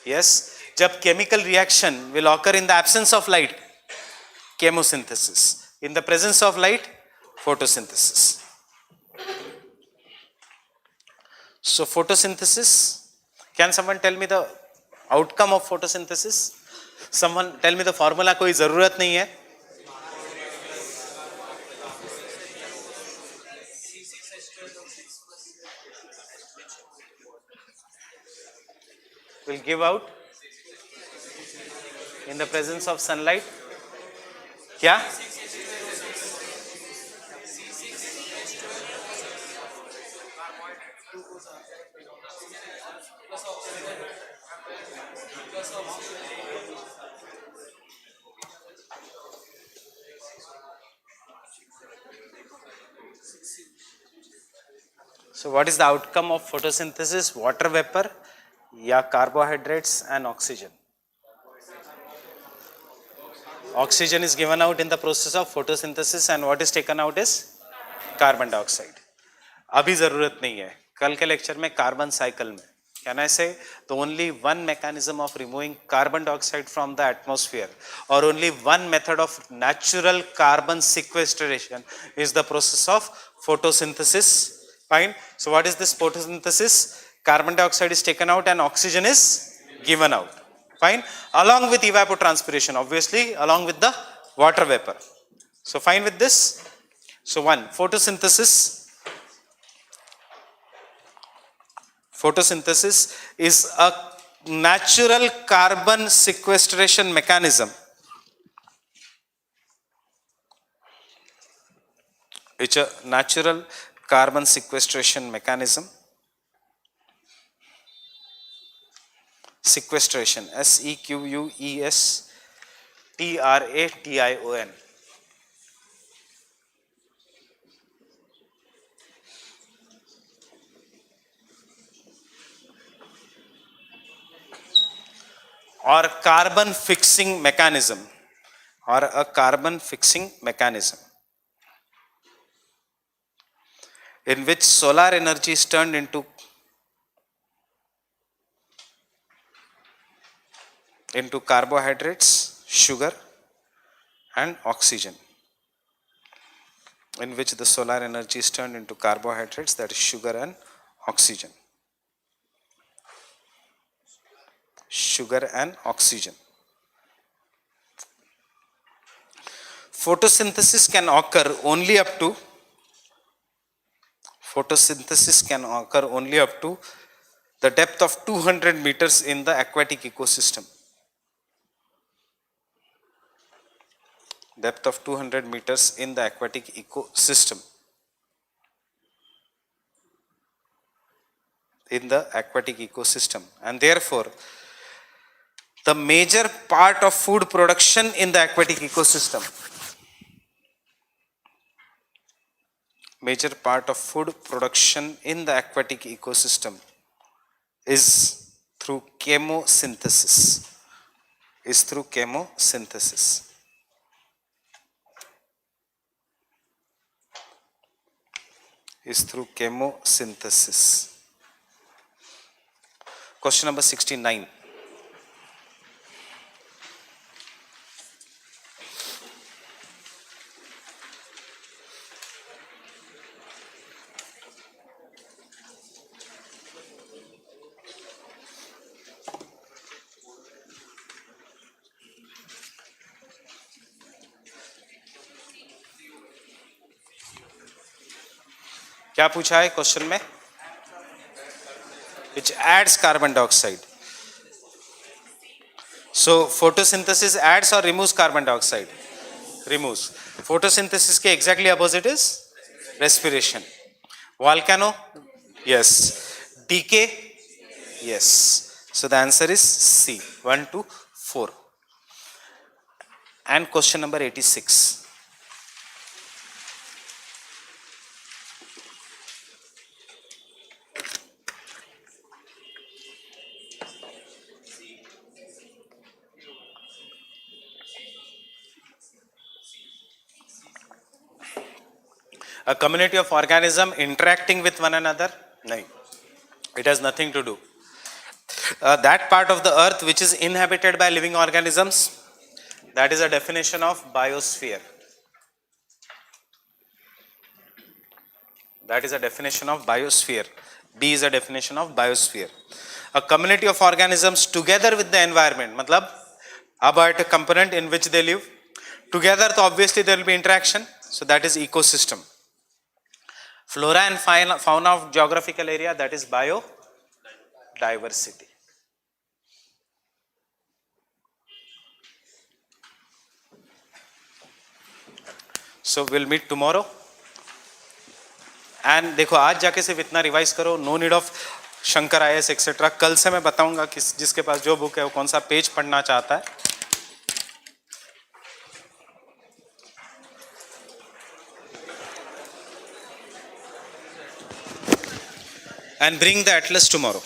Yes. जब chemical reaction will occur in the absence of light, chemosynthesis. In the presence of light, photosynthesis. So photosynthesis, can someone tell me the outcome of photosynthesis? Someone tell me the formula, कोई ज़रूरत नहीं है. Will give out in the presence of sunlight. क्या? So what is the outcome of photosynthesis? Water vapor या carbohydrates and oxygen. Oxygen is given out in the process of photosynthesis and what is taken out is carbon dioxide. अभी ज़रूरत नहीं है, कल के lecture में carbon cycle में. Can I say the only one mechanism of removing carbon dioxide from the atmosphere or only one method of natural carbon sequestration is the process of photosynthesis. Fine. So what is this photosynthesis? Carbon dioxide is taken out and oxygen is given out. Fine. Along with evapotranspiration, obviously, along with the water vapor. So fine with this. So one, photosynthesis. Photosynthesis is a natural carbon sequestration mechanism. It's a natural carbon sequestration mechanism. Sequestration, sequestration. Or carbon fixing mechanism, or a carbon fixing mechanism in which solar energy is turned into carbohydrates, sugar and oxygen, in which the solar energy is turned into carbohydrates, that is sugar and oxygen. Sugar and oxygen. Photosynthesis can occur only up to the depth of 200 meters in the aquatic ecosystem. Depth of 200 meters in the aquatic ecosystem. And therefore, the major part of food production in the aquatic ecosystem. Major part of food production in the aquatic ecosystem is through chemosynthesis. is through chemosynthesis. Question number 69. क्या पूछा है question में? Which adds carbon dioxide. So photosynthesis adds or removes carbon dioxide? Removes. Photosynthesis के exactly opposite is respiration. Volcano? Yes. Decay? Yes. So the answer is C. 1 to 4. And question number 86. A community of organisms interacting with one another? No. It has nothing to do. That part of the earth which is inhabited by living organisms, that is a definition of biosphere. That is a definition of biosphere. B is a definition of biosphere. A community of organisms together with the environment, matlab about a component in which they live together, so obviously there will be interaction, so that is ecosystem. Flora and fauna of geographical area, that is biodiversity. So we'll meet tomorrow. And देखो आज जाके सिर्फ इतना revise करो, no need of Shankar IAS etcetera. कल से मैं बताऊंगा किस जिसके पास जो बुक है वो कौन सा पेज पढ़ना चाहता है. And bring the Atlas tomorrow.